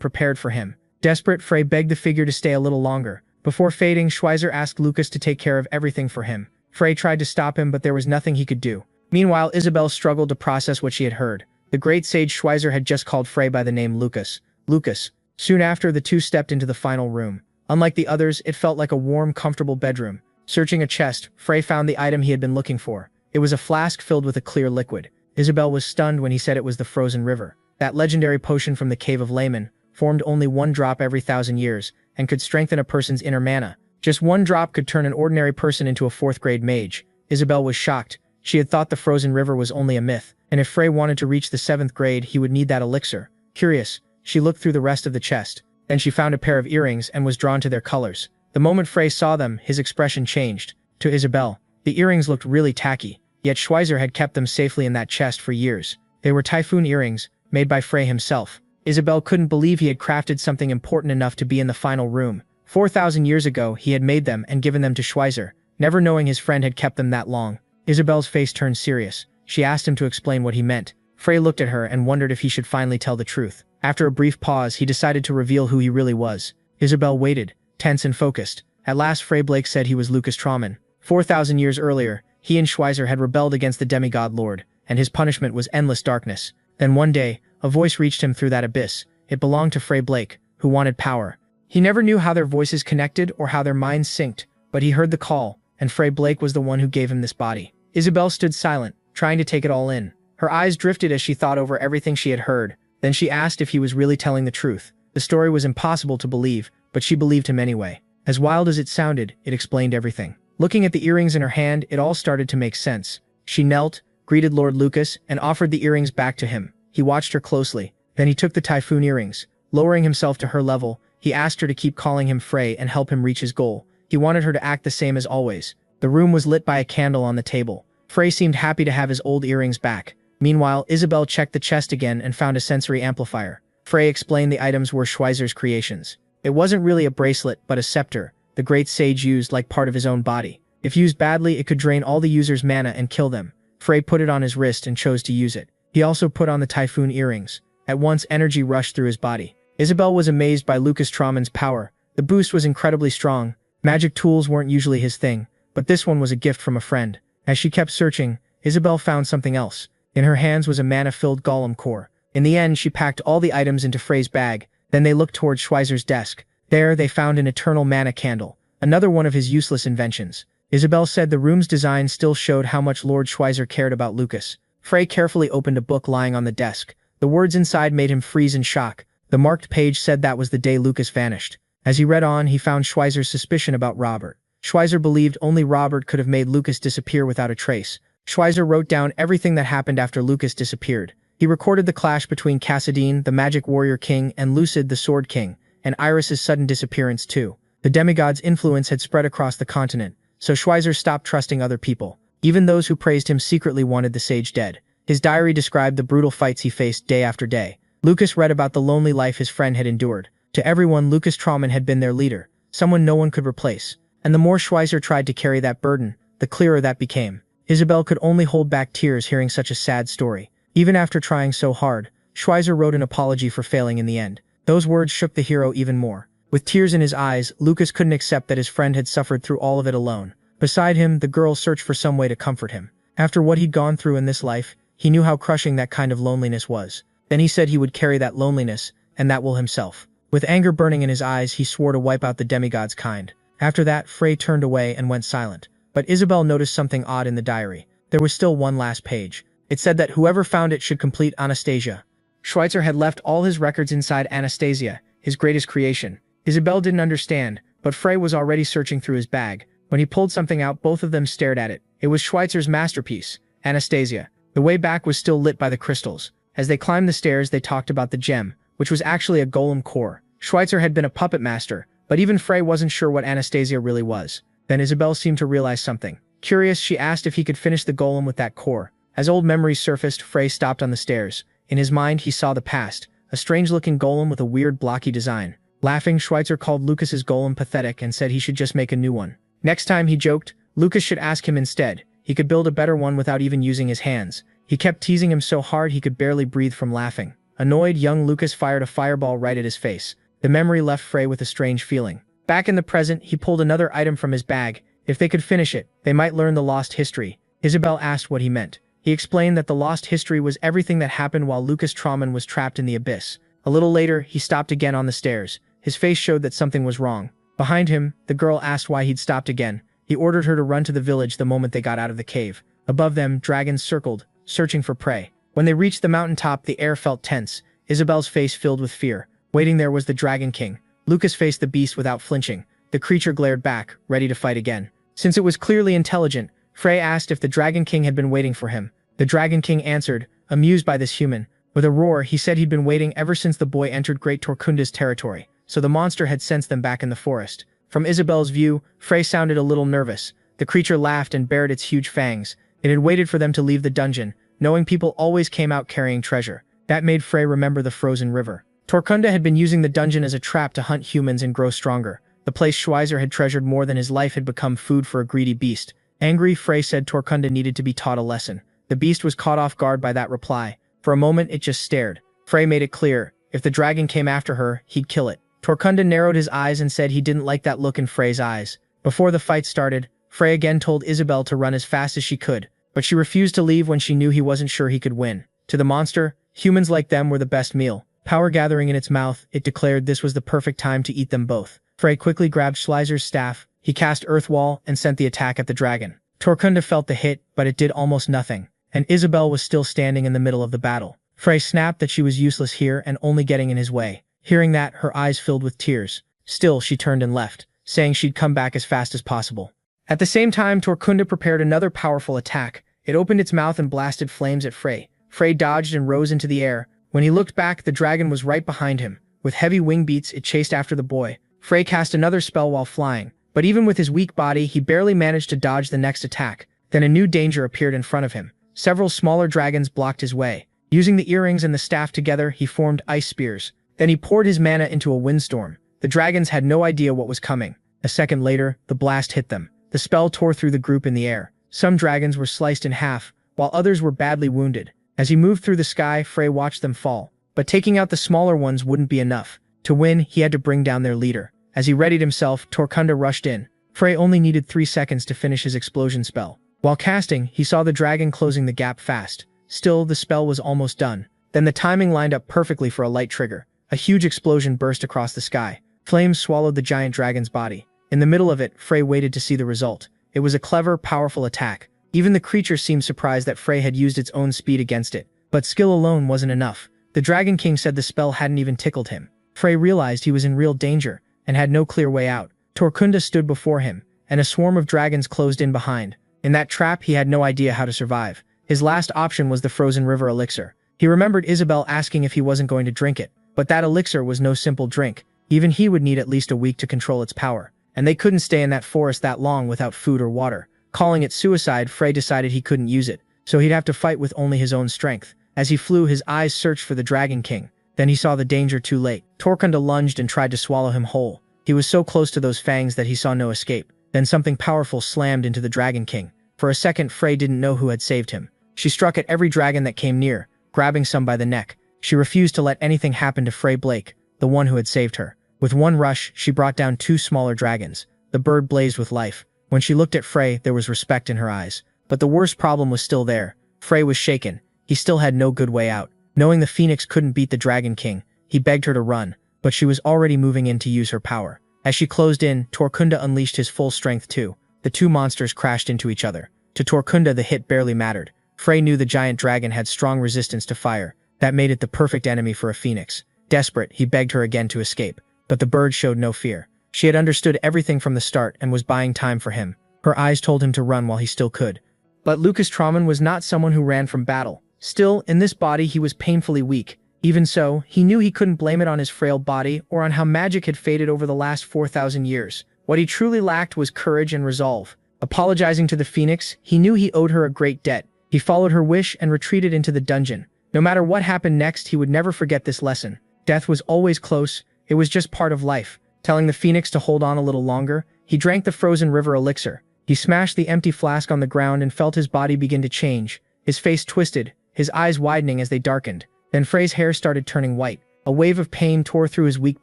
prepared for him. Desperate, Frey begged the figure to stay a little longer. Before fading, Schweizer asked Lucas to take care of everything for him. Frey tried to stop him, but there was nothing he could do. Meanwhile, Isabel struggled to process what she had heard. The great sage Schweizer had just called Frey by the name Lucas. Lucas. Soon after, the two stepped into the final room. Unlike the others, it felt like a warm, comfortable bedroom. Searching a chest, Frey found the item he had been looking for. It was a flask filled with a clear liquid. Isabel was stunned when he said it was the frozen river. That legendary potion from the Cave of Layman, formed only one drop every 1,000 years, and could strengthen a person's inner mana. Just one drop could turn an ordinary person into a 4th-grade mage. Isabel was shocked. She had thought the frozen river was only a myth, and if Frey wanted to reach the 7th grade, he would need that elixir. Curious, she looked through the rest of the chest. Then she found a pair of earrings and was drawn to their colors. The moment Frey saw them, his expression changed. To Isabel, the earrings looked really tacky, yet Schweizer had kept them safely in that chest for years. They were typhoon earrings, made by Frey himself. Isabel couldn't believe he had crafted something important enough to be in the final room. 4,000 years ago, he had made them and given them to Schweizer, never knowing his friend had kept them that long. Isabel's face turned serious. She asked him to explain what he meant. Frey looked at her and wondered if he should finally tell the truth. After a brief pause, he decided to reveal who he really was. Isabel waited, tense and focused. At last, Frey Blake said he was Lucas Trauman. 4,000 years earlier, he and Schweizer had rebelled against the demigod lord, and his punishment was endless darkness. Then one day, a voice reached him through that abyss. It belonged to Frey Blake, who wanted power. He never knew how their voices connected or how their minds synced, but he heard the call, and Frey Blake was the one who gave him this body. Isabel stood silent, trying to take it all in. Her eyes drifted as she thought over everything she had heard. Then she asked if he was really telling the truth. The story was impossible to believe, but she believed him anyway. As wild as it sounded, it explained everything. Looking at the earrings in her hand, it all started to make sense. She knelt, greeted Lord Lucas, and offered the earrings back to him. He watched her closely. Then he took the typhoon earrings. Lowering himself to her level, he asked her to keep calling him Frey and help him reach his goal. He wanted her to act the same as always. The room was lit by a candle on the table. Frey seemed happy to have his old earrings back. Meanwhile, Isabel checked the chest again and found a sensory amplifier. Frey explained the items were Schweizer's creations. It wasn't really a bracelet, but a scepter, the great sage used like part of his own body. If used badly, it could drain all the user's mana and kill them. Frey put it on his wrist and chose to use it. He also put on the typhoon earrings. At once, energy rushed through his body. Isabel was amazed by Lucas Trauman's power. The boost was incredibly strong. Magic tools weren't usually his thing, but this one was a gift from a friend. As she kept searching, Isabel found something else. In her hands was a mana-filled golem core. In the end, she packed all the items into Frey's bag. Then they looked towards Schweizer's desk. There, they found an eternal mana candle, another one of his useless inventions. Isabel said the room's design still showed how much Lord Schweizer cared about Lucas. Frey carefully opened a book lying on the desk. The words inside made him freeze in shock. The marked page said that was the day Lucas vanished. As he read on, he found Schweizer's suspicion about Robert. Schweizer believed only Robert could have made Lucas disappear without a trace. Schweizer wrote down everything that happened after Lucas disappeared. He recorded the clash between Cassadine, the magic warrior king, and Lucid, the sword king, and Iris's sudden disappearance too. The demigod's influence had spread across the continent, so Schweizer stopped trusting other people. Even those who praised him secretly wanted the sage dead. His diary described the brutal fights he faced day after day. Lucas read about the lonely life his friend had endured. To everyone, Lucas Trauman had been their leader, someone no one could replace. And the more Schweizer tried to carry that burden, the clearer that became. Isabel could only hold back tears hearing such a sad story. Even after trying so hard, Schweizer wrote an apology for failing in the end. Those words shook the hero even more. With tears in his eyes, Lucas couldn't accept that his friend had suffered through all of it alone. Beside him, the girl searched for some way to comfort him. After what he'd gone through in this life, he knew how crushing that kind of loneliness was. Then he said he would carry that loneliness, and that will himself. With anger burning in his eyes, he swore to wipe out the demigod's kind. After that, Frey turned away and went silent. But Isabel noticed something odd in the diary. There was still one last page. It said that whoever found it should complete Anastasia. Schweitzer had left all his records inside Anastasia, his greatest creation. Isabel didn't understand. but Frey was already searching through his bag. When he pulled something out, both of them stared at it. It was Schweitzer's masterpiece, Anastasia. The way back was still lit by the crystals. As they climbed the stairs, they talked about the gem, which was actually a golem core. Schweitzer had been a puppet master, but even Frey wasn't sure what Anastasia really was. Then Isabel seemed to realize something. Curious, she asked if he could finish the golem with that core. As old memories surfaced, Frey stopped on the stairs. In his mind, he saw the past, a strange-looking golem with a weird blocky design. Laughing, Schweitzer called Lucas's golem pathetic and said he should just make a new one. Next time, he joked, Lucas should ask him instead. He could build a better one without even using his hands. He kept teasing him so hard he could barely breathe from laughing. Annoyed, young Lucas fired a fireball right at his face. The memory left Frey with a strange feeling. Back in the present, he pulled another item from his bag. If they could finish it, they might learn the lost history. Isabel asked what he meant. He explained that the lost history was everything that happened while Lucas Trauman was trapped in the abyss. A little later, he stopped again on the stairs. His face showed that something was wrong. Behind him, the girl asked why he'd stopped again. He ordered her to run to the village the moment they got out of the cave. Above them, dragons circled, searching for prey. When they reached the mountaintop, the air felt tense. Isabel's face filled with fear. Waiting there was the Dragon King. Lucas faced the beast without flinching. The creature glared back, ready to fight again. Since it was clearly intelligent, Frey asked if the Dragon King had been waiting for him. The Dragon King answered, amused by this human. With a roar, he said he'd been waiting ever since the boy entered Great Torkunda's territory, so the monster had sensed them back in the forest. From Isabel's view, Frey sounded a little nervous. The creature laughed and bared its huge fangs. It had waited for them to leave the dungeon, knowing people always came out carrying treasure. That made Frey remember the frozen river. Torkunda had been using the dungeon as a trap to hunt humans and grow stronger. The place Schweizer had treasured more than his life had become food for a greedy beast. Angry, Frey said Torkunda needed to be taught a lesson. The beast was caught off guard by that reply. For a moment, it just stared. Frey made it clear, if the dragon came after her, he'd kill it. Torkunda narrowed his eyes and said he didn't like that look in Frey's eyes. Before the fight started, Frey again told Isabel to run as fast as she could, but she refused to leave when she knew he wasn't sure he could win. To the monster, humans like them were the best meal. Power gathering in its mouth, it declared this was the perfect time to eat them both. Frey quickly grabbed Schweizer's staff, he cast Earth Wall and sent the attack at the dragon. Torkunda felt the hit, but it did almost nothing, and Isabel was still standing in the middle of the battle. Frey snapped that she was useless here and only getting in his way. Hearing that, her eyes filled with tears. Still, she turned and left, saying she'd come back as fast as possible. At the same time, Torkunda prepared another powerful attack. It opened its mouth and blasted flames at Frey. Frey dodged and rose into the air. When he looked back, the dragon was right behind him. With heavy wing beats, it chased after the boy. Frey cast another spell while flying, but even with his weak body, he barely managed to dodge the next attack. Then a new danger appeared in front of him. Several smaller dragons blocked his way. Using the earrings and the staff together, he formed ice spears. Then he poured his mana into a windstorm. The dragons had no idea what was coming. A second later, the blast hit them. The spell tore through the group in the air. Some dragons were sliced in half, while others were badly wounded. As he moved through the sky, Frey watched them fall. But taking out the smaller ones wouldn't be enough. To win, he had to bring down their leader. As he readied himself, Torkunda rushed in. Frey only needed 3 seconds to finish his explosion spell. While casting, he saw the dragon closing the gap fast. Still, the spell was almost done. Then the timing lined up perfectly for a light trigger. A huge explosion burst across the sky. Flames swallowed the giant dragon's body. In the middle of it, Frey waited to see the result. It was a clever, powerful attack. Even the creature seemed surprised that Frey had used its own speed against it. But skill alone wasn't enough. The Dragon King said the spell hadn't even tickled him. Frey realized he was in real danger, and had no clear way out. Torkunda stood before him, and a swarm of dragons closed in behind. In that trap, he had no idea how to survive. His last option was the frozen river elixir. He remembered Isabel asking if he wasn't going to drink it, but that elixir was no simple drink. Even he would need at least a week to control its power, and they couldn't stay in that forest that long without food or water. Calling it suicide, Frey decided he couldn't use it, so he'd have to fight with only his own strength. As he flew, his eyes searched for the Dragon King. Then he saw the danger too late. Torkunda lunged and tried to swallow him whole. He was so close to those fangs that he saw no escape. Then something powerful slammed into the Dragon King. For a second, Frey didn't know who had saved him. She struck at every dragon that came near, grabbing some by the neck. She refused to let anything happen to Frey Blake, the one who had saved her. With one rush, she brought down 2 smaller dragons. The bird blazed with life. When she looked at Frey, there was respect in her eyes. But the worst problem was still there. Frey was shaken. He still had no good way out. Knowing the Phoenix couldn't beat the Dragon King, he begged her to run, but she was already moving in to use her power. As she closed in, Torkunda unleashed his full strength too. The 2 monsters crashed into each other. To Torkunda, the hit barely mattered. Frey knew the giant dragon had strong resistance to fire. That made it the perfect enemy for a phoenix. Desperate, he begged her again to escape, but the bird showed no fear. She had understood everything from the start and was buying time for him. Her eyes told him to run while he still could. But Lucas Trauman was not someone who ran from battle. Still, in this body he was painfully weak. Even so, he knew he couldn't blame it on his frail body or on how magic had faded over the last 4,000 years. What he truly lacked was courage and resolve. Apologizing to the Phoenix, he knew he owed her a great debt. He followed her wish and retreated into the dungeon. No matter what happened next, he would never forget this lesson. Death was always close. It was just part of life. Telling the Phoenix to hold on a little longer, he drank the frozen river elixir. He smashed the empty flask on the ground and felt his body begin to change. His face twisted, his eyes widening as they darkened. Then Frey's hair started turning white. A wave of pain tore through his weak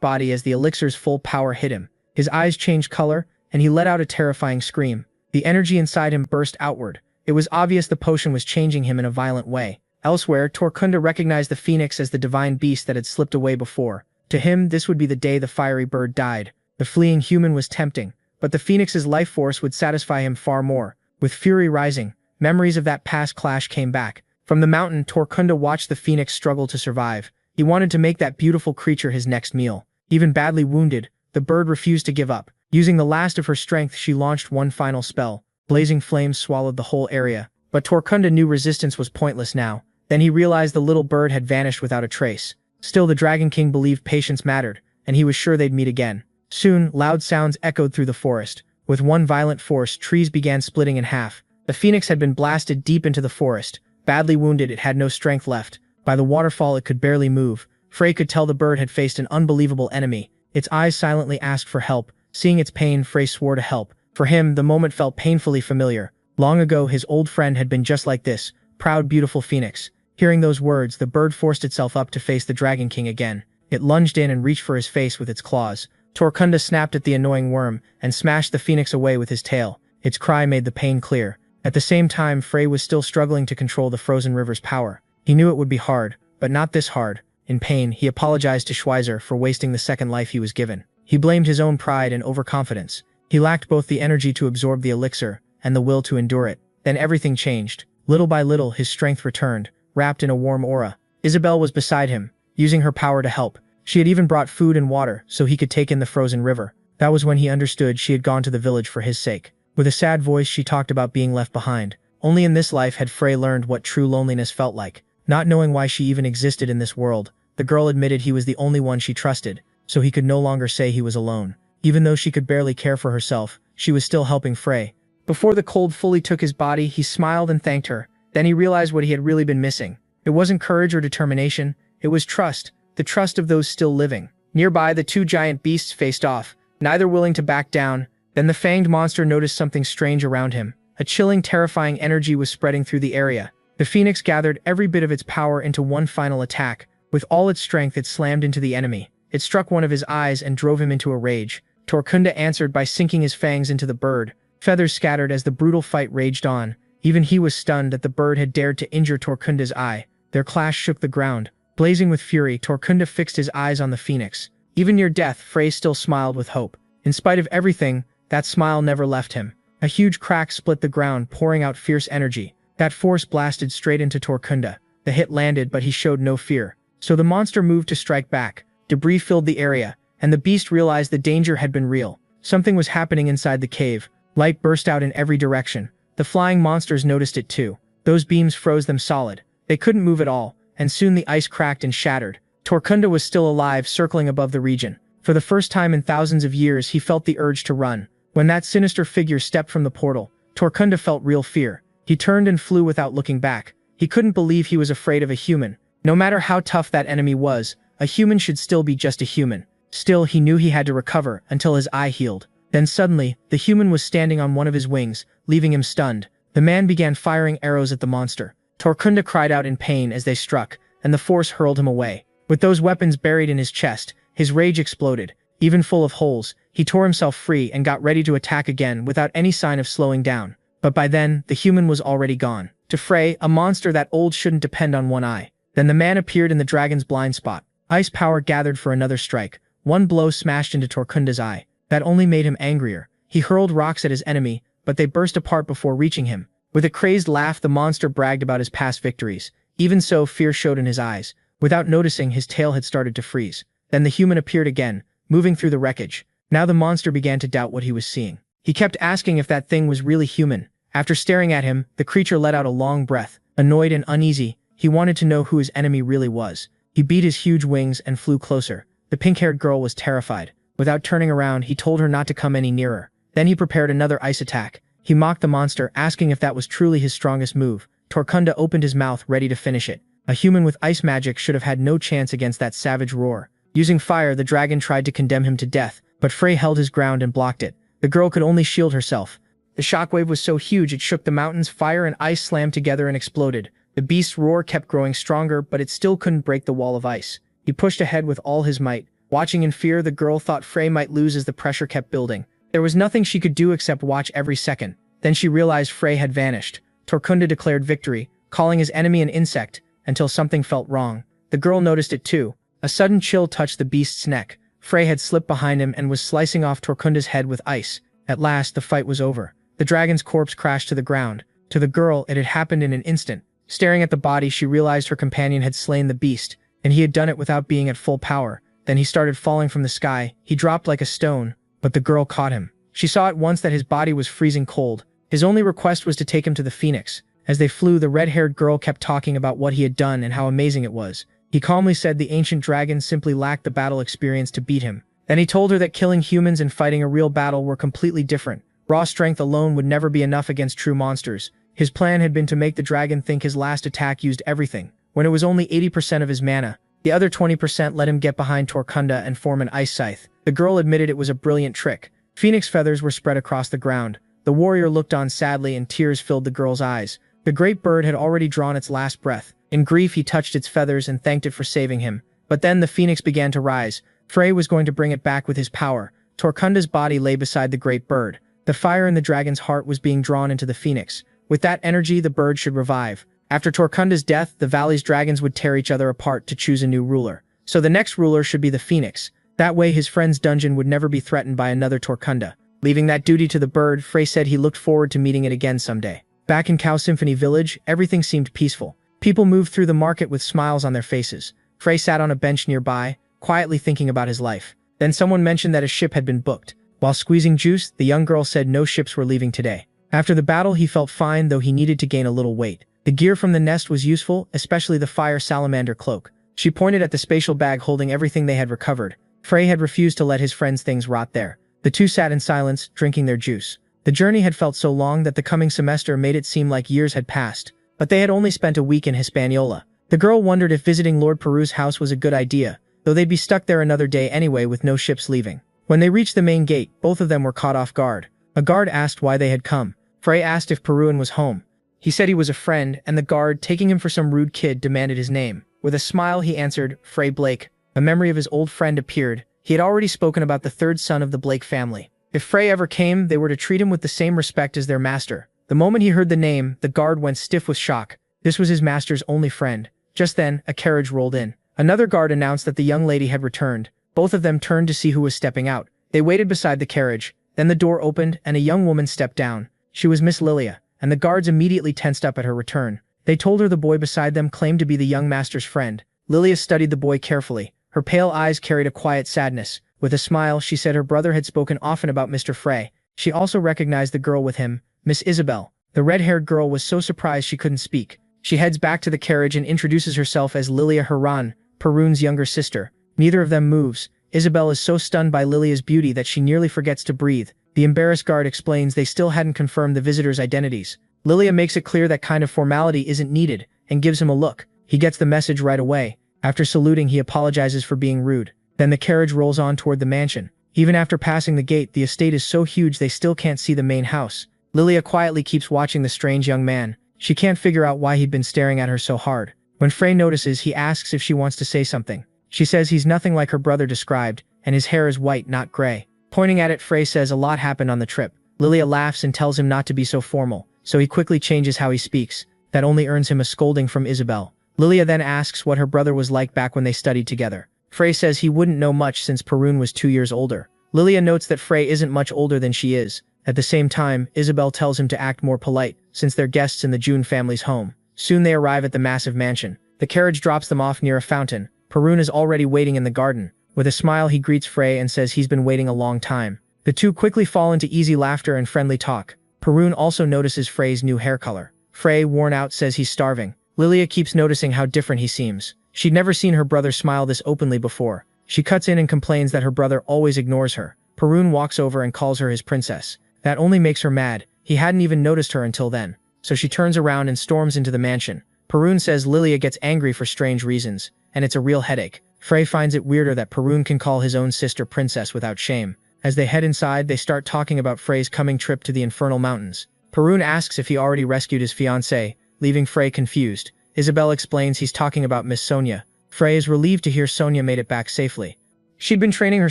body as the elixir's full power hit him. His eyes changed color, and he let out a terrifying scream. The energy inside him burst outward. It was obvious the potion was changing him in a violent way. Elsewhere, Torkunda recognized the Phoenix as the divine beast that had slipped away before. To him, this would be the day the fiery bird died. The fleeing human was tempting, but the Phoenix's life force would satisfy him far more. With fury rising, memories of that past clash came back. From the mountain, Torkunda watched the Phoenix struggle to survive. He wanted to make that beautiful creature his next meal. Even badly wounded, the bird refused to give up. Using the last of her strength, she launched one final spell. Blazing flames swallowed the whole area. But Torkunda knew resistance was pointless now. Then he realized the little bird had vanished without a trace. Still, the Dragon King believed patience mattered, and he was sure they'd meet again. Soon, loud sounds echoed through the forest. With one violent force, trees began splitting in half. The Phoenix had been blasted deep into the forest. Badly wounded, it had no strength left. By the waterfall, it could barely move. Frey could tell the bird had faced an unbelievable enemy. Its eyes silently asked for help. Seeing its pain, Frey swore to help. For him, the moment felt painfully familiar. Long ago, his old friend had been just like this, proud, beautiful Phoenix. Hearing those words, the bird forced itself up to face the Dragon King again. It lunged in and reached for his face with its claws. Torkunda snapped at the annoying worm and smashed the Phoenix away with his tail. Its cry made the pain clear. At the same time, Frey was still struggling to control the frozen river's power. He knew it would be hard, but not this hard. In pain, he apologized to Schweizer for wasting the second life he was given. He blamed his own pride and overconfidence. He lacked both the energy to absorb the elixir and the will to endure it. Then everything changed. Little by little, his strength returned, wrapped in a warm aura. Isabel was beside him, using her power to help. She had even brought food and water so he could take in the frozen river. That was when he understood she had gone to the village for his sake. With a sad voice, she talked about being left behind. Only in this life had Frey learned what true loneliness felt like. Not knowing why she even existed in this world, the girl admitted he was the only one she trusted, so he could no longer say he was alone. Even though she could barely care for herself, she was still helping Frey. Before the cold fully took his body, he smiled and thanked her. Then he realized what he had really been missing. It wasn't courage or determination, it was trust, the trust of those still living. Nearby, the two giant beasts faced off, neither willing to back down. Then the fanged monster noticed something strange around him. A chilling, terrifying energy was spreading through the area. The Phoenix gathered every bit of its power into one final attack. With all its strength, it slammed into the enemy. It struck one of his eyes and drove him into a rage. Torkunda answered by sinking his fangs into the bird. Feathers scattered as the brutal fight raged on. Even he was stunned that the bird had dared to injure Torkunda's eye. Their clash shook the ground. Blazing with fury, Torkunda fixed his eyes on the Phoenix. Even near death, Frey still smiled with hope. In spite of everything, that smile never left him. A huge crack split the ground, pouring out fierce energy. That force blasted straight into Torkunda. The hit landed, but he showed no fear. So the monster moved to strike back. Debris filled the area, and the beast realized the danger had been real. Something was happening inside the cave. Light burst out in every direction. The flying monsters noticed it too. Those beams froze them solid. They couldn't move at all, and soon the ice cracked and shattered. Torkunda was still alive, circling above the region. For the first time in thousands of years, he felt the urge to run. When that sinister figure stepped from the portal, Torkunda felt real fear. He turned and flew without looking back. He couldn't believe he was afraid of a human. No matter how tough that enemy was, a human should still be just a human. Still, he knew he had to recover until his eye healed. Then suddenly, the human was standing on one of his wings, leaving him stunned. The man began firing arrows at the monster. Torkunda cried out in pain as they struck, and the force hurled him away. With those weapons buried in his chest, his rage exploded. Even full of holes, he tore himself free and got ready to attack again without any sign of slowing down. But by then, the human was already gone. To Frey, a monster that old shouldn't depend on one eye. Then the man appeared in the dragon's blind spot. Ice power gathered for another strike. One blow smashed into Torkunda's eye. That only made him angrier. He hurled rocks at his enemy, but they burst apart before reaching him. With a crazed laugh, the monster bragged about his past victories. Even so, fear showed in his eyes. Without noticing, his tail had started to freeze. Then the human appeared again, moving through the wreckage. Now the monster began to doubt what he was seeing. He kept asking if that thing was really human. After staring at him, the creature let out a long breath. Annoyed and uneasy, he wanted to know who his enemy really was. He beat his huge wings and flew closer. The pink-haired girl was terrified. Without turning around, he told her not to come any nearer. Then he prepared another ice attack. He mocked the monster, asking if that was truly his strongest move. Torkunda opened his mouth, ready to finish it. A human with ice magic should have had no chance against that savage roar. Using fire, the dragon tried to condemn him to death, but Frey held his ground and blocked it. The girl could only shield herself. The shockwave was so huge it shook the mountains. Fire and ice slammed together and exploded. The beast's roar kept growing stronger, but it still couldn't break the wall of ice. He pushed ahead with all his might. Watching in fear, the girl thought Frey might lose as the pressure kept building. There was nothing she could do except watch every second. Then she realized Frey had vanished. Torkunda declared victory, calling his enemy an insect, until something felt wrong. The girl noticed it too. A sudden chill touched the beast's neck. Frey had slipped behind him and was slicing off Torkunda's head with ice. At last, the fight was over. The dragon's corpse crashed to the ground. To the girl, it had happened in an instant. Staring at the body, she realized her companion had slain the beast, and he had done it without being at full power. Then he started falling from the sky. He dropped like a stone, but the girl caught him. She saw at once that his body was freezing cold. His only request was to take him to the phoenix. As they flew, the red-haired girl kept talking about what he had done and how amazing it was. He calmly said the ancient dragon simply lacked the battle experience to beat him. Then he told her that killing humans and fighting a real battle were completely different. Raw strength alone would never be enough against true monsters. His plan had been to make the dragon think his last attack used everything, when it was only 80% of his mana. The other 20% let him get behind Torkunda and form an ice scythe. The girl admitted it was a brilliant trick. Phoenix feathers were spread across the ground. The warrior looked on sadly and tears filled the girl's eyes. The great bird had already drawn its last breath. In grief, he touched its feathers and thanked it for saving him. But then the phoenix began to rise. Frey was going to bring it back with his power. Torkunda's body lay beside the great bird. The fire in the dragon's heart was being drawn into the phoenix. With that energy, the bird should revive. After Torkunda's death, the valley's dragons would tear each other apart to choose a new ruler. So the next ruler should be the phoenix. That way his friend's dungeon would never be threatened by another Torkunda. Leaving that duty to the bird, Frey said he looked forward to meeting it again someday. Back in Cow Symphony Village, everything seemed peaceful. People moved through the market with smiles on their faces. Frey sat on a bench nearby, quietly thinking about his life. Then someone mentioned that a ship had been booked. While squeezing juice, the young girl said no ships were leaving today. After the battle, he felt fine, though he needed to gain a little weight. The gear from the nest was useful, especially the fire salamander cloak. She pointed at the spatial bag holding everything they had recovered. Frey had refused to let his friend's things rot there. The two sat in silence, drinking their juice. The journey had felt so long that the coming semester made it seem like years had passed. But they had only spent a week in Hispaniola. The girl wondered if visiting Lord Peru's house was a good idea, though they'd be stuck there another day anyway with no ships leaving. When they reached the main gate, both of them were caught off guard. A guard asked why they had come. Frey asked if Peruan was home. He said he was a friend, and the guard, taking him for some rude kid, demanded his name. With a smile, he answered, Frey Blake. A memory of his old friend appeared. He had already spoken about the third son of the Blake family. If Frey ever came, they were to treat him with the same respect as their master. The moment he heard the name, the guard went stiff with shock. This was his master's only friend. Just then, a carriage rolled in. Another guard announced that the young lady had returned. Both of them turned to see who was stepping out. They waited beside the carriage. Then the door opened, and a young woman stepped down. She was Miss Lilia, and the guards immediately tensed up at her return. They told her the boy beside them claimed to be the young master's friend. Lilia studied the boy carefully. Her pale eyes carried a quiet sadness. With a smile, she said her brother had spoken often about Mr. Frey. She also recognized the girl with him, Miss Isabel. The red-haired girl was so surprised she couldn't speak. She heads back to the carriage and introduces herself as Lilia Haran, Perun's younger sister. Neither of them moves. Isabel is so stunned by Lilia's beauty that she nearly forgets to breathe. The embarrassed guard explains they still hadn't confirmed the visitors' identities. Lilia makes it clear that kind of formality isn't needed, and gives him a look. He gets the message right away. After saluting, he apologizes for being rude. Then the carriage rolls on toward the mansion. Even after passing the gate, the estate is so huge they still can't see the main house. Lilia quietly keeps watching the strange young man. She can't figure out why he'd been staring at her so hard. When Frey notices, he asks if she wants to say something. She says he's nothing like her brother described, and his hair is white, not gray. Pointing at it, Frey says a lot happened on the trip. Lilia laughs and tells him not to be so formal, so he quickly changes how he speaks. That only earns him a scolding from Isabel. Lilia then asks what her brother was like back when they studied together. Frey says he wouldn't know much since Perun was 2 years older. Lilia notes that Frey isn't much older than she is. At the same time, Isabel tells him to act more polite, since they're guests in the June family's home. Soon they arrive at the massive mansion. The carriage drops them off near a fountain. Perun is already waiting in the garden. With a smile he greets Frey and says he's been waiting a long time. The two quickly fall into easy laughter and friendly talk. Perun also notices Frey's new hair color. Frey, worn out, says he's starving. Lilia keeps noticing how different he seems. She'd never seen her brother smile this openly before. She cuts in and complains that her brother always ignores her. Perun walks over and calls her his princess. That only makes her mad. He hadn't even noticed her until then. So she turns around and storms into the mansion. Perun says Lilia gets angry for strange reasons, and it's a real headache. Frey finds it weirder that Perun can call his own sister princess without shame. As they head inside, they start talking about Frey's coming trip to the Infernal Mountains. Perun asks if he already rescued his fiancée, leaving Frey confused. Isabel explains he's talking about Miss Sonia. Frey is relieved to hear Sonia made it back safely. She'd been training her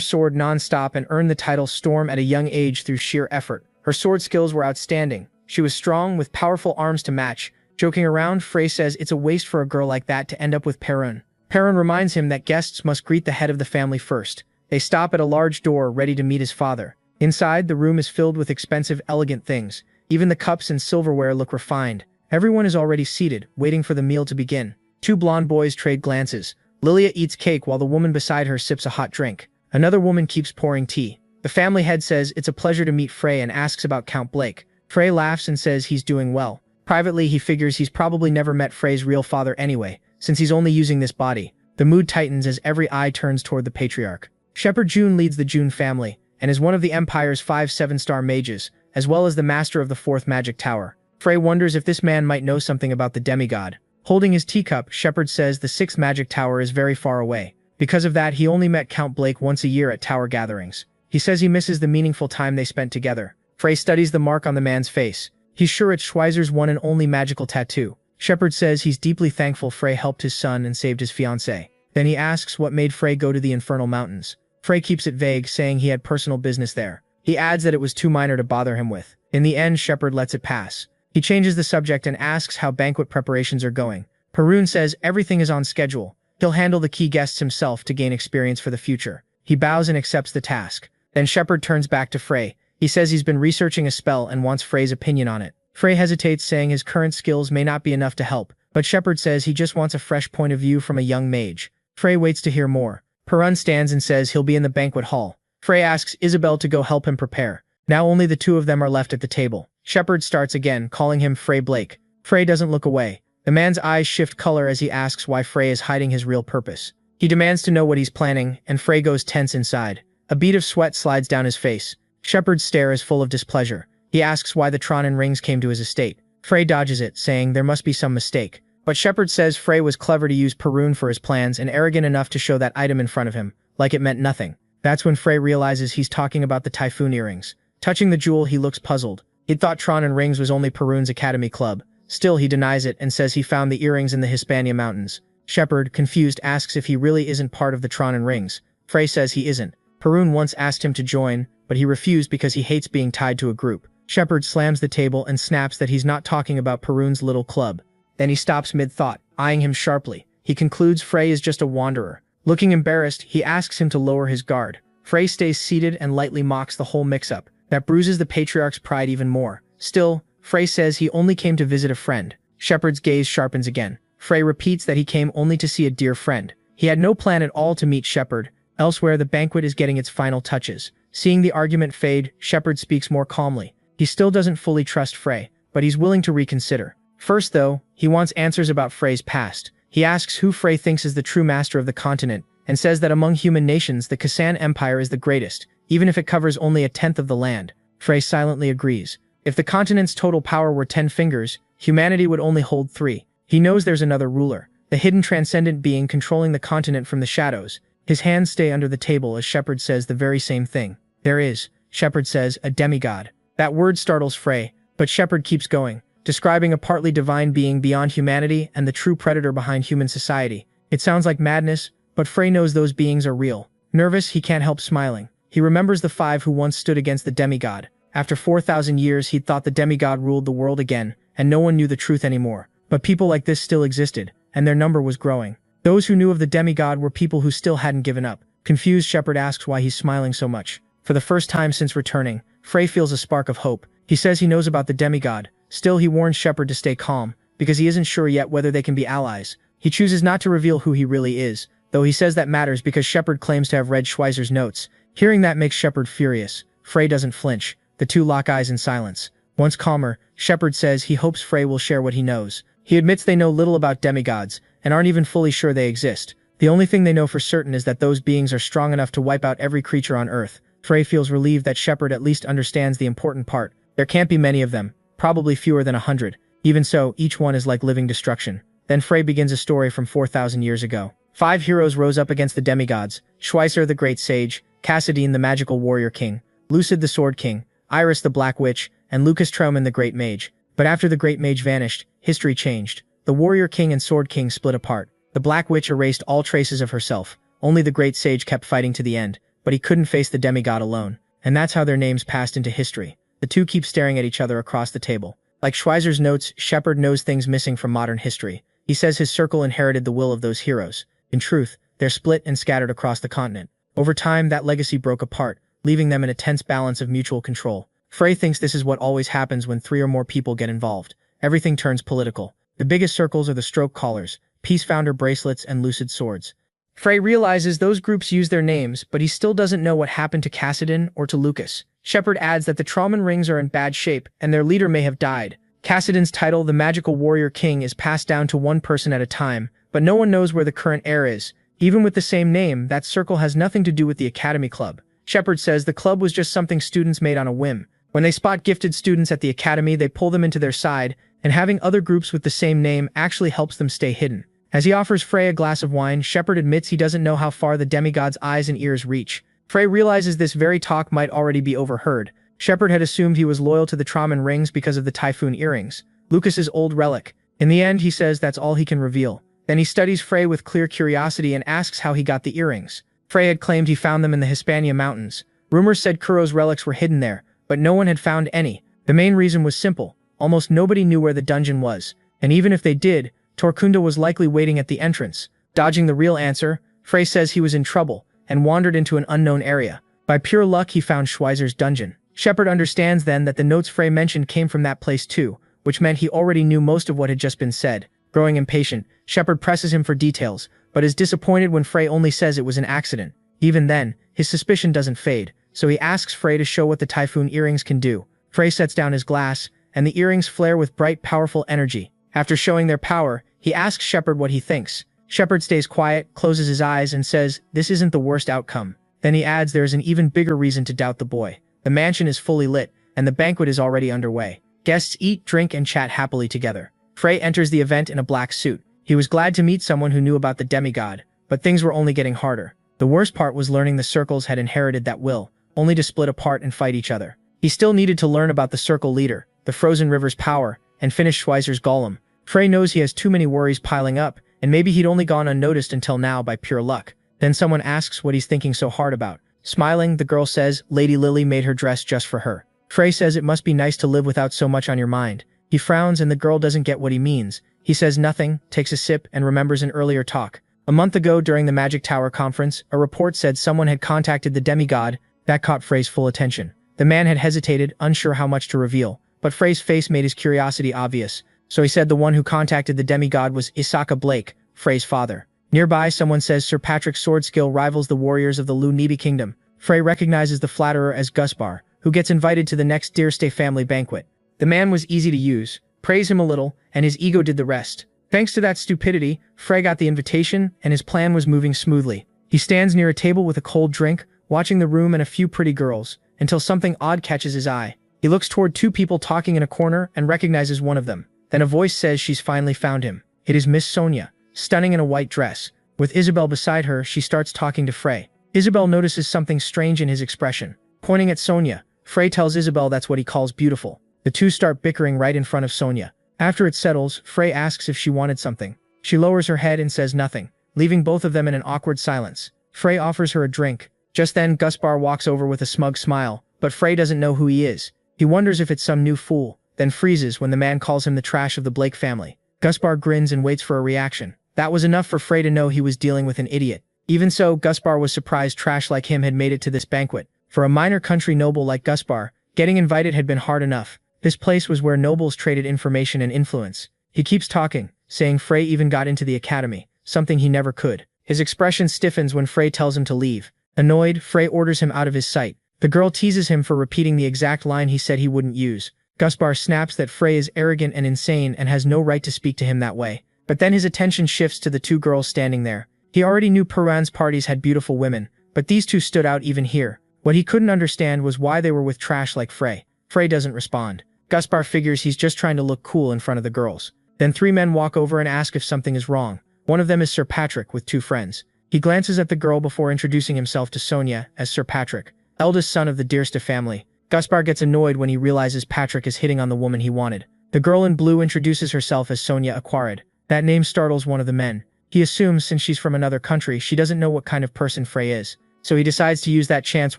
sword non-stop and earned the title Storm at a young age through sheer effort. Her sword skills were outstanding. She was strong, with powerful arms to match. Joking around, Frey says it's a waste for a girl like that to end up with Perun. Perun reminds him that guests must greet the head of the family first. They stop at a large door ready to meet his father. Inside, the room is filled with expensive, elegant things. Even the cups and silverware look refined. Everyone is already seated, waiting for the meal to begin. Two blonde boys trade glances. Lilia eats cake while the woman beside her sips a hot drink. Another woman keeps pouring tea. The family head says it's a pleasure to meet Frey and asks about Count Blake. Frey laughs and says he's doing well. Privately, he figures he's probably never met Frey's real father anyway, since he's only using this body. The mood tightens as every eye turns toward the patriarch. Shepherd June leads the June family, and is one of the Empire's 5 7-star mages, as well as the master of the 4th magic tower. Frey wonders if this man might know something about the demigod. Holding his teacup, Shepherd says the 6th magic tower is very far away. Because of that, he only met Count Blake once a year at tower gatherings. He says he misses the meaningful time they spent together. Frey studies the mark on the man's face. He's sure it's Schweizer's one and only magical tattoo. Shepherd says he's deeply thankful Frey helped his son and saved his fiancée. Then he asks what made Frey go to the Infernal Mountains. Frey keeps it vague, saying he had personal business there. He adds that it was too minor to bother him with. In the end, Shepherd lets it pass. He changes the subject and asks how banquet preparations are going. Perun says everything is on schedule. He'll handle the key guests himself to gain experience for the future. He bows and accepts the task. Then Shepherd turns back to Frey. He says he's been researching a spell and wants Frey's opinion on it. Frey hesitates, saying his current skills may not be enough to help, but Shepherd says he just wants a fresh point of view from a young mage. Frey waits to hear more. Perun stands and says he'll be in the banquet hall. Frey asks Isabel to go help him prepare. Now only the two of them are left at the table. Shepherd starts again, calling him Frey Blake. Frey doesn't look away. The man's eyes shift color as he asks why Frey is hiding his real purpose. He demands to know what he's planning, and Frey goes tense inside. A bead of sweat slides down his face. Shepherd's stare is full of displeasure. He asks why the Tronin rings came to his estate. Frey dodges it, saying there must be some mistake. But Shepherd says Frey was clever to use Perun for his plans and arrogant enough to show that item in front of him, like it meant nothing. That's when Frey realizes he's talking about the Typhoon earrings. Touching the jewel, he looks puzzled. He'd thought Tronin rings was only Perun's academy club. Still, he denies it and says he found the earrings in the Hispania Mountains. Shepherd, confused, asks if he really isn't part of the Tronin rings. Frey says he isn't. Perun once asked him to join, but he refused because he hates being tied to a group. Shepherd slams the table and snaps that he's not talking about Perun's little club. Then he stops mid-thought, eyeing him sharply. He concludes Frey is just a wanderer. Looking embarrassed, he asks him to lower his guard. Frey stays seated and lightly mocks the whole mix-up. That bruises the patriarch's pride even more. Still, Frey says he only came to visit a friend. Shepherd's gaze sharpens again. Frey repeats that he came only to see a dear friend. He had no plan at all to meet Shepherd. Elsewhere, the banquet is getting its final touches. Seeing the argument fade, Shepherd speaks more calmly. He still doesn't fully trust Frey, but he's willing to reconsider. First, though, he wants answers about Frey's past. He asks who Frey thinks is the true master of the continent, and says that among human nations, the Kasan Empire is the greatest, even if it covers only a tenth of the land. Frey silently agrees. If the continent's total power were 10 fingers, humanity would only hold 3. He knows there's another ruler, the hidden transcendent being controlling the continent from the shadows. His hands stay under the table as Shepherd says the very same thing. There is, Shepherd says, a demigod. That word startles Frey, but Shepherd keeps going, describing a partly divine being beyond humanity and the true predator behind human society. It sounds like madness, but Frey knows those beings are real. Nervous, he can't help smiling. He remembers the 5 who once stood against the demigod. After 4,000 years, he'd thought the demigod ruled the world again, and no one knew the truth anymore. But people like this still existed, and their number was growing. Those who knew of the demigod were people who still hadn't given up. Confused, Shepherd asks why he's smiling so much. For the first time since returning, Frey feels a spark of hope. He says he knows about the demigod. Still, he warns Shepherd to stay calm, because he isn't sure yet whether they can be allies. He chooses not to reveal who he really is, though he says that matters because Shepard claims to have read Schweizer's notes. Hearing that makes Shepard furious. Frey doesn't flinch. The two lock eyes in silence. Once calmer, Shepard says he hopes Frey will share what he knows. He admits they know little about demigods, and aren't even fully sure they exist. The only thing they know for certain is that those beings are strong enough to wipe out every creature on Earth. Frey feels relieved that Shepard at least understands the important part. There can't be many of them, probably fewer than 100. Even so, each one is like living destruction. Then Frey begins a story from 4,000 years ago. 5 heroes rose up against the demigods: Schweizer the Great Sage, Cassadine the Magical Warrior King, Lucid the Sword King, Iris the Black Witch, and Lucas Trauman the Great Mage. But after the Great Mage vanished, history changed. The Warrior King and Sword King split apart. The Black Witch erased all traces of herself. Only the Great Sage kept fighting to the end, but he couldn't face the demigod alone. And that's how their names passed into history. The two keep staring at each other across the table. Like Schweizer's notes, Shepard knows things missing from modern history. He says his circle inherited the will of those heroes. In truth, they're split and scattered across the continent. Over time, that legacy broke apart, leaving them in a tense balance of mutual control. Frey thinks this is what always happens when 3 or more people get involved. Everything turns political. The biggest circles are the Stroke Callers, Peace Founder bracelets, and Lucid Swords. Frey realizes those groups use their names, but he still doesn't know what happened to Cassadine or to Lucas. Shepard adds that the Trauman rings are in bad shape, and their leader may have died. Cassadine's title, the Magical Warrior King, is passed down to one person at a time, but no one knows where the current heir is. Even with the same name, that circle has nothing to do with the Academy Club. Shepard says the club was just something students made on a whim. When they spot gifted students at the academy, they pull them into their side, and having other groups with the same name actually helps them stay hidden. As he offers Frey a glass of wine, Shepard admits he doesn't know how far the demigod's eyes and ears reach. Frey realizes this very talk might already be overheard. Shepard had assumed he was loyal to the Trauman rings because of the Typhoon earrings, Lucas's old relic. In the end, he says that's all he can reveal. Then he studies Frey with clear curiosity and asks how he got the earrings. Frey had claimed he found them in the Hispania Mountains. Rumors said Kuro's relics were hidden there, but no one had found any. The main reason was simple. Almost nobody knew where the dungeon was, and even if they did, Torkunda was likely waiting at the entrance. Dodging the real answer, Frey says he was in trouble and wandered into an unknown area. By pure luck, he found Schweizer's dungeon. Shepard understands then that the notes Frey mentioned came from that place too, which meant he already knew most of what had just been said. Growing impatient, Shepard presses him for details, but is disappointed when Frey only says it was an accident. Even then, his suspicion doesn't fade, so he asks Frey to show what the Typhoon earrings can do. Frey sets down his glass, and the earrings flare with bright, powerful energy. After showing their power, he asks Shepard what he thinks. Shepard stays quiet, closes his eyes, and says, "This isn't the worst outcome." Then he adds there is an even bigger reason to doubt the boy. The mansion is fully lit, and the banquet is already underway. Guests eat, drink, and chat happily together. Frey enters the event in a black suit. He was glad to meet someone who knew about the demigod, but things were only getting harder. The worst part was learning the circles had inherited that will, only to split apart and fight each other. He still needed to learn about the circle leader, the Frozen River's power, and finish Schweizer's golem. Frey knows he has too many worries piling up, and maybe he'd only gone unnoticed until now by pure luck. Then someone asks what he's thinking so hard about. Smiling, the girl says Lady Lily made her dress just for her. Frey says it must be nice to live without so much on your mind. He frowns and the girl doesn't get what he means. He says nothing, takes a sip, and remembers an earlier talk. A month ago during the Magic Tower conference, a report said someone had contacted the demigod. That caught Frey's full attention. The man had hesitated, unsure how much to reveal, but Frey's face made his curiosity obvious. So he said the one who contacted the demigod was Isaka Blake, Frey's father. Nearby, someone says Sir Patrick's sword skill rivals the warriors of the Lu Nibi kingdom. Frey recognizes the flatterer as Gusbar, who gets invited to the next Deerstay family banquet. The man was easy to use, praise him a little, and his ego did the rest. Thanks to that stupidity, Frey got the invitation, and his plan was moving smoothly. He stands near a table with a cold drink, watching the room and a few pretty girls, until something odd catches his eye. He looks toward 2 people talking in a corner and recognizes one of them. Then a voice says she's finally found him. It is Miss Sonia, stunning in a white dress. With Isabel beside her, she starts talking to Frey. Isabel notices something strange in his expression. Pointing at Sonia, Frey tells Isabel that's what he calls beautiful. The two start bickering right in front of Sonia. After it settles, Frey asks if she wanted something. She lowers her head and says nothing, leaving both of them in an awkward silence. Frey offers her a drink. Just then, Gusbar walks over with a smug smile, but Frey doesn't know who he is. He wonders if it's some new fool, then freezes when the man calls him the trash of the Blake family. Gusbar grins and waits for a reaction. That was enough for Frey to know he was dealing with an idiot. Even so, Gusbar was surprised trash like him had made it to this banquet. For a minor country noble like Gusbar, getting invited had been hard enough. This place was where nobles traded information and influence. He keeps talking, saying Frey even got into the academy, something he never could. His expression stiffens when Frey tells him to leave. Annoyed, Frey orders him out of his sight. The girl teases him for repeating the exact line he said he wouldn't use. Gusbar snaps that Frey is arrogant and insane and has no right to speak to him that way. But then his attention shifts to the two girls standing there. He already knew Perwan's parties had beautiful women, but these two stood out even here. What he couldn't understand was why they were with trash like Frey. Frey doesn't respond. Gusbar figures he's just trying to look cool in front of the girls. Then three men walk over and ask if something is wrong. One of them is Sir Patrick with two friends. He glances at the girl before introducing himself to Sonia as Sir Patrick, eldest son of the Deersta family. Gusbar gets annoyed when he realizes Patrick is hitting on the woman he wanted. The girl in blue introduces herself as Sonia Aquarid. That name startles one of the men. He assumes since she's from another country, she doesn't know what kind of person Frey is. So he decides to use that chance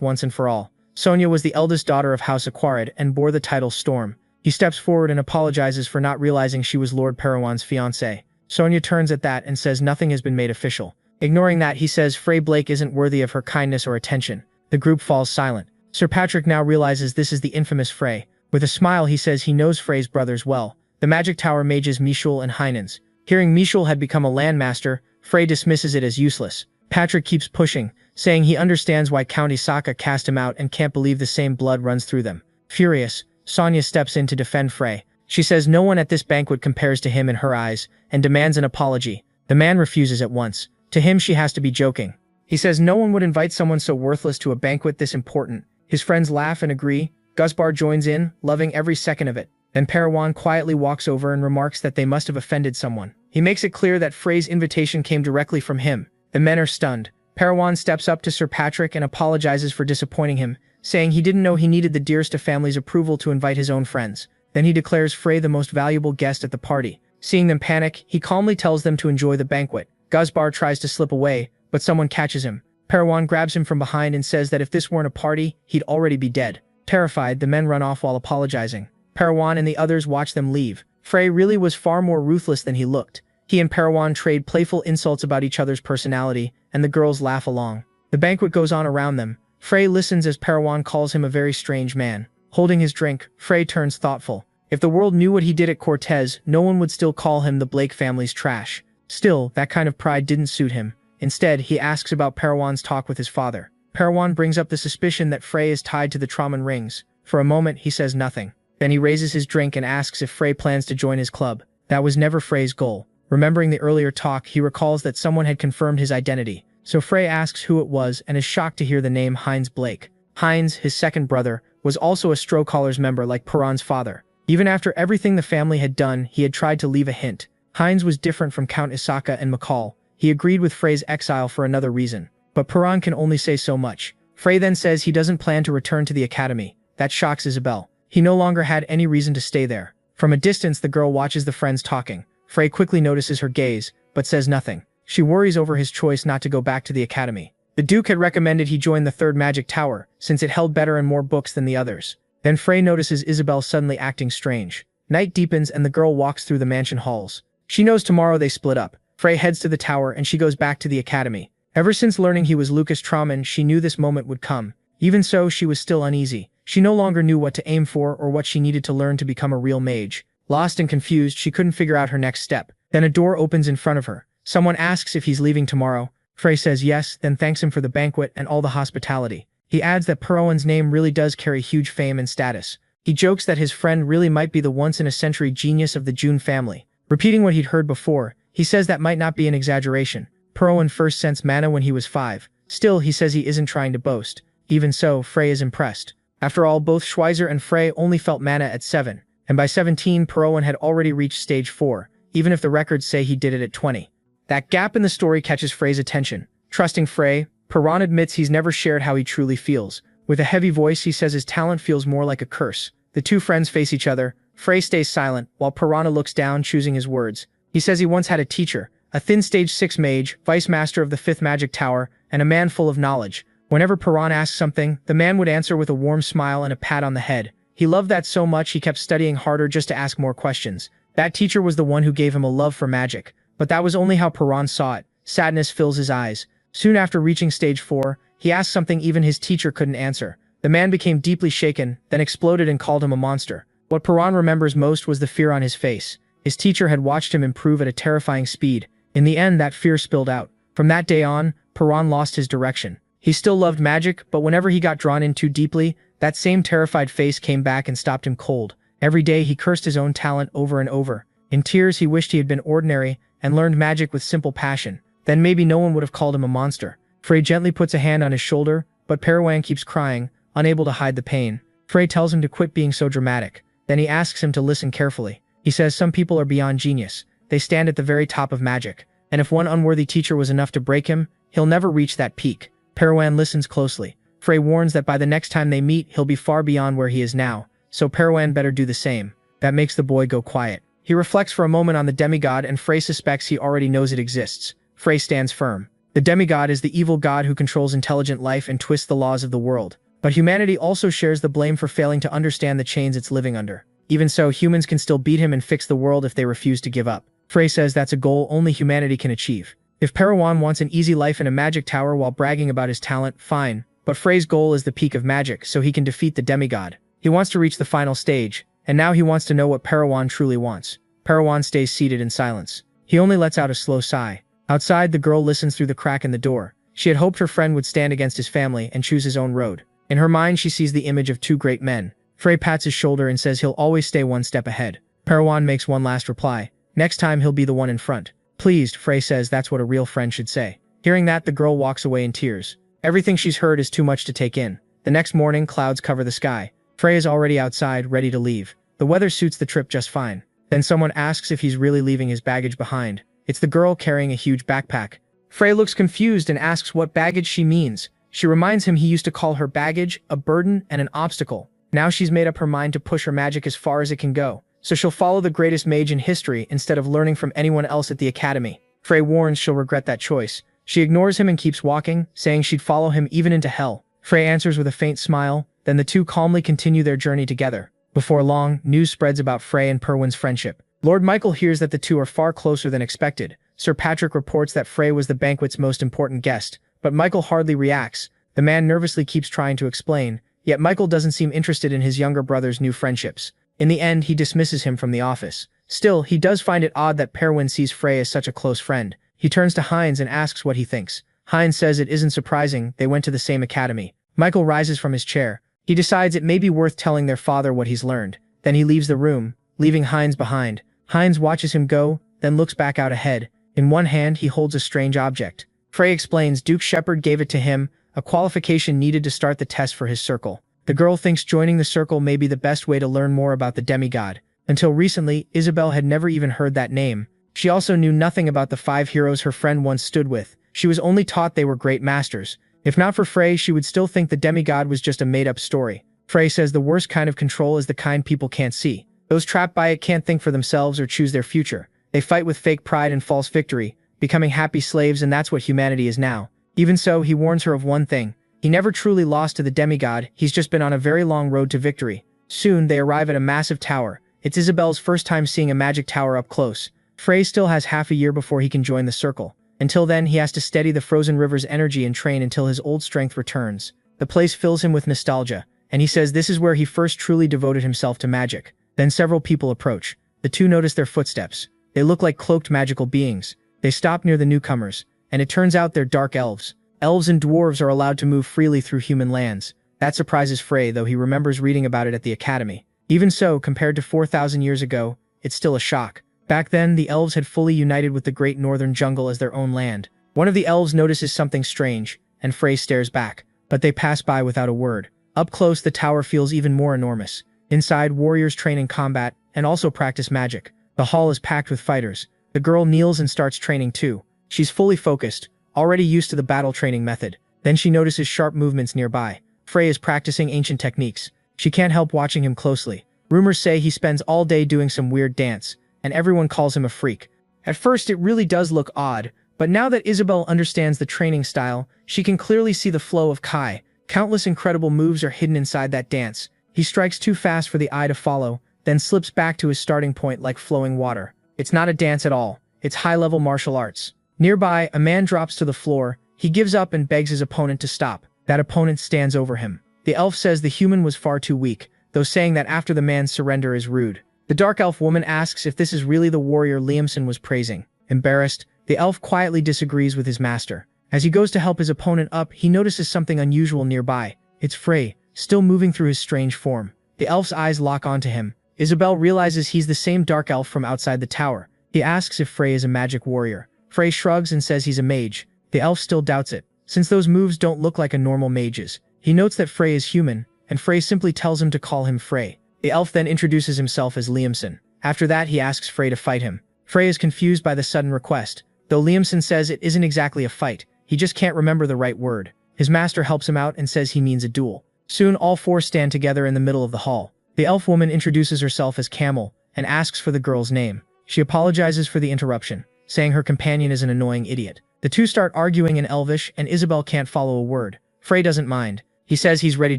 once and for all. Sonia was the eldest daughter of House Aquarid and bore the title Storm. He steps forward and apologizes for not realizing she was Lord Perwan's fiancée. Sonia turns at that and says nothing has been made official. Ignoring that, he says Frey Blake isn't worthy of her kindness or attention. The group falls silent. Sir Patrick now realizes this is the infamous Frey. With a smile, he says he knows Frey's brothers well, the Magic Tower mages Mishul and Heinens. Hearing Mishul had become a landmaster, Frey dismisses it as useless. Patrick keeps pushing, saying he understands why Count Isaka cast him out and can't believe the same blood runs through them. Furious, Sonia steps in to defend Frey. She says no one at this banquet compares to him in her eyes, and demands an apology. The man refuses at once. To him she has to be joking. He says no one would invite someone so worthless to a banquet this important. His friends laugh and agree. Gusbar joins in, loving every second of it. Then Perwan quietly walks over and remarks that they must have offended someone. He makes it clear that Frey's invitation came directly from him. The men are stunned. Perwan steps up to Sir Patrick and apologizes for disappointing him, saying he didn't know he needed the Deersta family's approval to invite his own friends. Then he declares Frey the most valuable guest at the party. Seeing them panic, he calmly tells them to enjoy the banquet. Gusbar tries to slip away, but someone catches him. Perwan grabs him from behind and says that if this weren't a party, he'd already be dead. Terrified, the men run off while apologizing. Perwan and the others watch them leave. Frey really was far more ruthless than he looked. He and Perwan trade playful insults about each other's personality, and the girls laugh along. The banquet goes on around them. Frey listens as Perwan calls him a very strange man. Holding his drink, Frey turns thoughtful. If the world knew what he did at Cortez, no one would still call him the Blake family's trash. Still, that kind of pride didn't suit him. Instead, he asks about Perwan's talk with his father. Perwan brings up the suspicion that Frey is tied to the Traman rings. For a moment, he says nothing. Then he raises his drink and asks if Frey plans to join his club. That was never Frey's goal. Remembering the earlier talk, he recalls that someone had confirmed his identity. So Frey asks who it was and is shocked to hear the name Heinz Blake. Heinz, his second brother, was also a Strawcallers member like Perwan's father. Even after everything the family had done, he had tried to leave a hint. Heinz was different from Count Isaka and McCall. He agreed with Frey's exile for another reason. But Perwan can only say so much. Frey then says he doesn't plan to return to the academy. That shocks Isabel. He no longer had any reason to stay there. From a distance, the girl watches the friends talking. Frey quickly notices her gaze, but says nothing. She worries over his choice not to go back to the academy. The Duke had recommended he join the third Magic Tower, since it held better and more books than the others. Then Frey notices Isabel suddenly acting strange. Night deepens and the girl walks through the mansion halls. She knows tomorrow they split up. Frey heads to the tower and she goes back to the academy. Ever since learning he was Lucas Traman, she knew this moment would come. Even so, she was still uneasy. She no longer knew what to aim for or what she needed to learn to become a real mage. Lost and confused, she couldn't figure out her next step. Then a door opens in front of her. Someone asks if he's leaving tomorrow. Frey says yes, then thanks him for the banquet and all the hospitality. He adds that Perwan's name really does carry huge fame and status. He jokes that his friend really might be the once-in-a-century genius of the June family. Repeating what he'd heard before, he says that might not be an exaggeration. Perwan first sensed mana when he was 5. Still, he says he isn't trying to boast. Even so, Frey is impressed. After all, both Schweizer and Frey only felt mana at 7, and by 17, Perwan had already reached stage 4, even if the records say he did it at 20. That gap in the story catches Frey's attention. Trusting Frey, Perwan admits he's never shared how he truly feels. With a heavy voice, he says his talent feels more like a curse. The two friends face each other. Frey stays silent, while Perwana looks down, choosing his words. He says he once had a teacher, a thin stage 6 mage, vice master of the 5th Magic Tower, and a man full of knowledge. Whenever Perwan asked something, the man would answer with a warm smile and a pat on the head. He loved that so much he kept studying harder just to ask more questions. That teacher was the one who gave him a love for magic. But that was only how Perwan saw it. Sadness fills his eyes. Soon after reaching stage 4, he asked something even his teacher couldn't answer. The man became deeply shaken, then exploded and called him a monster. What Perwan remembers most was the fear on his face. His teacher had watched him improve at a terrifying speed. In the end, that fear spilled out. From that day on, Perron lost his direction. He still loved magic, but whenever he got drawn in too deeply, that same terrified face came back and stopped him cold. Every day he cursed his own talent over and over. In tears he wished he had been ordinary and learned magic with simple passion. Then maybe no one would have called him a monster. Frey gently puts a hand on his shoulder, but Perron keeps crying, unable to hide the pain. Frey tells him to quit being so dramatic. Then he asks him to listen carefully. He says some people are beyond genius. They stand at the very top of magic. And if one unworthy teacher was enough to break him, he'll never reach that peak. Perron listens closely. Frey warns that by the next time they meet, he'll be far beyond where he is now. So Perron better do the same. That makes the boy go quiet. He reflects for a moment on the demigod and Frey suspects he already knows it exists. Frey stands firm. The demigod is the evil god who controls intelligent life and twists the laws of the world. But humanity also shares the blame for failing to understand the chains it's living under. Even so, humans can still beat him and fix the world if they refuse to give up. Frey says that's a goal only humanity can achieve. If Perron wants an easy life in a magic tower while bragging about his talent, fine. But Frey's goal is the peak of magic, so he can defeat the demigod. He wants to reach the final stage, and now he wants to know what Perron truly wants. Perron stays seated in silence. He only lets out a slow sigh. Outside, the girl listens through the crack in the door. She had hoped her friend would stand against his family and choose his own road. In her mind, she sees the image of two great men. Frey pats his shoulder and says he'll always stay one step ahead. Perron makes one last reply. Next time, he'll be the one in front. Pleased, Frey says that's what a real friend should say. Hearing that, the girl walks away in tears. Everything she's heard is too much to take in. The next morning, clouds cover the sky. Frey is already outside, ready to leave. The weather suits the trip just fine. Then someone asks if he's really leaving his baggage behind. It's the girl carrying a huge backpack. Frey looks confused and asks what baggage she means. She reminds him he used to call her baggage, a burden, and an obstacle. Now she's made up her mind to push her magic as far as it can go. So she'll follow the greatest mage in history instead of learning from anyone else at the academy. Frey warns she'll regret that choice. She ignores him and keeps walking, saying she'd follow him even into hell. Frey answers with a faint smile, then the two calmly continue their journey together. Before long, news spreads about Frey and Perwin's friendship. Lord Michael hears that the two are far closer than expected. Sir Patrick reports that Frey was the banquet's most important guest, but Michael hardly reacts. The man nervously keeps trying to explain, yet Michael doesn't seem interested in his younger brother's new friendships. In the end, he dismisses him from the office. Still, he does find it odd that Perwin sees Frey as such a close friend. He turns to Heinz and asks what he thinks. Heinz says it isn't surprising, they went to the same academy. Michael rises from his chair. He decides it may be worth telling their father what he's learned. Then he leaves the room, leaving Heinz behind. Heinz watches him go, then looks back out ahead. In one hand, he holds a strange object. Frey explains Duke Shepard gave it to him, a qualification needed to start the test for his circle. The girl thinks joining the circle may be the best way to learn more about the demigod. Until recently, Isabel had never even heard that name. She also knew nothing about the 5 heroes her friend once stood with. She was only taught they were great masters. If not for Frey, she would still think the demigod was just a made-up story. Frey says the worst kind of control is the kind people can't see. Those trapped by it can't think for themselves or choose their future. They fight with fake pride and false victory, becoming happy slaves, and that's what humanity is now. Even so, he warns her of one thing. He never truly lost to the demigod, he's just been on a very long road to victory. Soon, they arrive at a massive tower. It's Isabel's first time seeing a magic tower up close. Frey still has half a year before he can join the circle. Until then, he has to steady the frozen river's energy and train until his old strength returns. The place fills him with nostalgia, and he says this is where he first truly devoted himself to magic. Then several people approach. The two notice their footsteps. They look like cloaked magical beings. They stop near the newcomers, and it turns out they're dark elves. Elves and dwarves are allowed to move freely through human lands. That surprises Frey, though he remembers reading about it at the academy. Even so, compared to 4,000 years ago, it's still a shock. Back then, the elves had fully united with the great northern jungle as their own land. One of the elves notices something strange, and Frey stares back, but they pass by without a word. Up close, the tower feels even more enormous. Inside, warriors train in combat, and also practice magic. The hall is packed with fighters. The girl kneels and starts training too. She's fully focused, already used to the battle training method. Then she notices sharp movements nearby. Frey is practicing ancient techniques. She can't help watching him closely. Rumors say he spends all day doing some weird dance, and everyone calls him a freak. At first, it really does look odd, but now that Isabel understands the training style, she can clearly see the flow of Kai. Countless incredible moves are hidden inside that dance. He strikes too fast for the eye to follow, then slips back to his starting point like flowing water. It's not a dance at all. It's high-level martial arts. Nearby, a man drops to the floor. He gives up and begs his opponent to stop. That opponent stands over him. The elf says the human was far too weak, though saying that after the man's surrender is rude. The dark elf woman asks if this is really the warrior Liamson was praising. Embarrassed, The elf quietly disagrees with his master. As he goes to help his opponent up, he notices something unusual nearby. It's Frey, still moving through his strange form. The elf's eyes lock onto him. Isabel realizes he's the same dark elf from outside the tower. He asks if Frey is a magic warrior. Frey shrugs and says he's a mage. The elf still doubts it, since those moves don't look like a normal mage's. He notes that Frey is human, and Frey simply tells him to call him Frey. The elf then introduces himself as Liamson. After that, he asks Frey to fight him. Frey is confused by the sudden request. Though Liamson says it isn't exactly a fight, he just can't remember the right word. His master helps him out and says he means a duel. Soon all four stand together in the middle of the hall. The elf woman introduces herself as Camel and asks for the girl's name. She apologizes for the interruption, saying her companion is an annoying idiot. The two start arguing in Elvish and Isabel can't follow a word. Frey doesn't mind. He says he's ready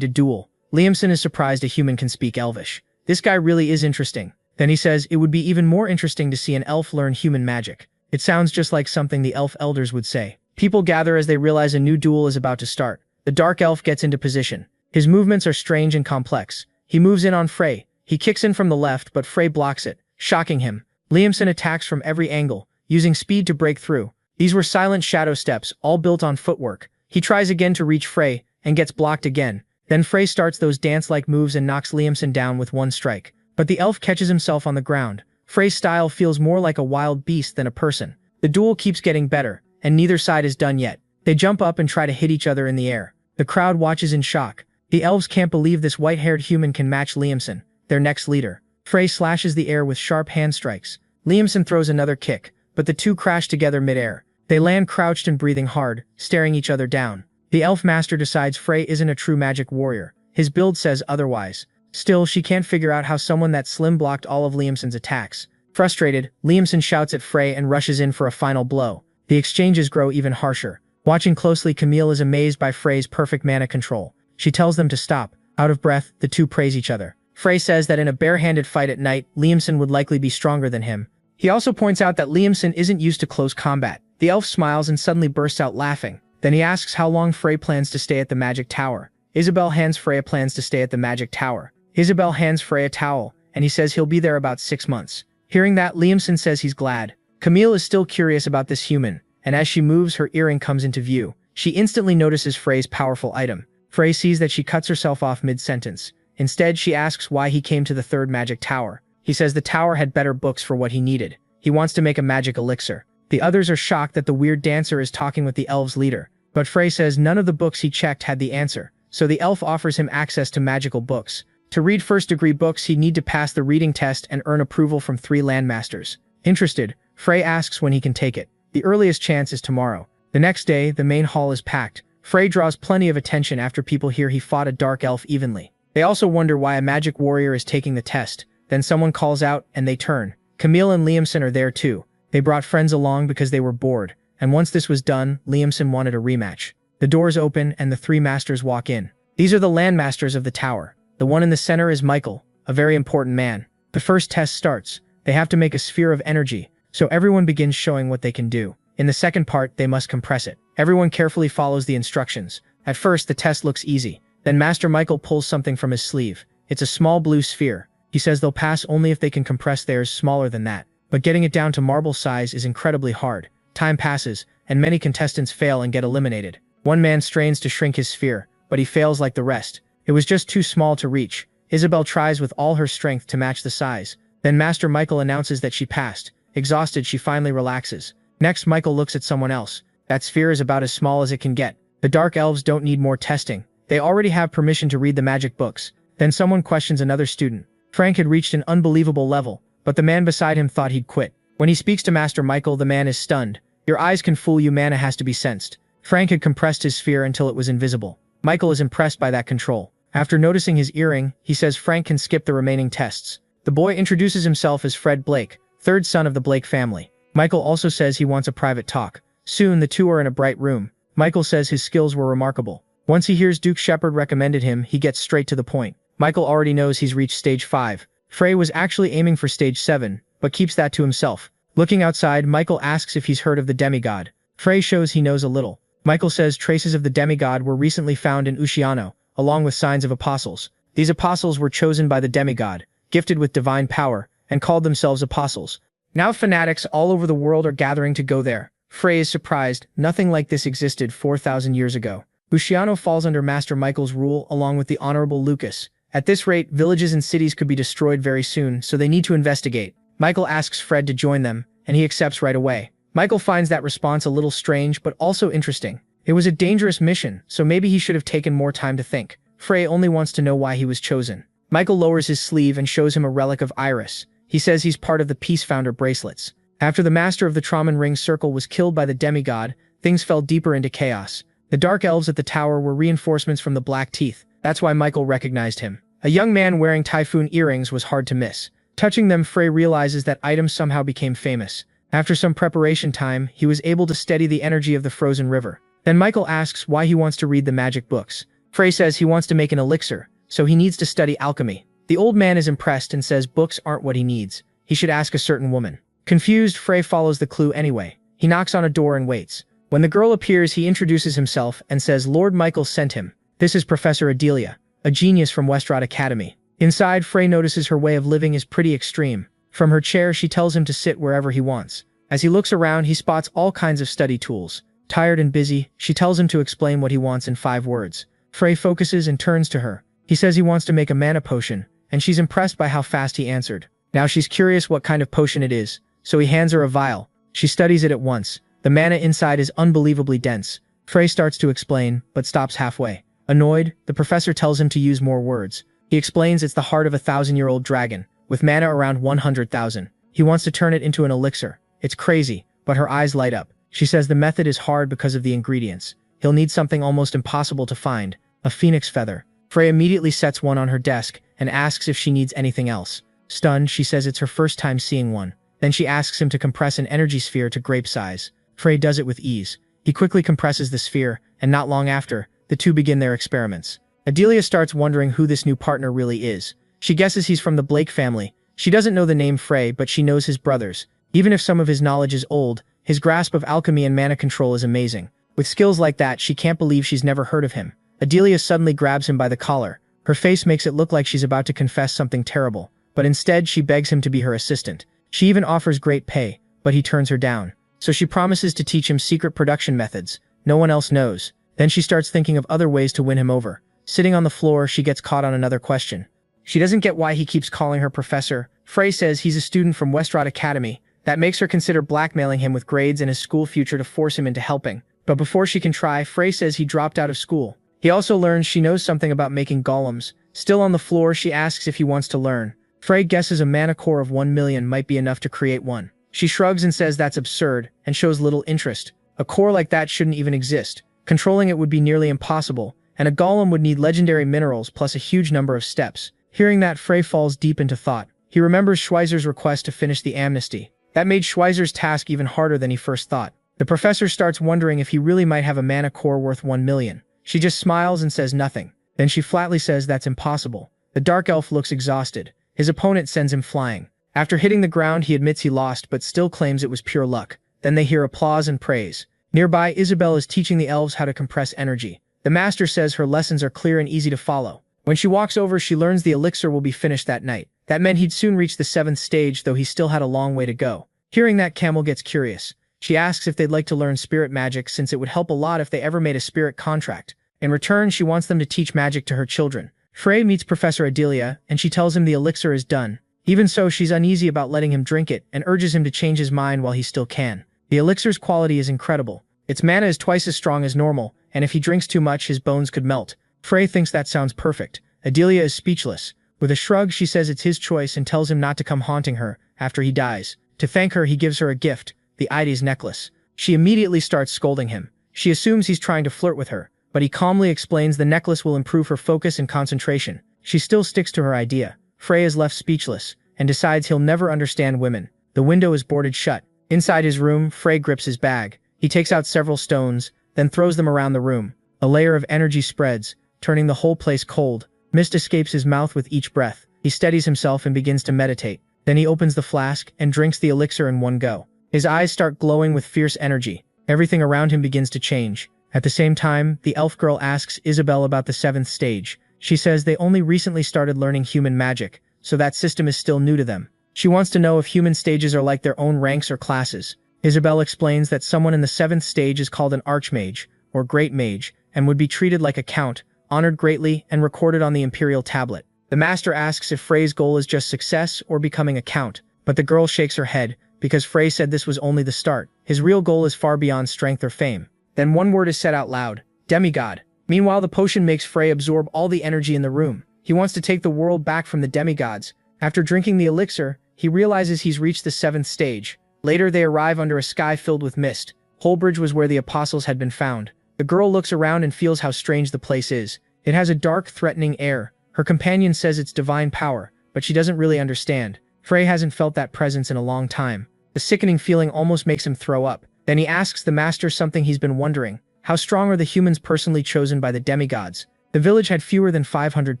to duel. Liamson is surprised a human can speak Elvish. This guy really is interesting. Then he says it would be even more interesting to see an elf learn human magic. It sounds just like something the elf elders would say. People gather as they realize a new duel is about to start. The dark elf gets into position. His movements are strange and complex. He moves in on Frey. He kicks in from the left, but Frey blocks it, shocking him. Liamson attacks from every angle, using speed to break through. These were silent shadow steps, all built on footwork. He tries again to reach Frey, and gets blocked again. Then Frey starts those dance-like moves and knocks Liamson down with one strike. But the elf catches himself on the ground. Frey's style feels more like a wild beast than a person. The duel keeps getting better, and neither side is done yet. They jump up and try to hit each other in the air. The crowd watches in shock. The elves can't believe this white-haired human can match Liamson, their next leader. Frey slashes the air with sharp hand strikes. Liamson throws another kick, but the two crash together mid-air. They land crouched and breathing hard, staring each other down. The elf master decides Frey isn't a true magic warrior. His build says otherwise. Still, she can't figure out how someone that slim blocked all of Liamson's attacks. Frustrated, Liamson shouts at Frey and rushes in for a final blow. The exchanges grow even harsher. Watching closely, Camille is amazed by Frey's perfect mana control. She tells them to stop. Out of breath, the two praise each other. Frey says that in a bare-handed fight at night, Liamson would likely be stronger than him. He also points out that Liamson isn't used to close combat. The elf smiles and suddenly bursts out laughing. Then he asks how long Frey plans to stay at the magic tower. Isabel hands Frey plans to stay at the magic tower. Isabel hands Frey a towel, and he says he'll be there about 6 months. Hearing that, Liamson says he's glad. Camille is still curious about this human, and as she moves, her earring comes into view. She instantly notices Frey's powerful item. Frey sees that she cuts herself off mid-sentence. Instead, she asks why he came to the third magic tower. He says the tower had better books for what he needed. He wants to make a magic elixir. The others are shocked that the weird dancer is talking with the elves' leader. But Frey says none of the books he checked had the answer, so the elf offers him access to magical books. To read first-degree books, he'd need to pass the reading test and earn approval from 3 landmasters. Interested, Frey asks when he can take it. The earliest chance is tomorrow. The next day, the main hall is packed. Frey draws plenty of attention after people hear he fought a dark elf evenly. They also wonder why a magic warrior is taking the test. Then someone calls out, and they turn. Camille and Liamson are there too. They brought friends along because they were bored, and once this was done, Liamson wanted a rematch. The doors open, and the 3 masters walk in. These are the landmasters of the tower. The one in the center is Michael, a very important man. The first test starts. They have to make a sphere of energy, so everyone begins showing what they can do. In the second part, they must compress it. Everyone carefully follows the instructions. At first, the test looks easy. Then Master Michael pulls something from his sleeve. It's a small blue sphere. He says they'll pass only if they can compress theirs smaller than that. But getting it down to marble size is incredibly hard. Time passes, and many contestants fail and get eliminated. One man strains to shrink his sphere, but he fails like the rest. It was just too small to reach. Isabel tries with all her strength to match the size. Then Master Michael announces that she passed. Exhausted, she finally relaxes. Next, Michael looks at someone else. That sphere is about as small as it can get. The Dark Elves don't need more testing. They already have permission to read the magic books. Then someone questions another student. Frank had reached an unbelievable level, but the man beside him thought he'd quit. When he speaks to Master Michael, the man is stunned. Your eyes can fool you, mana has to be sensed. Frank had compressed his sphere until it was invisible. Michael is impressed by that control. After noticing his earring, he says Frank can skip the remaining tests. The boy introduces himself as Fred Blake, third son of the Blake family. Michael also says he wants a private talk. Soon, the two are in a bright room. Michael says his skills were remarkable. Once he hears Duke Shepard recommended him, he gets straight to the point. Michael already knows he's reached stage 5. Frey was actually aiming for stage 7, but keeps that to himself. Looking outside, Michael asks if he's heard of the demigod. Frey shows he knows a little. Michael says traces of the demigod were recently found in Ushiano, along with signs of apostles. These apostles were chosen by the demigod, gifted with divine power, and called themselves apostles. Now fanatics all over the world are gathering to go there. Frey is surprised. Nothing like this existed 4,000 years ago. Bushiano falls under Master Michael's rule along with the Honorable Lucas. At this rate, villages and cities could be destroyed very soon, so they need to investigate. Michael asks Fred to join them, and he accepts right away. Michael finds that response a little strange but also interesting. It was a dangerous mission, so maybe he should have taken more time to think. Frey only wants to know why he was chosen. Michael lowers his sleeve and shows him a relic of Iris. He says he's part of the Peace Founder bracelets. After the master of the Traman Ring Circle was killed by the demigod, things fell deeper into chaos. The Dark Elves at the tower were reinforcements from the Black Teeth. That's why Michael recognized him. A young man wearing typhoon earrings was hard to miss. Touching them, Frey realizes that items somehow became famous. After some preparation time, he was able to steady the energy of the frozen river. Then Michael asks why he wants to read the magic books. Frey says he wants to make an elixir, so he needs to study alchemy. The old man is impressed and says books aren't what he needs. He should ask a certain woman. Confused, Frey follows the clue anyway. He knocks on a door and waits. When the girl appears, he introduces himself and says Lord Michael sent him. This is Professor Adelia, a genius from Westrot Academy. Inside, Frey notices her way of living is pretty extreme. From her chair, she tells him to sit wherever he wants. As he looks around, he spots all kinds of study tools. Tired and busy, she tells him to explain what he wants in 5 words. Frey focuses and turns to her. He says he wants to make a mana potion, and she's impressed by how fast he answered. Now she's curious what kind of potion it is, so he hands her a vial. She studies it at once. The mana inside is unbelievably dense. Frey starts to explain, but stops halfway. Annoyed, the professor tells him to use more words. He explains it's the heart of a 1,000-year-old dragon, with mana around 100,000. He wants to turn it into an elixir. It's crazy, but her eyes light up. She says the method is hard because of the ingredients. He'll need something almost impossible to find, a phoenix feather. Frey immediately sets one on her desk and asks if she needs anything else. Stunned, she says it's her first time seeing one. Then she asks him to compress an energy sphere to grape size. Frey does it with ease. He quickly compresses the sphere, and not long after, the two begin their experiments. Adelia starts wondering who this new partner really is. She guesses he's from the Blake family. She doesn't know the name Frey, but she knows his brothers. Even if some of his knowledge is old, his grasp of alchemy and mana control is amazing. With skills like that, she can't believe she's never heard of him. Adelia suddenly grabs him by the collar. Her face makes it look like she's about to confess something terrible, but instead she begs him to be her assistant. She even offers great pay, but he turns her down. So she promises to teach him secret production methods no one else knows. Then she starts thinking of other ways to win him over. Sitting on the floor, she gets caught on another question. She doesn't get why he keeps calling her professor. Frey says he's a student from Westrot Academy. That makes her consider blackmailing him with grades and his school future to force him into helping. But before she can try, Frey says he dropped out of school. He also learns she knows something about making golems. Still on the floor, she asks if he wants to learn. Frey guesses a mana core of 1 million might be enough to create one. She shrugs and says that's absurd, and shows little interest. A core like that shouldn't even exist. Controlling it would be nearly impossible, and a golem would need legendary minerals plus a huge number of steps. Hearing that, Frey falls deep into thought. He remembers Schweizer's request to finish the amnesty. That made Schweizer's task even harder than he first thought. The professor starts wondering if he really might have a mana core worth 1 million. She just smiles and says nothing. Then she flatly says that's impossible. The dark elf looks exhausted. His opponent sends him flying. After hitting the ground, he admits he lost but still claims it was pure luck. Then they hear applause and praise. Nearby, Isabel is teaching the elves how to compress energy. The master says her lessons are clear and easy to follow. When she walks over, she learns the elixir will be finished that night. That meant he'd soon reach the 7th stage, though he still had a long way to go. Hearing that, Camel gets curious. She asks if they'd like to learn spirit magic since it would help a lot if they ever made a spirit contract. In return, she wants them to teach magic to her children. Frey meets Professor Adelia, and she tells him the elixir is done. Even so, she's uneasy about letting him drink it and urges him to change his mind while he still can. The elixir's quality is incredible. Its mana is twice as strong as normal, and if he drinks too much, his bones could melt. Frey thinks that sounds perfect. Adelia is speechless. With a shrug, she says it's his choice and tells him not to come haunting her after he dies. To thank her, he gives her a gift, the Ides necklace. She immediately starts scolding him. She assumes he's trying to flirt with her, but he calmly explains the necklace will improve her focus and concentration. She still sticks to her idea. Frey is left speechless, and decides he'll never understand women. The window is boarded shut. Inside his room, Frey grips his bag. He takes out several stones, then throws them around the room. A layer of energy spreads, turning the whole place cold. Mist escapes his mouth with each breath. He steadies himself and begins to meditate. Then he opens the flask and drinks the elixir in one go. His eyes start glowing with fierce energy. Everything around him begins to change. At the same time, the elf girl asks Isabel about the 7th stage. She says they only recently started learning human magic, so that system is still new to them. She wants to know if human stages are like their own ranks or classes. Isabel explains that someone in the 7th stage is called an archmage, or great mage, and would be treated like a count, honored greatly, and recorded on the imperial tablet. The master asks if Frey's goal is just success or becoming a count, but the girl shakes her head, because Frey said this was only the start. His real goal is far beyond strength or fame. Then one word is said out loud: demigod. Meanwhile, the potion makes Frey absorb all the energy in the room. He wants to take the world back from the demigods. After drinking the elixir, he realizes he's reached the 7th stage. Later, they arrive under a sky filled with mist. Holbridge was where the apostles had been found. The girl looks around and feels how strange the place is. It has a dark, threatening air. Her companion says it's divine power, but she doesn't really understand. Frey hasn't felt that presence in a long time. The sickening feeling almost makes him throw up. Then he asks the master something he's been wondering. How strong are the humans personally chosen by the demigods? The village had fewer than 500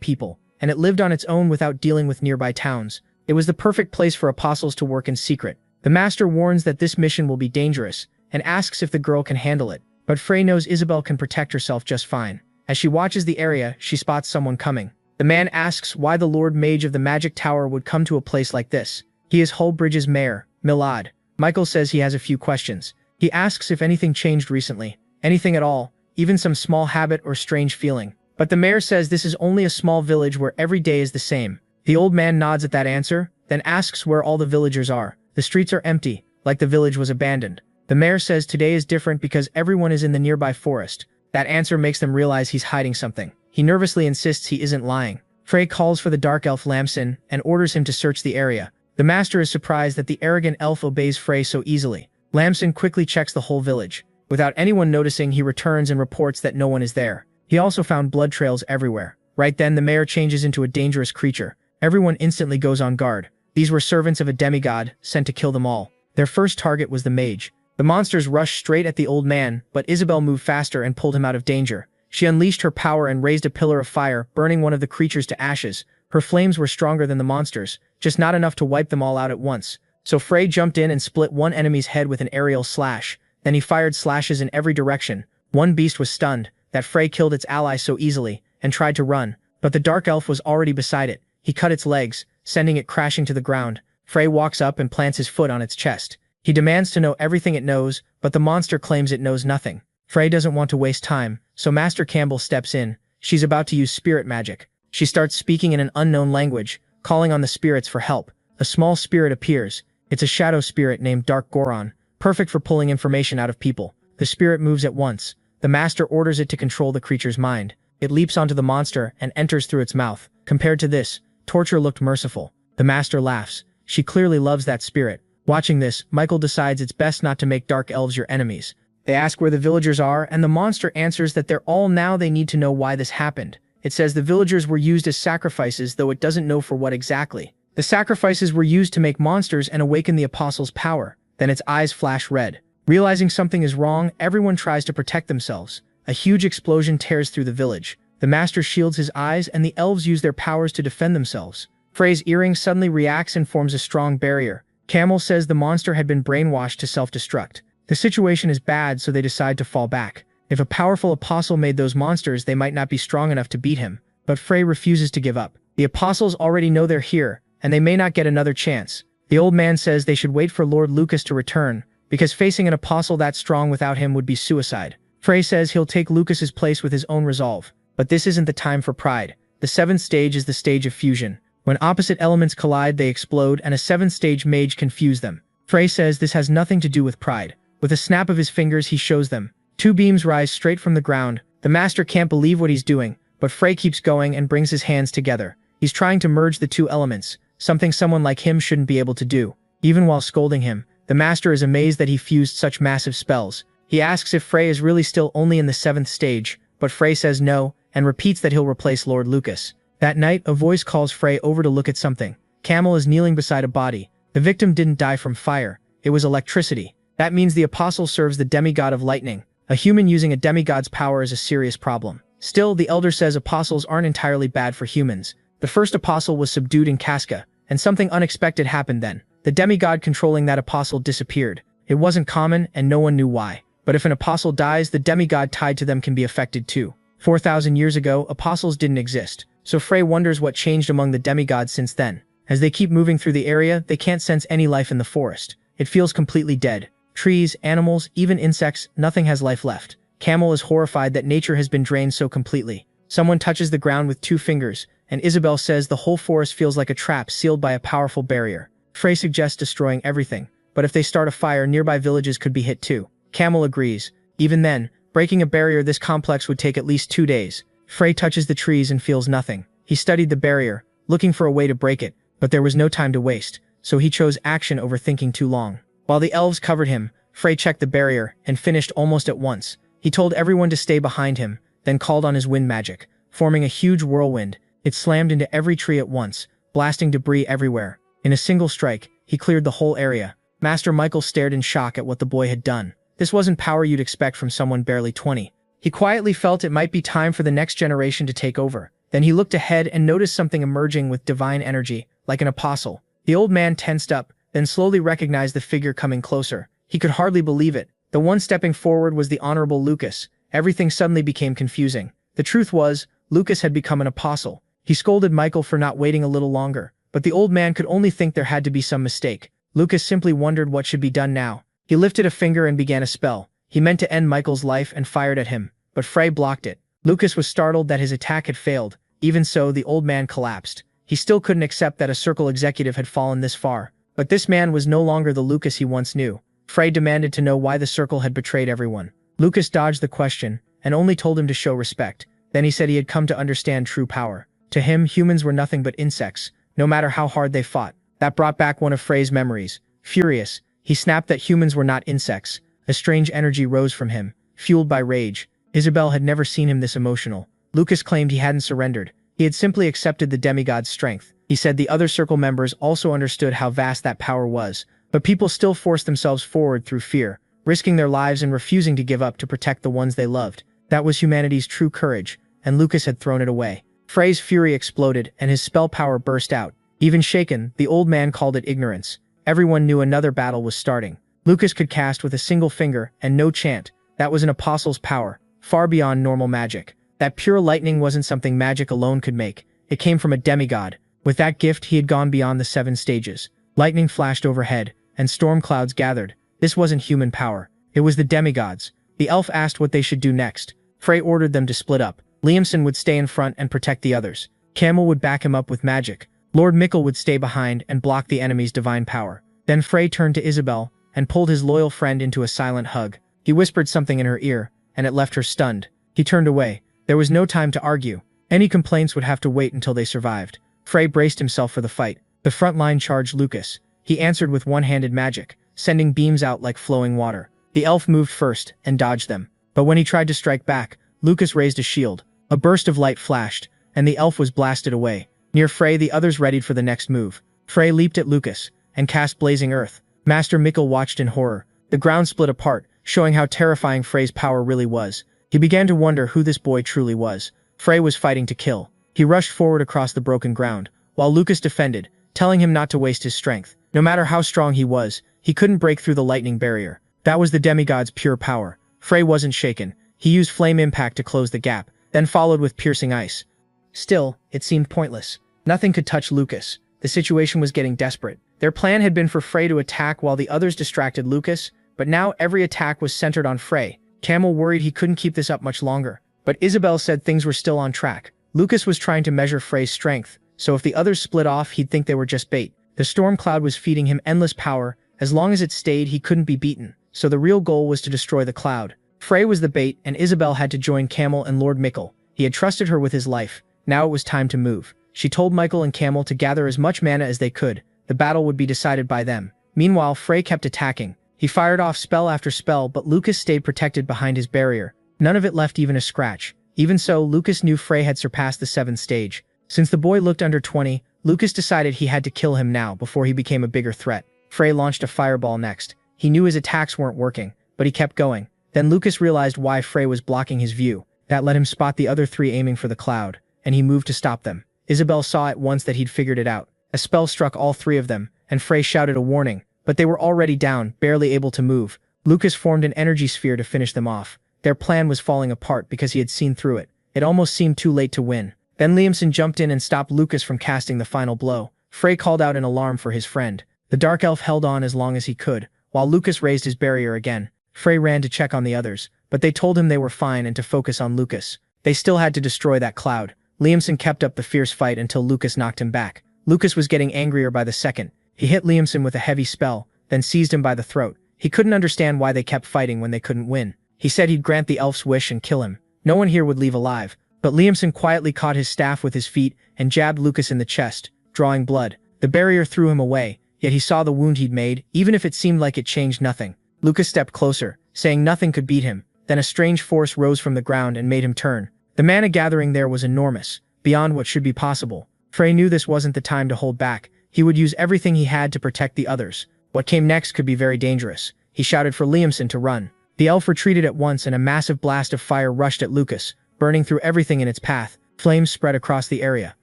people, and it lived on its own without dealing with nearby towns. It was the perfect place for apostles to work in secret. The master warns that this mission will be dangerous, and asks if the girl can handle it. But Frey knows Isabel can protect herself just fine. As she watches the area, she spots someone coming. The man asks why the Lord Mage of the Magic Tower would come to a place like this. He is Holbridge's mayor, Milad. Michael says he has a few questions. He asks if anything changed recently. Anything at all, even some small habit or strange feeling. But the mayor says this is only a small village where every day is the same. The old man nods at that answer, then asks where all the villagers are. The streets are empty, like the village was abandoned. The mayor says today is different because everyone is in the nearby forest. That answer makes them realize he's hiding something. He nervously insists he isn't lying. Frey calls for the dark elf Lamson and orders him to search the area. The master is surprised that the arrogant elf obeys Frey so easily. Lamson quickly checks the whole village. Without anyone noticing, he returns and reports that no one is there. He also found blood trails everywhere. Right then, the mayor changes into a dangerous creature. Everyone instantly goes on guard. These were servants of a demigod, sent to kill them all. Their first target was the mage. The monsters rushed straight at the old man, but Isabel moved faster and pulled him out of danger. She unleashed her power and raised a pillar of fire, burning one of the creatures to ashes. Her flames were stronger than the monsters, just not enough to wipe them all out at once. So Frey jumped in and split one enemy's head with an aerial slash. Then he fired slashes in every direction. One beast was stunned, that Frey killed its ally so easily, and tried to run. But the dark elf was already beside it. He cut its legs, sending it crashing to the ground. Frey walks up and plants his foot on its chest. He demands to know everything it knows, but the monster claims it knows nothing. Frey doesn't want to waste time, so Master Campbell steps in. She's about to use spirit magic. She starts speaking in an unknown language, calling on the spirits for help. A small spirit appears. It's a shadow spirit named Dark Goron, perfect for pulling information out of people. The spirit moves at once. The master orders it to control the creature's mind. It leaps onto the monster and enters through its mouth. Compared to this, torture looked merciful. The master laughs. She clearly loves that spirit. Watching this, Michael decides it's best not to make dark elves your enemies. They ask where the villagers are, and the monster answers that they're all now. They need to know why this happened. It says the villagers were used as sacrifices, though it doesn't know for what exactly. The sacrifices were used to make monsters and awaken the apostles' power. Then its eyes flash red. Realizing something is wrong, everyone tries to protect themselves. A huge explosion tears through the village. The master shields his eyes, and the elves use their powers to defend themselves. Frey's earring suddenly reacts and forms a strong barrier. Camel says the monster had been brainwashed to self-destruct. The situation is bad, so they decide to fall back. If a powerful apostle made those monsters, they might not be strong enough to beat him. But Frey refuses to give up. The apostles already know they're here, and they may not get another chance. The old man says they should wait for Lord Lucas to return, because facing an apostle that strong without him would be suicide. Frey says he'll take Lucas's place with his own resolve. But this isn't the time for pride. The 7th stage is the stage of fusion. When opposite elements collide, they explode, and a 7th-stage mage can fuse them. Frey says this has nothing to do with pride. With a snap of his fingers, he shows them. 2 beams rise straight from the ground. The master can't believe what he's doing, but Frey keeps going and brings his hands together. He's trying to merge the 2 elements, something someone like him shouldn't be able to do. Even while scolding him, the master is amazed that he fused such massive spells. He asks if Frey is really still only in the 7th stage, but Frey says no, and repeats that he'll replace Lord Lucas. That night, a voice calls Frey over to look at something. Camel is kneeling beside a body. The victim didn't die from fire. It was electricity. That means the apostle serves the demigod of lightning. A human using a demigod's power is a serious problem. Still, the elder says apostles aren't entirely bad for humans. The first apostle was subdued in Casca, and something unexpected happened then. The demigod controlling that apostle disappeared. It wasn't common, and no one knew why. But if an apostle dies, the demigod tied to them can be affected too. 4,000 years ago, apostles didn't exist. So Frey wonders what changed among the demigods since then. As they keep moving through the area, they can't sense any life in the forest. It feels completely dead. Trees, animals, even insects, nothing has life left. Camel is horrified that nature has been drained so completely. Someone touches the ground with 2 fingers, and Isabel says the whole forest feels like a trap sealed by a powerful barrier. Frey suggests destroying everything, but if they start a fire, nearby villages could be hit too. Camel agrees. Even then, breaking a barrier this complex would take at least 2 days. Frey touches the trees and feels nothing. He studied the barrier, looking for a way to break it, but there was no time to waste, so he chose action over thinking too long. While the elves covered him, Frey checked the barrier and finished almost at once. He told everyone to stay behind him, then called on his wind magic, forming a huge whirlwind. It slammed into every tree at once, blasting debris everywhere. In a single strike, he cleared the whole area. Master Michael stared in shock at what the boy had done. This wasn't power you'd expect from someone barely 20. He quietly felt it might be time for the next generation to take over. Then he looked ahead and noticed something emerging with divine energy, like an apostle. The old man tensed up, then slowly recognized the figure coming closer. He could hardly believe it. The one stepping forward was the Honorable Lucas. Everything suddenly became confusing. The truth was, Lucas had become an apostle. He scolded Michael for not waiting a little longer, but the old man could only think there had to be some mistake. Lucas simply wondered what should be done now. He lifted a finger and began a spell. He meant to end Michael's life and fired at him, but Frey blocked it. Lucas was startled that his attack had failed. Even so, the old man collapsed. He still couldn't accept that a circle executive had fallen this far. But this man was no longer the Lucas he once knew. Frey demanded to know why the circle had betrayed everyone. Lucas dodged the question, and only told him to show respect. Then he said he had come to understand true power. To him, humans were nothing but insects, no matter how hard they fought. That brought back one of Frey's memories. Furious, he snapped that humans were not insects. A strange energy rose from him, fueled by rage. Isabel had never seen him this emotional. Lucas claimed he hadn't surrendered. He had simply accepted the demigod's strength. He said the other circle members also understood how vast that power was, but people still forced themselves forward through fear, risking their lives and refusing to give up to protect the ones they loved. That was humanity's true courage, and Lucas had thrown it away. Frey's fury exploded, and his spell power burst out. Even shaken, the old man called it ignorance. Everyone knew another battle was starting. Lucas could cast with a single finger, and no chant. That was an apostle's power, far beyond normal magic. That pure lightning wasn't something magic alone could make. It came from a demigod. With that gift, he had gone beyond the 7 stages. Lightning flashed overhead, and storm clouds gathered. This wasn't human power. It was the demigods. The elf asked what they should do next. Frey ordered them to split up. Liamson would stay in front and protect the others. Camel would back him up with magic. Lord Mikkel would stay behind and block the enemy's divine power. Then Frey turned to Isabel and pulled his loyal friend into a silent hug. He whispered something in her ear, and it left her stunned. He turned away. There was no time to argue. Any complaints would have to wait until they survived. Frey braced himself for the fight. The front line charged Lucas. He answered with one-handed magic, sending beams out like flowing water. The elf moved first and dodged them. But when he tried to strike back, Lucas raised a shield. A burst of light flashed, and the elf was blasted away. Near Frey, the others readied for the next move. Frey leaped at Lucas and cast Blazing Earth. Master Mikkel watched in horror. The ground split apart, showing how terrifying Frey's power really was. He began to wonder who this boy truly was. Frey was fighting to kill. He rushed forward across the broken ground, while Lucas defended, telling him not to waste his strength. No matter how strong he was, he couldn't break through the lightning barrier. That was the demigod's pure power. Frey wasn't shaken. He used flame impact to close the gap, then followed with piercing ice. Still, it seemed pointless. Nothing could touch Lucas. The situation was getting desperate. Their plan had been for Frey to attack while the others distracted Lucas, but now every attack was centered on Frey. Camel worried he couldn't keep this up much longer, but Isabel said things were still on track. Lucas was trying to measure Frey's strength, so if the others split off, he'd think they were just bait. The storm cloud was feeding him endless power. As long as it stayed, he couldn't be beaten, so the real goal was to destroy the cloud. Frey was the bait, and Isabel had to join Camel and Lord Mikkel. He had trusted her with his life. Now it was time to move. She told Michael and Camel to gather as much mana as they could. The battle would be decided by them. Meanwhile, Frey kept attacking. He fired off spell after spell, but Lucas stayed protected behind his barrier. None of it left even a scratch. Even so, Lucas knew Frey had surpassed the 7th stage. Since the boy looked under 20, Lucas decided he had to kill him now before he became a bigger threat. Frey launched a fireball next. He knew his attacks weren't working, but he kept going. Then Lucas realized why Frey was blocking his view. That let him spot the other 3 aiming for the cloud, and he moved to stop them. Isabel saw at once that he'd figured it out. A spell struck all 3 of them, and Frey shouted a warning, but they were already down, barely able to move. Lucas formed an energy sphere to finish them off. Their plan was falling apart because he had seen through it. It almost seemed too late to win. Then Liamson jumped in and stopped Lucas from casting the final blow. Frey called out an alarm for his friend. The dark elf held on as long as he could, while Lucas raised his barrier again. Frey ran to check on the others, but they told him they were fine and to focus on Lucas. They still had to destroy that cloud. Liamson kept up the fierce fight until Lucas knocked him back. Lucas was getting angrier by the second. He hit Liamson with a heavy spell, then seized him by the throat. He couldn't understand why they kept fighting when they couldn't win. He said he'd grant the elf's wish and kill him. No one here would leave alive. But Liamson quietly caught his staff with his feet and jabbed Lucas in the chest, drawing blood. The barrier threw him away, yet he saw the wound he'd made, even if it seemed like it changed nothing. Lucas stepped closer, saying nothing could beat him. Then a strange force rose from the ground and made him turn. The mana gathering there was enormous, beyond what should be possible. Frey knew this wasn't the time to hold back. He would use everything he had to protect the others. What came next could be very dangerous. He shouted for Liamson to run. The elf retreated at once and a massive blast of fire rushed at Lucas, burning through everything in its path. Flames spread across the area.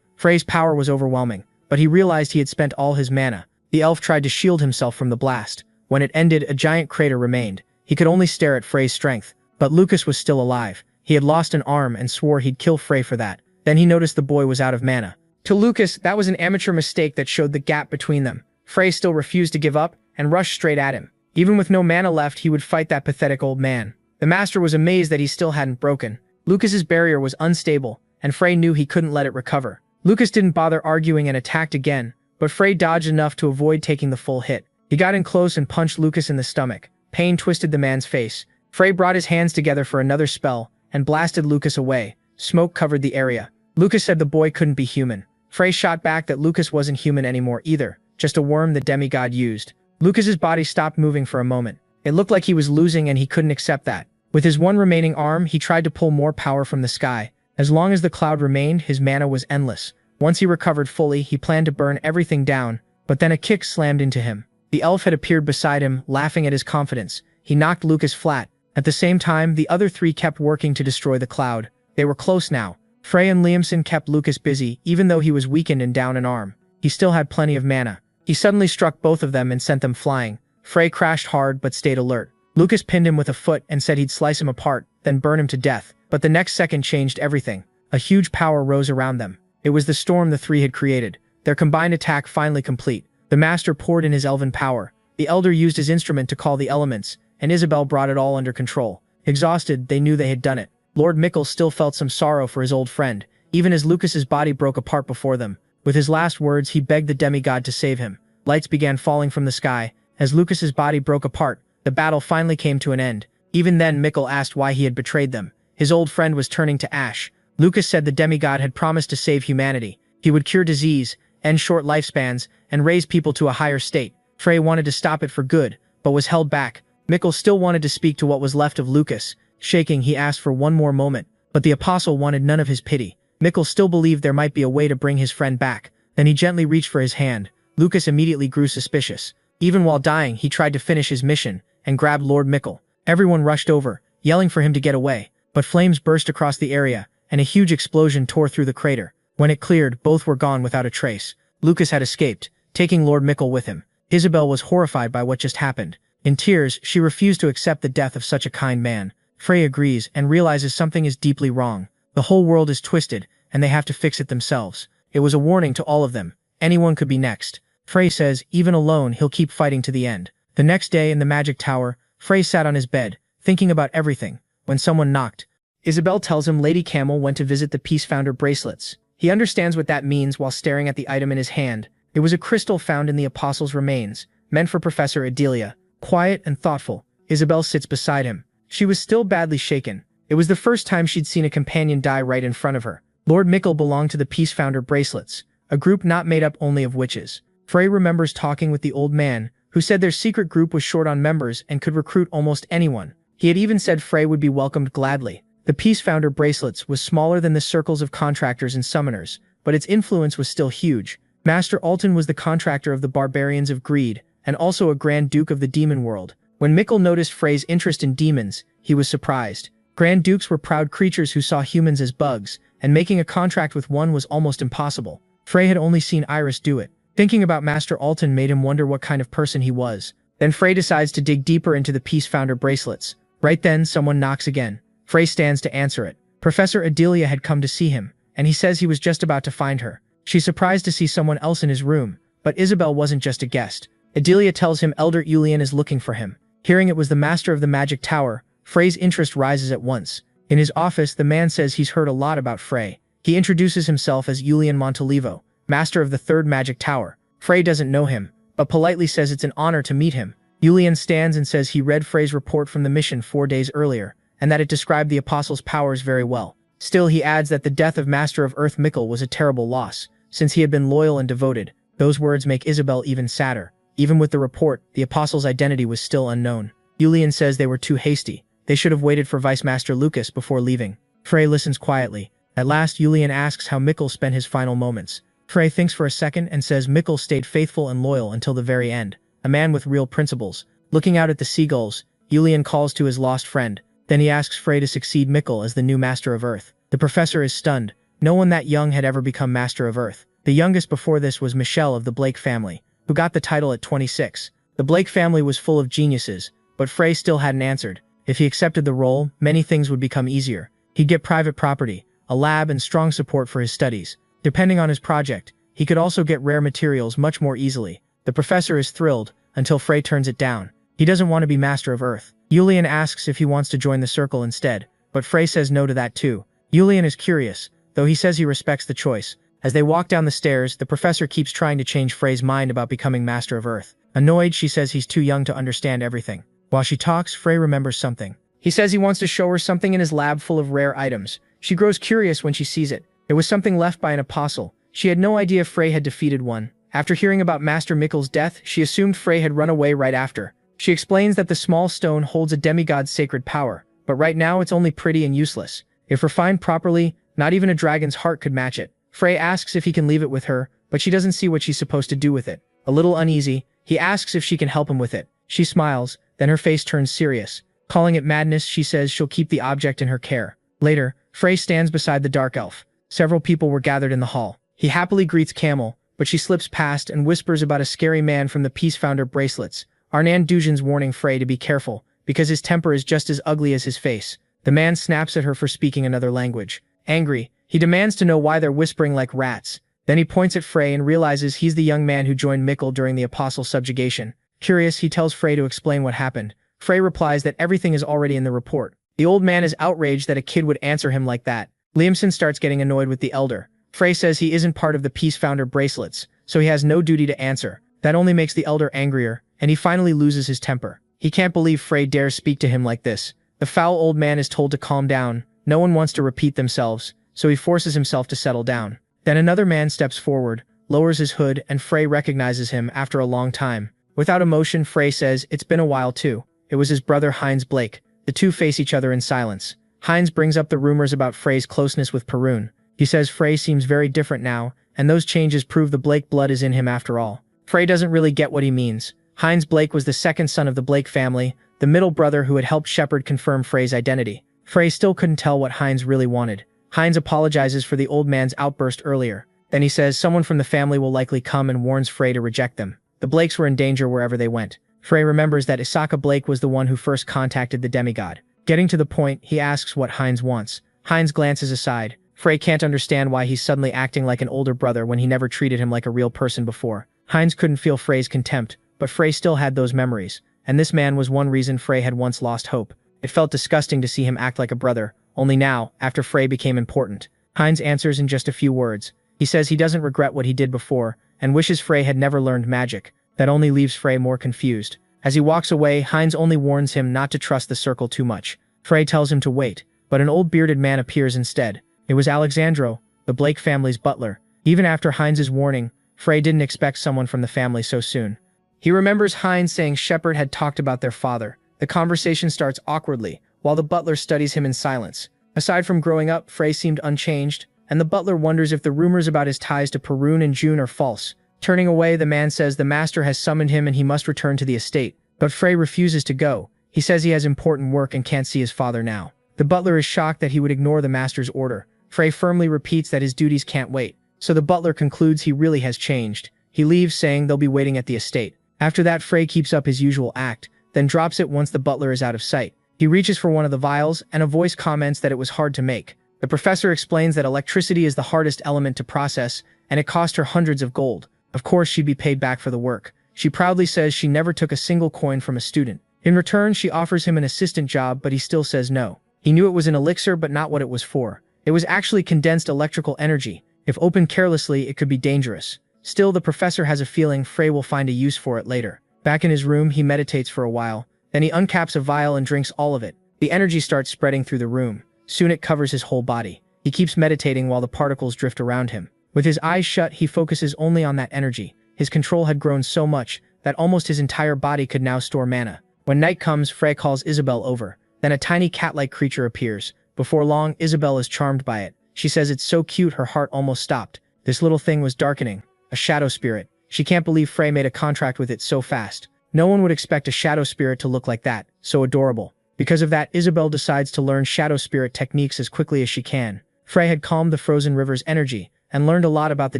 Frey's power was overwhelming, but he realized he had spent all his mana. The elf tried to shield himself from the blast. When it ended, a giant crater remained. He could only stare at Frey's strength, but Lucas was still alive. He had lost an arm and swore he'd kill Frey for that. Then he noticed the boy was out of mana. To Lucas, that was an amateur mistake that showed the gap between them. Frey still refused to give up and rushed straight at him. Even with no mana left, he would fight that pathetic old man. The master was amazed that he still hadn't broken. Lucas's barrier was unstable, and Frey knew he couldn't let it recover. Lucas didn't bother arguing and attacked again, but Frey dodged enough to avoid taking the full hit. He got in close and punched Lucas in the stomach. Pain twisted the man's face. Frey brought his hands together for another spell and blasted Lucas away. Smoke covered the area. Lucas said the boy couldn't be human. Frey shot back that Lucas wasn't human anymore either, just a worm the demigod used. Lucas's body stopped moving for a moment. It looked like he was losing and he couldn't accept that. With his one remaining arm, he tried to pull more power from the sky. As long as the cloud remained, his mana was endless. Once he recovered fully, he planned to burn everything down, but then a kick slammed into him. The elf had appeared beside him, laughing at his confidence. He knocked Lucas flat. At the same time, the other three kept working to destroy the cloud. They were close now. Frey and Liamson kept Lucas busy, even though he was weakened and down an arm. He still had plenty of mana. He suddenly struck both of them and sent them flying. Frey crashed hard but stayed alert. Lucas pinned him with a foot and said he'd slice him apart, then burn him to death. But the next second changed everything. A huge power rose around them. It was the storm the three had created. Their combined attack finally complete. The master poured in his elven power. The elder used his instrument to call the elements, and Isabel brought it all under control. Exhausted, they knew they had done it. Lord Mickle still felt some sorrow for his old friend, even as Lucas's body broke apart before them. With his last words, he begged the demigod to save him. Lights began falling from the sky. As Lucas's body broke apart, the battle finally came to an end. Even then, Mickle asked why he had betrayed them. His old friend was turning to ash. Lucas said the demigod had promised to save humanity. He would cure disease, end short lifespans, and raise people to a higher state. Frey wanted to stop it for good, but was held back. Mickle still wanted to speak to what was left of Lucas. Shaking, he asked for one more moment, but the apostle wanted none of his pity. Mickle still believed there might be a way to bring his friend back. Then he gently reached for his hand. Lucas immediately grew suspicious. Even while dying, he tried to finish his mission and grabbed Lord Mickle. Everyone rushed over, yelling for him to get away, but flames burst across the area, and a huge explosion tore through the crater. When it cleared, both were gone without a trace. Lucas had escaped, taking Lord Mickle with him. Isabel was horrified by what just happened. In tears, she refused to accept the death of such a kind man. Frey agrees and realizes something is deeply wrong. The whole world is twisted, and they have to fix it themselves. It was a warning to all of them. Anyone could be next. Frey says, even alone, he'll keep fighting to the end. The next day in the magic tower, Frey sat on his bed, thinking about everything, when someone knocked. Isabel tells him Lady Camel went to visit the Peace Founder bracelets. He understands what that means while staring at the item in his hand. It was a crystal found in the Apostle's remains, meant for Professor Adelia. Quiet and thoughtful, Isabel sits beside him. She was still badly shaken. It was the first time she'd seen a companion die right in front of her. Lord Mickle belonged to the Peace Founder bracelets, a group not made up only of witches. Frey remembers talking with the old man, who said their secret group was short on members and could recruit almost anyone. He had even said Frey would be welcomed gladly. The Peace Founder bracelets was smaller than the circles of contractors and summoners, but its influence was still huge. Master Alton was the contractor of the Barbarians of Greed, and also a Grand Duke of the Demon World. When Mickle noticed Frey's interest in demons, he was surprised. Grand Dukes were proud creatures who saw humans as bugs, and making a contract with one was almost impossible. Frey had only seen Iris do it. Thinking about Master Alton made him wonder what kind of person he was. Then Frey decides to dig deeper into the Peace Founder bracelets. Right then, someone knocks again. Frey stands to answer it. Professor Adelia had come to see him, and he says he was just about to find her. She's surprised to see someone else in his room, but Isabel wasn't just a guest. Adelia tells him Elder Julian is looking for him. Hearing it was the master of the magic tower, Frey's interest rises at once. In his office, the man says he's heard a lot about Frey. He introduces himself as Julian Montalivo, master of the third magic tower. Frey doesn't know him, but politely says it's an honor to meet him. Julian stands and says he read Frey's report from the mission 4 days earlier, and that it described the apostle's powers very well. Still, he adds that the death of Master of Earth Mikkel was a terrible loss, since he had been loyal and devoted. Those words make Isabel even sadder. Even with the report, the apostle's identity was still unknown. Julian says they were too hasty. They should have waited for Vice Master Lucas before leaving. Frey listens quietly. At last, Julian asks how Mikkel spent his final moments. Frey thinks for a second and says Mikkel stayed faithful and loyal until the very end. A man with real principles. Looking out at the seagulls, Julian calls to his lost friend. Then he asks Frey to succeed Mikkel as the new Master of Earth. The professor is stunned. No one that young had ever become Master of Earth. The youngest before this was Michelle of the Blake family, who got the title at 26. The Blake family was full of geniuses, but Frey still hadn't answered. If he accepted the role, many things would become easier. He'd get private property, a lab, and strong support for his studies. Depending on his project, he could also get rare materials much more easily. The professor is thrilled, until Frey turns it down. He doesn't want to be Master of Earth. Julian asks if he wants to join the circle instead, but Frey says no to that too. Julian is curious, though he says he respects the choice. As they walk down the stairs, the professor keeps trying to change Frey's mind about becoming Master of Earth. Annoyed, she says he's too young to understand everything. While she talks, Frey remembers something. He says he wants to show her something in his lab full of rare items. She grows curious when she sees it. It was something left by an apostle. She had no idea Frey had defeated one. After hearing about Master Mikkel's death, she assumed Frey had run away right after. She explains that the small stone holds a demigod's sacred power, but right now it's only pretty and useless. If refined properly, not even a dragon's heart could match it. Frey asks if he can leave it with her, but she doesn't see what she's supposed to do with it. A little uneasy, he asks if she can help him with it. She smiles, then her face turns serious. Calling it madness, she says she'll keep the object in her care. Later, Frey stands beside the dark elf. Several people were gathered in the hall. He happily greets Camel, but she slips past and whispers about a scary man from the Peace Founder bracelets. Arnan Dujan's warning Frey to be careful, because his temper is just as ugly as his face. The man snaps at her for speaking another language. Angry, he demands to know why they're whispering like rats. Then he points at Frey and realizes he's the young man who joined Mikkel during the Apostle's subjugation. Curious, he tells Frey to explain what happened. Frey replies that everything is already in the report. The old man is outraged that a kid would answer him like that. Liamson starts getting annoyed with the elder. Frey says he isn't part of the Peace Founder bracelets, so he has no duty to answer. That only makes the elder angrier, and he finally loses his temper. He can't believe Frey dares speak to him like this. The foul old man is told to calm down. No one wants to repeat themselves, so he forces himself to settle down. Then another man steps forward, lowers his hood, and Frey recognizes him after a long time. Without emotion, Frey says it's been a while too. It was his brother Heinz Blake. The two face each other in silence. Heinz brings up the rumors about Frey's closeness with Perun. He says Frey seems very different now, and those changes prove the Blake blood is in him after all. Frey doesn't really get what he means. Heinz Blake was the second son of the Blake family, the middle brother who had helped Shepard confirm Frey's identity. Frey still couldn't tell what Heinz really wanted. Heinz apologizes for the old man's outburst earlier. Then he says someone from the family will likely come and warns Frey to reject them. The Blakes were in danger wherever they went. Frey remembers that Isaka Blake was the one who first contacted the demigod. Getting to the point, he asks what Heinz wants. Heinz glances aside. Frey can't understand why he's suddenly acting like an older brother when he never treated him like a real person before. Heinz couldn't feel Frey's contempt, but Frey still had those memories, and this man was one reason Frey had once lost hope. It felt disgusting to see him act like a brother, only now, after Frey became important. Heinz answers in just a few words. He says he doesn't regret what he did before, and wishes Frey had never learned magic. That only leaves Frey more confused. As he walks away, Heinz only warns him not to trust the circle too much. Frey tells him to wait, but an old bearded man appears instead. It was Alexandro, the Blake family's butler. Even after Heinz's warning, Frey didn't expect someone from the family so soon. He remembers Heinz saying Shepard had talked about their father. The conversation starts awkwardly, while the butler studies him in silence. Aside from growing up, Frey seemed unchanged, and the butler wonders if the rumors about his ties to Perun and June are false. Turning away, the man says the master has summoned him and he must return to the estate. But Frey refuses to go. He says he has important work and can't see his father now. The butler is shocked that he would ignore the master's order. Frey firmly repeats that his duties can't wait, so the butler concludes he really has changed. He leaves, saying they'll be waiting at the estate. After that, Frey keeps up his usual act, then drops it once the butler is out of sight. He reaches for one of the vials, and a voice comments that it was hard to make. The professor explains that electricity is the hardest element to process, and it cost her hundreds of gold. Of course, she'd be paid back for the work. She proudly says she never took a single coin from a student. In return, she offers him an assistant job, but he still says no. He knew it was an elixir, but not what it was for. It was actually condensed electrical energy. If opened carelessly, it could be dangerous. Still, the professor has a feeling Frey will find a use for it later. Back in his room, he meditates for a while. Then he uncaps a vial and drinks all of it. The energy starts spreading through the room. Soon it covers his whole body. He keeps meditating while the particles drift around him. With his eyes shut, he focuses only on that energy. His control had grown so much that almost his entire body could now store mana. When night comes, Frey calls Isabel over. Then a tiny cat-like creature appears. Before long, Isabel is charmed by it. She says it's so cute her heart almost stopped. This little thing was darkening. A shadow spirit. She can't believe Frey made a contract with it so fast. No one would expect a shadow spirit to look like that, so adorable. Because of that, Isabel decides to learn shadow spirit techniques as quickly as she can. Frey had calmed the frozen river's energy and learned a lot about the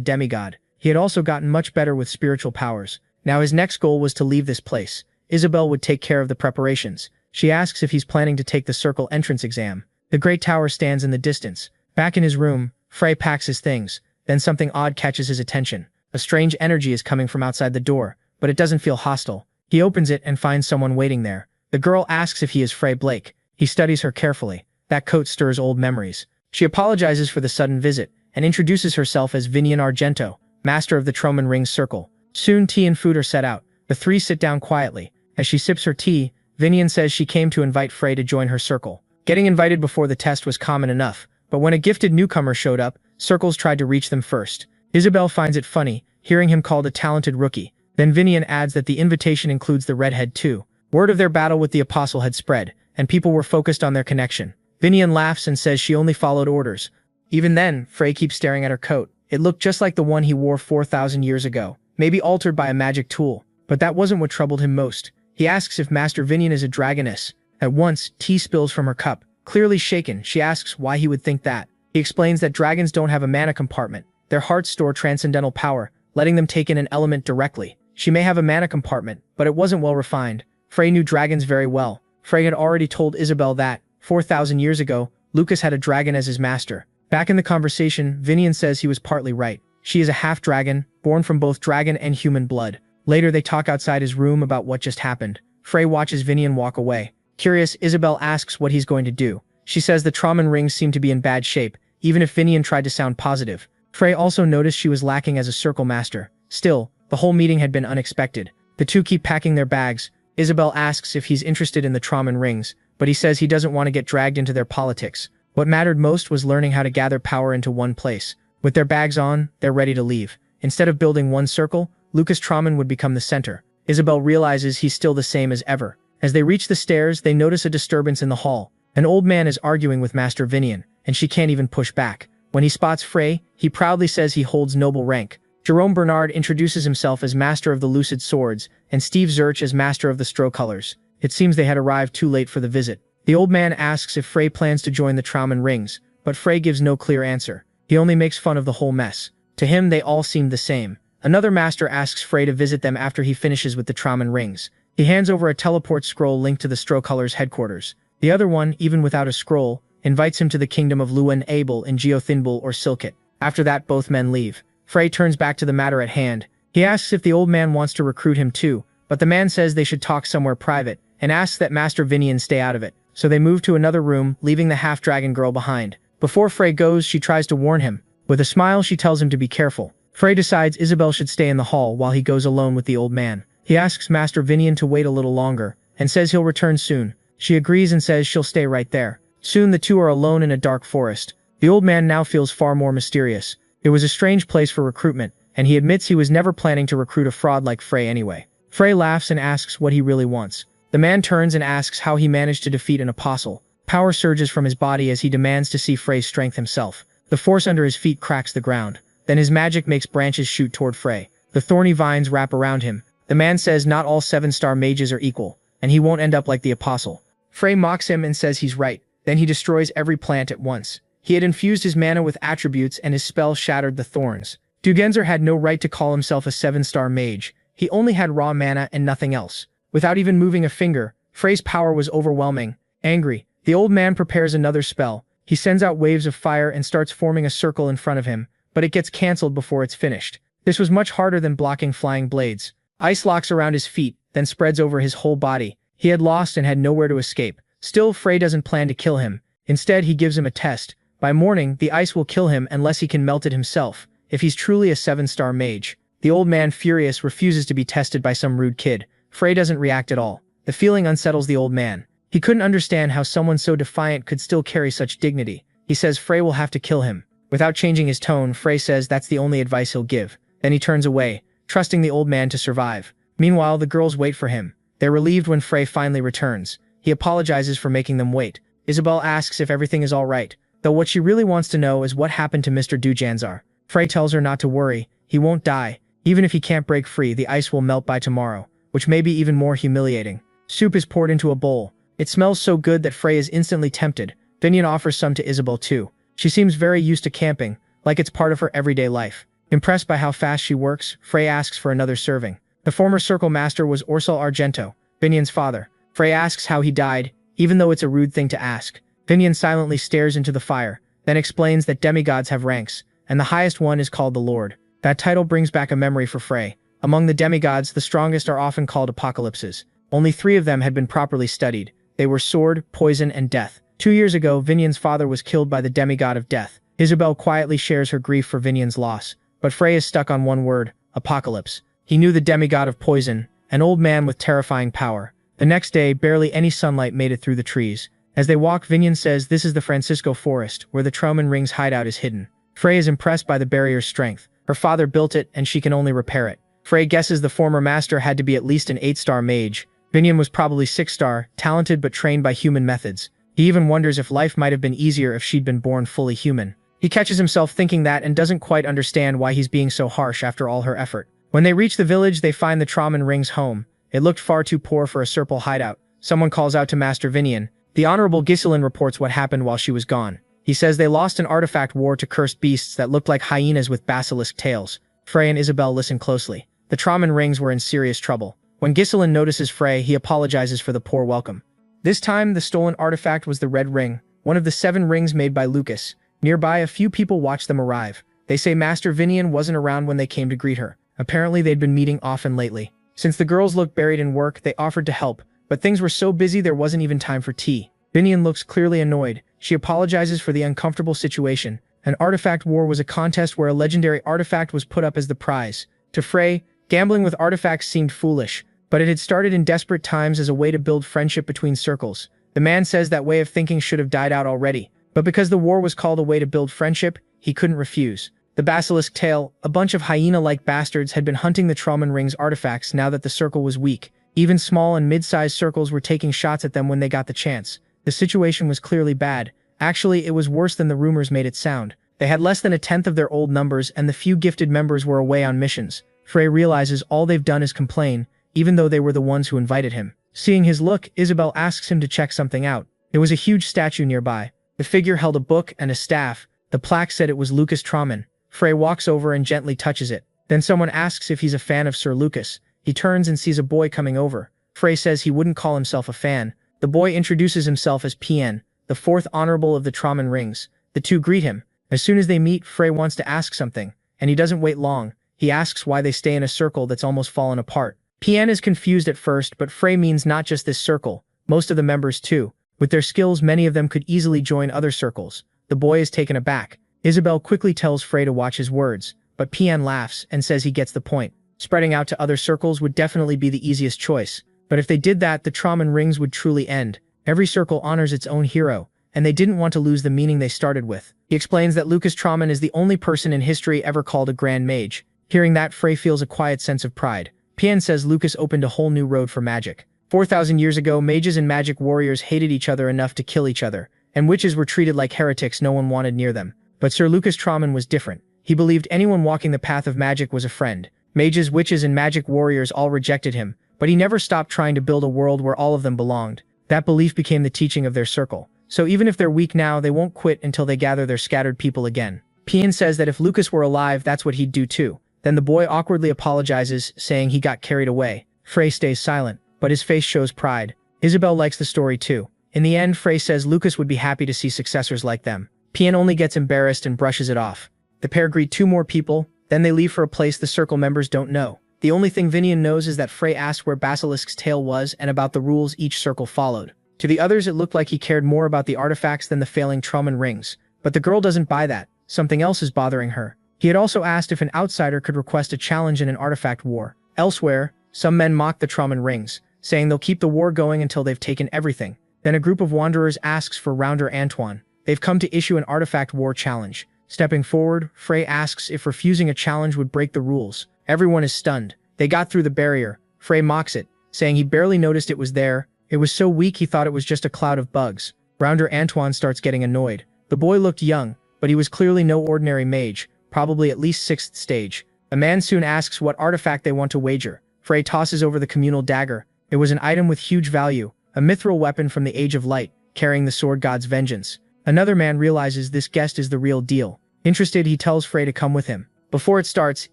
demigod. He had also gotten much better with spiritual powers. Now his next goal was to leave this place. Isabel would take care of the preparations. She asks if he's planning to take the circle entrance exam. The great tower stands in the distance. Back in his room, Frey packs his things. Then something odd catches his attention. A strange energy is coming from outside the door, but it doesn't feel hostile. He opens it and finds someone waiting there. The girl asks if he is Frey Blake. He studies her carefully. That coat stirs old memories. She apologizes for the sudden visit and introduces herself as Vinian Argento, master of the Troman Rings Circle. Soon tea and food are set out. The three sit down quietly. As she sips her tea, Vinian says she came to invite Frey to join her circle. Getting invited before the test was common enough, but when a gifted newcomer showed up, circles tried to reach them first. Isabel finds it funny, hearing him called a talented rookie. Then Vinian adds that the invitation includes the redhead too. Word of their battle with the apostle had spread, and people were focused on their connection. Vinian laughs and says she only followed orders. Even then, Frey keeps staring at her coat. It looked just like the one he wore 4,000 years ago, maybe altered by a magic tool. But that wasn't what troubled him most. He asks if Master Vinian is a dragoness. At once, tea spills from her cup. Clearly shaken, she asks why he would think that. He explains that dragons don't have a mana compartment. Their hearts store transcendental power, letting them take in an element directly. She may have a mana compartment, but it wasn't well refined. Frey knew dragons very well. Frey had already told Isabel that, 4,000 years ago, Lucas had a dragon as his master. Back in the conversation, Vinian says he was partly right. She is a half-dragon, born from both dragon and human blood. Later they talk outside his room about what just happened. Frey watches Vinian walk away. Curious, Isabel asks what he's going to do. She says the Troman rings seem to be in bad shape, even if Vinian tried to sound positive. Frey also noticed she was lacking as a circle master. Still, the whole meeting had been unexpected. The two keep packing their bags. Isabel asks if he's interested in the Troman rings, but he says he doesn't want to get dragged into their politics. What mattered most was learning how to gather power into one place. With their bags on, they're ready to leave. Instead of building one circle, Lucas Troman would become the center. Isabel realizes he's still the same as ever. As they reach the stairs, they notice a disturbance in the hall. An old man is arguing with Master Vinian, and she can't even push back. When he spots Frey, he proudly says he holds noble rank. Jerome Bernard introduces himself as Master of the Lucid Swords, and Steve Zurch as Master of the Stro Colors. It seems they had arrived too late for the visit. The old man asks if Frey plans to join the Troman rings, but Frey gives no clear answer. He only makes fun of the whole mess. To him, they all seemed the same. Another master asks Frey to visit them after he finishes with the Troman rings. He hands over a teleport scroll linked to the Stro Colors headquarters. The other one, even without a scroll, invites him to the kingdom of Luen Abel in Geothinbul or Silket. After that, both men leave. Frey turns back to the matter at hand. He asks if the old man wants to recruit him too, but the man says they should talk somewhere private, and asks that Master Vinian stay out of it. So they move to another room, leaving the half-dragon girl behind. Before Frey goes, she tries to warn him. With a smile, she tells him to be careful. Frey decides Isabel should stay in the hall while he goes alone with the old man. He asks Master Vinian to wait a little longer, and says he'll return soon. She agrees and says she'll stay right there. Soon the two are alone in a dark forest. The old man now feels far more mysterious. It was a strange place for recruitment, and he admits he was never planning to recruit a fraud like Frey anyway. Frey laughs and asks what he really wants. The man turns and asks how he managed to defeat an apostle. Power surges from his body as he demands to see Frey's strength himself. The force under his feet cracks the ground. Then his magic makes branches shoot toward Frey. The thorny vines wrap around him. The man says not all 7-star mages are equal, and he won't end up like the apostle. Frey mocks him and says he's right. Then he destroys every plant at once. He had infused his mana with attributes and his spell shattered the thorns. Dugenzer had no right to call himself a 7-star mage. He only had raw mana and nothing else. Without even moving a finger, Frey's power was overwhelming. Angry, the old man prepares another spell. He sends out waves of fire and starts forming a circle in front of him, but it gets cancelled before it's finished. This was much harder than blocking flying blades. Ice locks around his feet, then spreads over his whole body. He had lost and had nowhere to escape. Still, Frey doesn't plan to kill him. Instead, he gives him a test. By morning, the ice will kill him unless he can melt it himself, if he's truly a 7-star mage. The old man, furious, refuses to be tested by some rude kid. Frey doesn't react at all. The feeling unsettles the old man. He couldn't understand how someone so defiant could still carry such dignity. He says Frey will have to kill him. Without changing his tone, Frey says that's the only advice he'll give. Then he turns away, trusting the old man to survive. Meanwhile, the girls wait for him. They're relieved when Frey finally returns. He apologizes for making them wait. Isabel asks if everything is all right, though what she really wants to know is what happened to Mr. Dujanzar. Frey tells her not to worry. He won't die. Even if he can't break free, the ice will melt by tomorrow, which may be even more humiliating. Soup is poured into a bowl. It smells so good that Frey is instantly tempted. Vinian offers some to Isabel too. She seems very used to camping, like it's part of her everyday life. Impressed by how fast she works, Frey asks for another serving. The former circle master was Orsal Argento, Vinian's father. Frey asks how he died, even though it's a rude thing to ask. Vinian silently stares into the fire, then explains that demigods have ranks, and the highest one is called the Lord. That title brings back a memory for Frey. Among the demigods, the strongest are often called apocalypses. Only 3 of them had been properly studied. They were sword, poison, and death. 2 years ago, Vinian's father was killed by the demigod of death. Isabel quietly shares her grief for Vinian's loss, but Frey is stuck on one word: apocalypse. He knew the demigod of poison, an old man with terrifying power. The next day, barely any sunlight made it through the trees. As they walk, Vinian says this is the Francisco Forest, where the Trauman Ring's hideout is hidden. Frey is impressed by the barrier's strength. Her father built it, and she can only repair it. Frey guesses the former master had to be at least an 8-star mage. Vinian was probably 6-star, talented but trained by human methods. He even wonders if life might have been easier if she'd been born fully human. He catches himself thinking that and doesn't quite understand why he's being so harsh after all her effort. When they reach the village, they find the Trauman Ring's home. It looked far too poor for a Serpal hideout. Someone calls out to Master Vinian. The Honorable Giselin reports what happened while she was gone. He says they lost an artifact war to cursed beasts that looked like hyenas with basilisk tails. Frey and Isabel listen closely. The Trauman Rings were in serious trouble. When Giselin notices Frey, he apologizes for the poor welcome. This time, the stolen artifact was the Red Ring, one of the 7 rings made by Lucas. Nearby, a few people watch them arrive. They say Master Vinian wasn't around when they came to greet her. Apparently, they'd been meeting often lately. Since the girls looked buried in work, they offered to help, but things were so busy there wasn't even time for tea. Vinian looks clearly annoyed. She apologizes for the uncomfortable situation. An artifact war was a contest where a legendary artifact was put up as the prize. To Frey, gambling with artifacts seemed foolish, but it had started in desperate times as a way to build friendship between circles. The man says that way of thinking should have died out already, but because the war was called a way to build friendship, he couldn't refuse. The basilisk tail, a bunch of hyena-like bastards, had been hunting the Trauman Ring's artifacts now that the circle was weak. Even small and mid-sized circles were taking shots at them when they got the chance. The situation was clearly bad. Actually, it was worse than the rumors made it sound. They had less than 1/10 of their old numbers, and the few gifted members were away on missions. Frey realizes all they've done is complain, even though they were the ones who invited him. Seeing his look, Isabel asks him to check something out. There was a huge statue nearby. The figure held a book and a staff. The plaque said it was Lucas Trauman. Frey walks over and gently touches it. Then someone asks if he's a fan of Sir Lucas. He turns and sees a boy coming over. Frey says he wouldn't call himself a fan. The boy introduces himself as PN, the 4th Honorable of the Trauman Rings. The two greet him. As soon as they meet, Frey wants to ask something, and he doesn't wait long. He asks why they stay in a circle that's almost fallen apart. PN is confused at first, but Frey means not just this circle, most of the members too. With their skills, many of them could easily join other circles. The boy is taken aback. Isabel quickly tells Frey to watch his words, but PN laughs and says he gets the point. Spreading out to other circles would definitely be the easiest choice, but if they did that, the Trauman Rings would truly end. Every circle honors its own hero, and they didn't want to lose the meaning they started with. He explains that Lucas Trauman is the only person in history ever called a Grand Mage. Hearing that, Frey feels a quiet sense of pride. PN says Lucas opened a whole new road for magic. 4,000 years ago, mages and magic warriors hated each other enough to kill each other, and witches were treated like heretics no one wanted near them. But Sir Lucas Trauman was different. He believed anyone walking the path of magic was a friend. Mages, witches, and magic warriors all rejected him, but he never stopped trying to build a world where all of them belonged. That belief became the teaching of their circle. So even if they're weak now, they won't quit until they gather their scattered people again. PN says that if Lucas were alive, that's what he'd do too. Then the boy awkwardly apologizes, saying he got carried away. Frey stays silent, but his face shows pride. Isabel likes the story too. In the end, Frey says Lucas would be happy to see successors like them. PN only gets embarrassed and brushes it off. The pair greet 2 more people, then they leave for a place the circle members don't know. The only thing Vinian knows is that Frey asked where Basilisk's tail was and about the rules each circle followed. To the others it looked like he cared more about the artifacts than the failing Truman rings. But the girl doesn't buy that. Something else is bothering her. He had also asked if an outsider could request a challenge in an artifact war. Elsewhere, some men mock the Truman rings, saying they'll keep the war going until they've taken everything. Then a group of wanderers asks for Rounder Antoine. They've come to issue an artifact war challenge. Stepping forward, Frey asks if refusing a challenge would break the rules. Everyone is stunned. They got through the barrier. Frey mocks it, saying he barely noticed it was there. It was so weak he thought it was just a cloud of bugs. Rounder Antoine starts getting annoyed. The boy looked young, but he was clearly no ordinary mage, probably at least 6th stage. A man soon asks what artifact they want to wager. Frey tosses over the communal dagger. It was an item with huge value, a mithril weapon from the Age of Light, carrying the sword god's vengeance. Another man realizes this guest is the real deal. Interested, he tells Frey to come with him. Before it starts,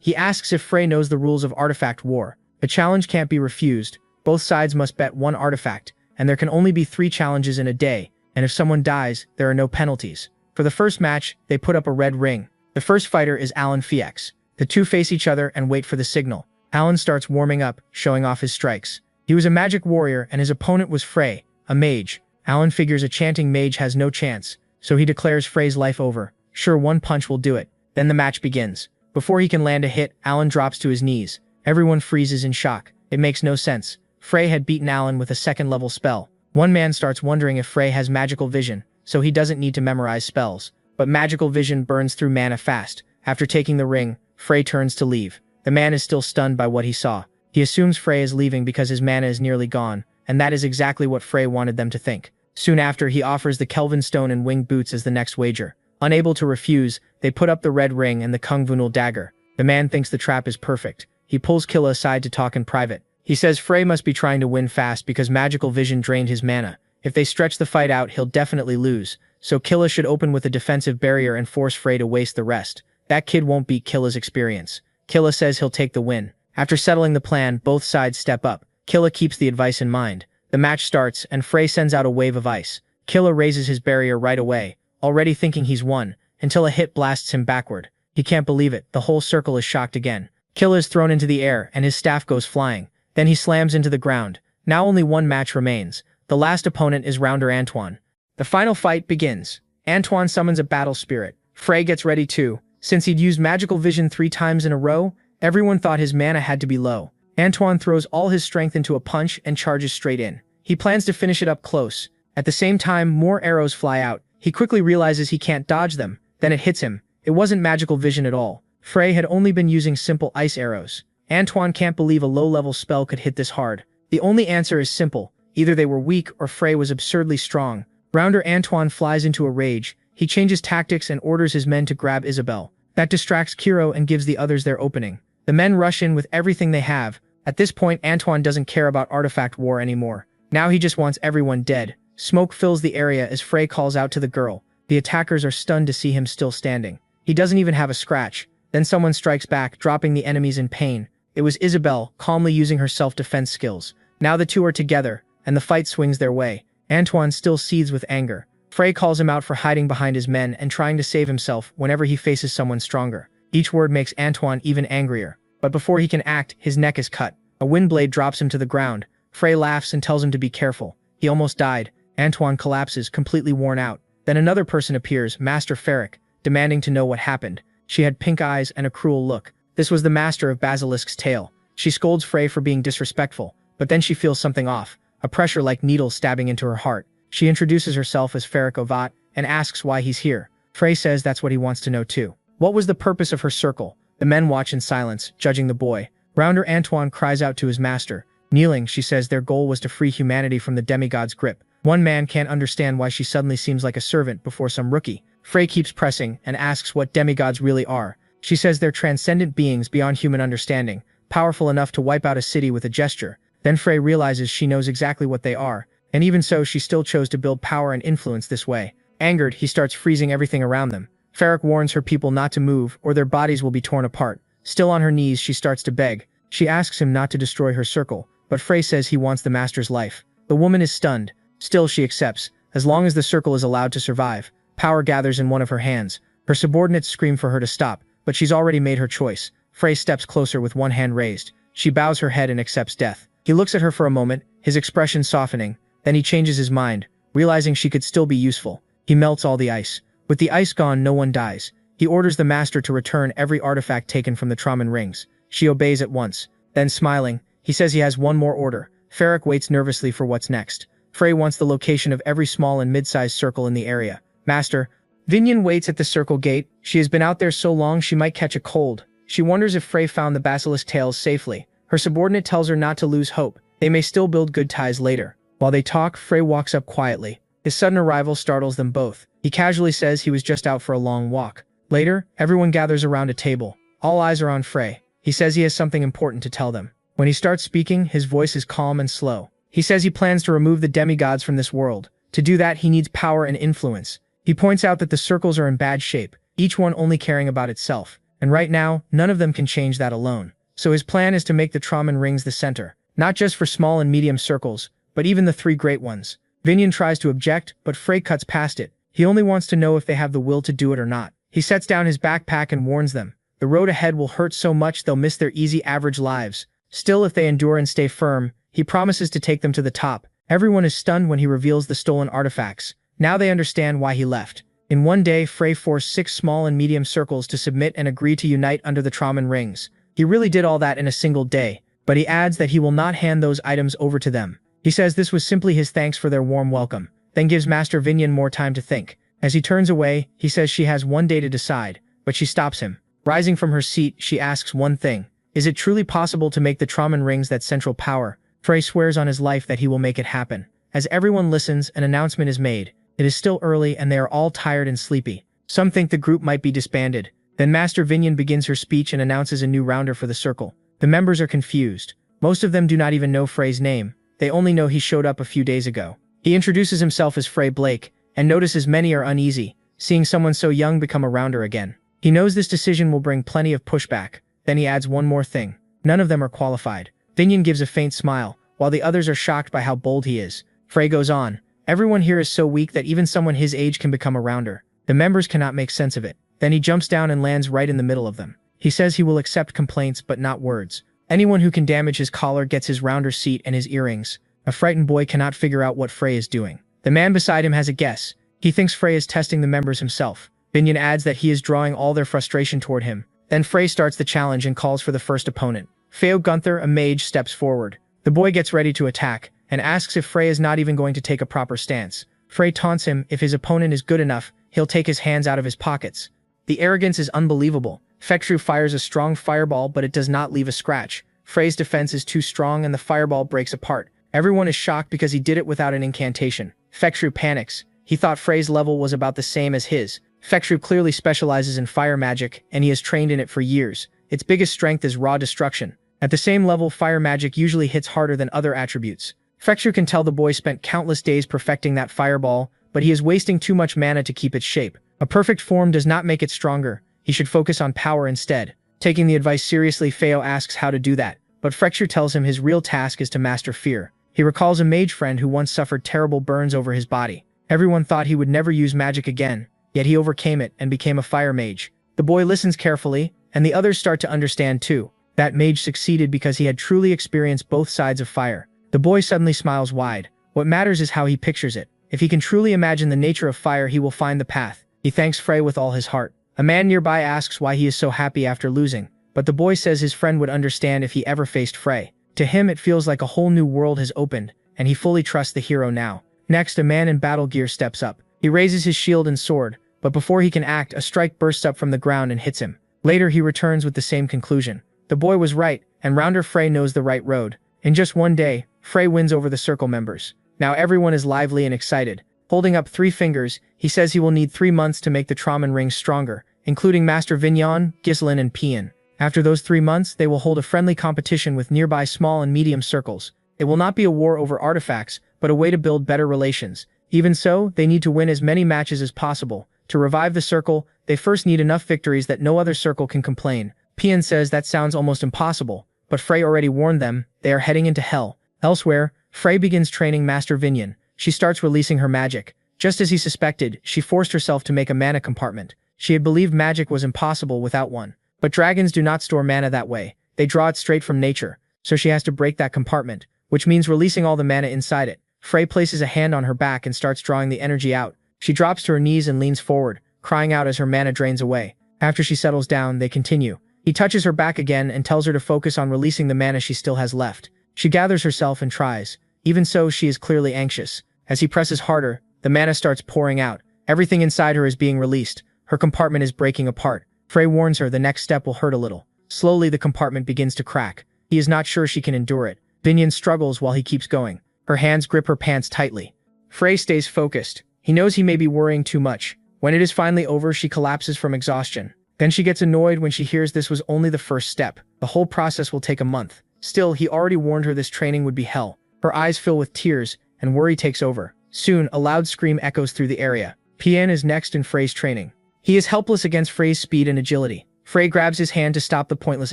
he asks if Frey knows the rules of artifact war. A challenge can't be refused. Both sides must bet one artifact, and there can only be 3 challenges in a day, and if someone dies, there are no penalties. For the first match, they put up a red ring. The first fighter is Alan Fiex. The two face each other and wait for the signal. Alan starts warming up, showing off his strikes. He was a magic warrior and his opponent was Frey, a mage. Alan figures a chanting mage has no chance, so he declares Frey's life over. Sure, one punch will do it. Then the match begins. Before he can land a hit, Alan drops to his knees. Everyone freezes in shock. It makes no sense. Frey had beaten Alan with a 2nd level spell. One man starts wondering if Frey has magical vision, so he doesn't need to memorize spells. But magical vision burns through mana fast. After taking the ring, Frey turns to leave. The man is still stunned by what he saw. He assumes Frey is leaving because his mana is nearly gone, and that is exactly what Frey wanted them to think. Soon after, he offers the Kelvin Stone and winged boots as the next wager. Unable to refuse, they put up the red ring and the Kung Vunal dagger. The man thinks the trap is perfect. He pulls Killa aside to talk in private. He says Frey must be trying to win fast because magical vision drained his mana. If they stretch the fight out, he'll definitely lose. So Killa should open with a defensive barrier and force Frey to waste the rest. That kid won't beat Killa's experience. Killa says he'll take the win. After settling the plan, both sides step up. Killa keeps the advice in mind. The match starts, and Frey sends out a wave of ice. Killa raises his barrier right away, already thinking he's won, until a hit blasts him backward. He can't believe it. The whole circle is shocked again. Killa is thrown into the air, and his staff goes flying. Then he slams into the ground. Now only one match remains. The last opponent is Rounder Antoine. The final fight begins. Antoine summons a battle spirit. Frey gets ready too. Since he'd used magical vision 3 times in a row, everyone thought his mana had to be low. Antoine throws all his strength into a punch and charges straight in. He plans to finish it up close. At the same time, more arrows fly out. He quickly realizes he can't dodge them. Then it hits him. It wasn't magical vision at all. Frey had only been using simple ice arrows. Antoine can't believe a low-level spell could hit this hard. The only answer is simple. Either they were weak or Frey was absurdly strong. Rounder Antoine flies into a rage. He changes tactics and orders his men to grab Isabel. That distracts Kiro and gives the others their opening. The men rush in with everything they have. At this point, Antoine doesn't care about artifact war anymore. Now he just wants everyone dead. Smoke fills the area as Frey calls out to the girl. The attackers are stunned to see him still standing. He doesn't even have a scratch. Then someone strikes back, dropping the enemies in pain. It was Isabel, calmly using her self-defense skills. Now the two are together, and the fight swings their way. Antoine still seethes with anger. Frey calls him out for hiding behind his men and trying to save himself whenever he faces someone stronger. Each word makes Antoine even angrier. But before he can act, his neck is cut. A wind blade drops him to the ground. Frey laughs and tells him to be careful. He almost died. Antoine collapses, completely worn out. Then another person appears, Master Ferric, demanding to know what happened. She had pink eyes and a cruel look. This was the master of Basilisk's tail. She scolds Frey for being disrespectful, but then she feels something off, a pressure like needles stabbing into her heart. She introduces herself as Ferric Ovat and asks why he's here. Frey says that's what he wants to know too. What was the purpose of her circle? The men watch in silence, judging the boy. Rounder Antoine cries out to his master. Kneeling, she says their goal was to free humanity from the demigod's grip. One man can't understand why she suddenly seems like a servant before some rookie. Frey keeps pressing and asks what demigods really are. She says they're transcendent beings beyond human understanding, powerful enough to wipe out a city with a gesture. Then Frey realizes she knows exactly what they are, and even so she still chose to build power and influence this way. Angered, he starts freezing everything around them. Ferric warns her people not to move or their bodies will be torn apart. Still on her knees, she starts to beg. She asks him not to destroy her circle, but Frey says he wants the master's life. The woman is stunned. Still, she accepts. As long as the circle is allowed to survive. Power gathers in one of her hands. Her subordinates scream for her to stop, but she's already made her choice. Frey steps closer with one hand raised. She bows her head and accepts death. He looks at her for a moment, his expression softening. Then he changes his mind, realizing she could still be useful. He melts all the ice. With the ice gone, no one dies. He orders the master to return every artifact taken from the Traman rings. She obeys at once. Then, smiling, he says he has one more order. Ferric waits nervously for what's next. Frey wants the location of every small and mid-sized circle in the area. Master. Vinyan waits at the circle gate. She has been out there so long she might catch a cold. She wonders if Frey found the basilisk tails safely. Her subordinate tells her not to lose hope. They may still build good ties later. While they talk, Frey walks up quietly. His sudden arrival startles them both. He casually says he was just out for a long walk. Later, everyone gathers around a table. All eyes are on Frey. He says he has something important to tell them. When he starts speaking, his voice is calm and slow. He says he plans to remove the demigods from this world. To do that, he needs power and influence. He points out that the circles are in bad shape, each one only caring about itself. And right now, none of them can change that alone. So his plan is to make the Traman rings the center. Not just for small and medium circles, but even the three great ones. Vinyan tries to object, but Frey cuts past it. He only wants to know if they have the will to do it or not. He sets down his backpack and warns them. The road ahead will hurt so much they'll miss their easy average lives. Still, if they endure and stay firm, he promises to take them to the top. Everyone is stunned when he reveals the stolen artifacts. Now they understand why he left. In one day, Frey forced 6 small and medium circles to submit and agree to unite under the Traman rings. He really did all that in a single day, but he adds that he will not hand those items over to them. He says this was simply his thanks for their warm welcome, then gives Master Vinyan more time to think. As he turns away, he says she has one day to decide, but she stops him. Rising from her seat, she asks one thing. Is it truly possible to make the Traman rings that central power? Frey swears on his life that he will make it happen. As everyone listens, an announcement is made. It is still early and they are all tired and sleepy. Some think the group might be disbanded. Then Master Vinyan begins her speech and announces a new rounder for the circle. The members are confused. Most of them do not even know Frey's name. They only know he showed up a few days ago. He introduces himself as Frey Blake, and notices many are uneasy, seeing someone so young become a rounder again. He knows this decision will bring plenty of pushback. Then he adds one more thing. None of them are qualified. Vinyan gives a faint smile, while the others are shocked by how bold he is. Frey goes on. Everyone here is so weak that even someone his age can become a rounder. The members cannot make sense of it. Then he jumps down and lands right in the middle of them. He says he will accept complaints but not words. Anyone who can damage his collar gets his rounder seat and his earrings. A frightened boy cannot figure out what Frey is doing. The man beside him has a guess. He thinks Frey is testing the members himself. Vinyan adds that he is drawing all their frustration toward him. Then Frey starts the challenge and calls for the first opponent. Feo Gunther, a mage, steps forward. The boy gets ready to attack, and asks if Frey is not even going to take a proper stance. Frey taunts him if his opponent is good enough, he'll take his hands out of his pockets. The arrogance is unbelievable. Fekshu fires a strong fireball but it does not leave a scratch. Frey's defense is too strong and the fireball breaks apart. Everyone is shocked because he did it without an incantation. Fekshu panics. He thought Frey's level was about the same as his. Fekshu clearly specializes in fire magic, and he has trained in it for years. Its biggest strength is raw destruction. At the same level, fire magic usually hits harder than other attributes. Fekshu can tell the boy spent countless days perfecting that fireball, but he is wasting too much mana to keep its shape. A perfect form does not make it stronger. He should focus on power instead. Taking the advice seriously, Feo asks how to do that, but Fekshu tells him his real task is to master fear. He recalls a mage friend who once suffered terrible burns over his body. Everyone thought he would never use magic again, yet he overcame it and became a fire mage. The boy listens carefully, and the others start to understand too. That mage succeeded because he had truly experienced both sides of fire. The boy suddenly smiles wide. What matters is how he pictures it. If he can truly imagine the nature of fire, he will find the path. He thanks Frey with all his heart. A man nearby asks why he is so happy after losing, but the boy says his friend would understand if he ever faced Frey. To him, it feels like a whole new world has opened, and he fully trusts the hero now. Next, a man in battle gear steps up. He raises his shield and sword, but before he can act, a strike bursts up from the ground and hits him. Later, he returns with the same conclusion. The boy was right, and Rounder Frey knows the right road. In just one day, Frey wins over the circle members. Now everyone is lively and excited. Holding up 3 fingers, he says he will need 3 months to make the Traman rings stronger, including Master Vinyan, Ghislain, and Pian. After those 3 months, they will hold a friendly competition with nearby small and medium circles. It will not be a war over artifacts, but a way to build better relations. Even so, they need to win as many matches as possible. To revive the circle, they first need enough victories that no other circle can complain. Pian says that sounds almost impossible, but Frey already warned them, they are heading into hell. Elsewhere, Frey begins training Master Vinyan. She starts releasing her magic. Just as he suspected, she forced herself to make a mana compartment. She had believed magic was impossible without one. But dragons do not store mana that way. They draw it straight from nature. so she has to break that compartment, which means releasing all the mana inside it. Frey places a hand on her back and starts drawing the energy out. She drops to her knees and leans forward, crying out as her mana drains away. After she settles down, they continue. He touches her back again and tells her to focus on releasing the mana she still has left. She gathers herself and tries. Even so, she is clearly anxious. As he presses harder, the mana starts pouring out. Everything inside her is being released. Her compartment is breaking apart. Frey warns her the next step will hurt a little. Slowly, the compartment begins to crack. He is not sure she can endure it. Vinyan struggles while he keeps going. Her hands grip her pants tightly. Frey stays focused. He knows he may be worrying too much. When it is finally over, she collapses from exhaustion. Then she gets annoyed when she hears this was only the first step. The whole process will take a month. Still, he already warned her this training would be hell. Her eyes fill with tears, and worry takes over. Soon, a loud scream echoes through the area. Pian is next in Frey's training. He is helpless against Frey's speed and agility. Frey grabs his hand to stop the pointless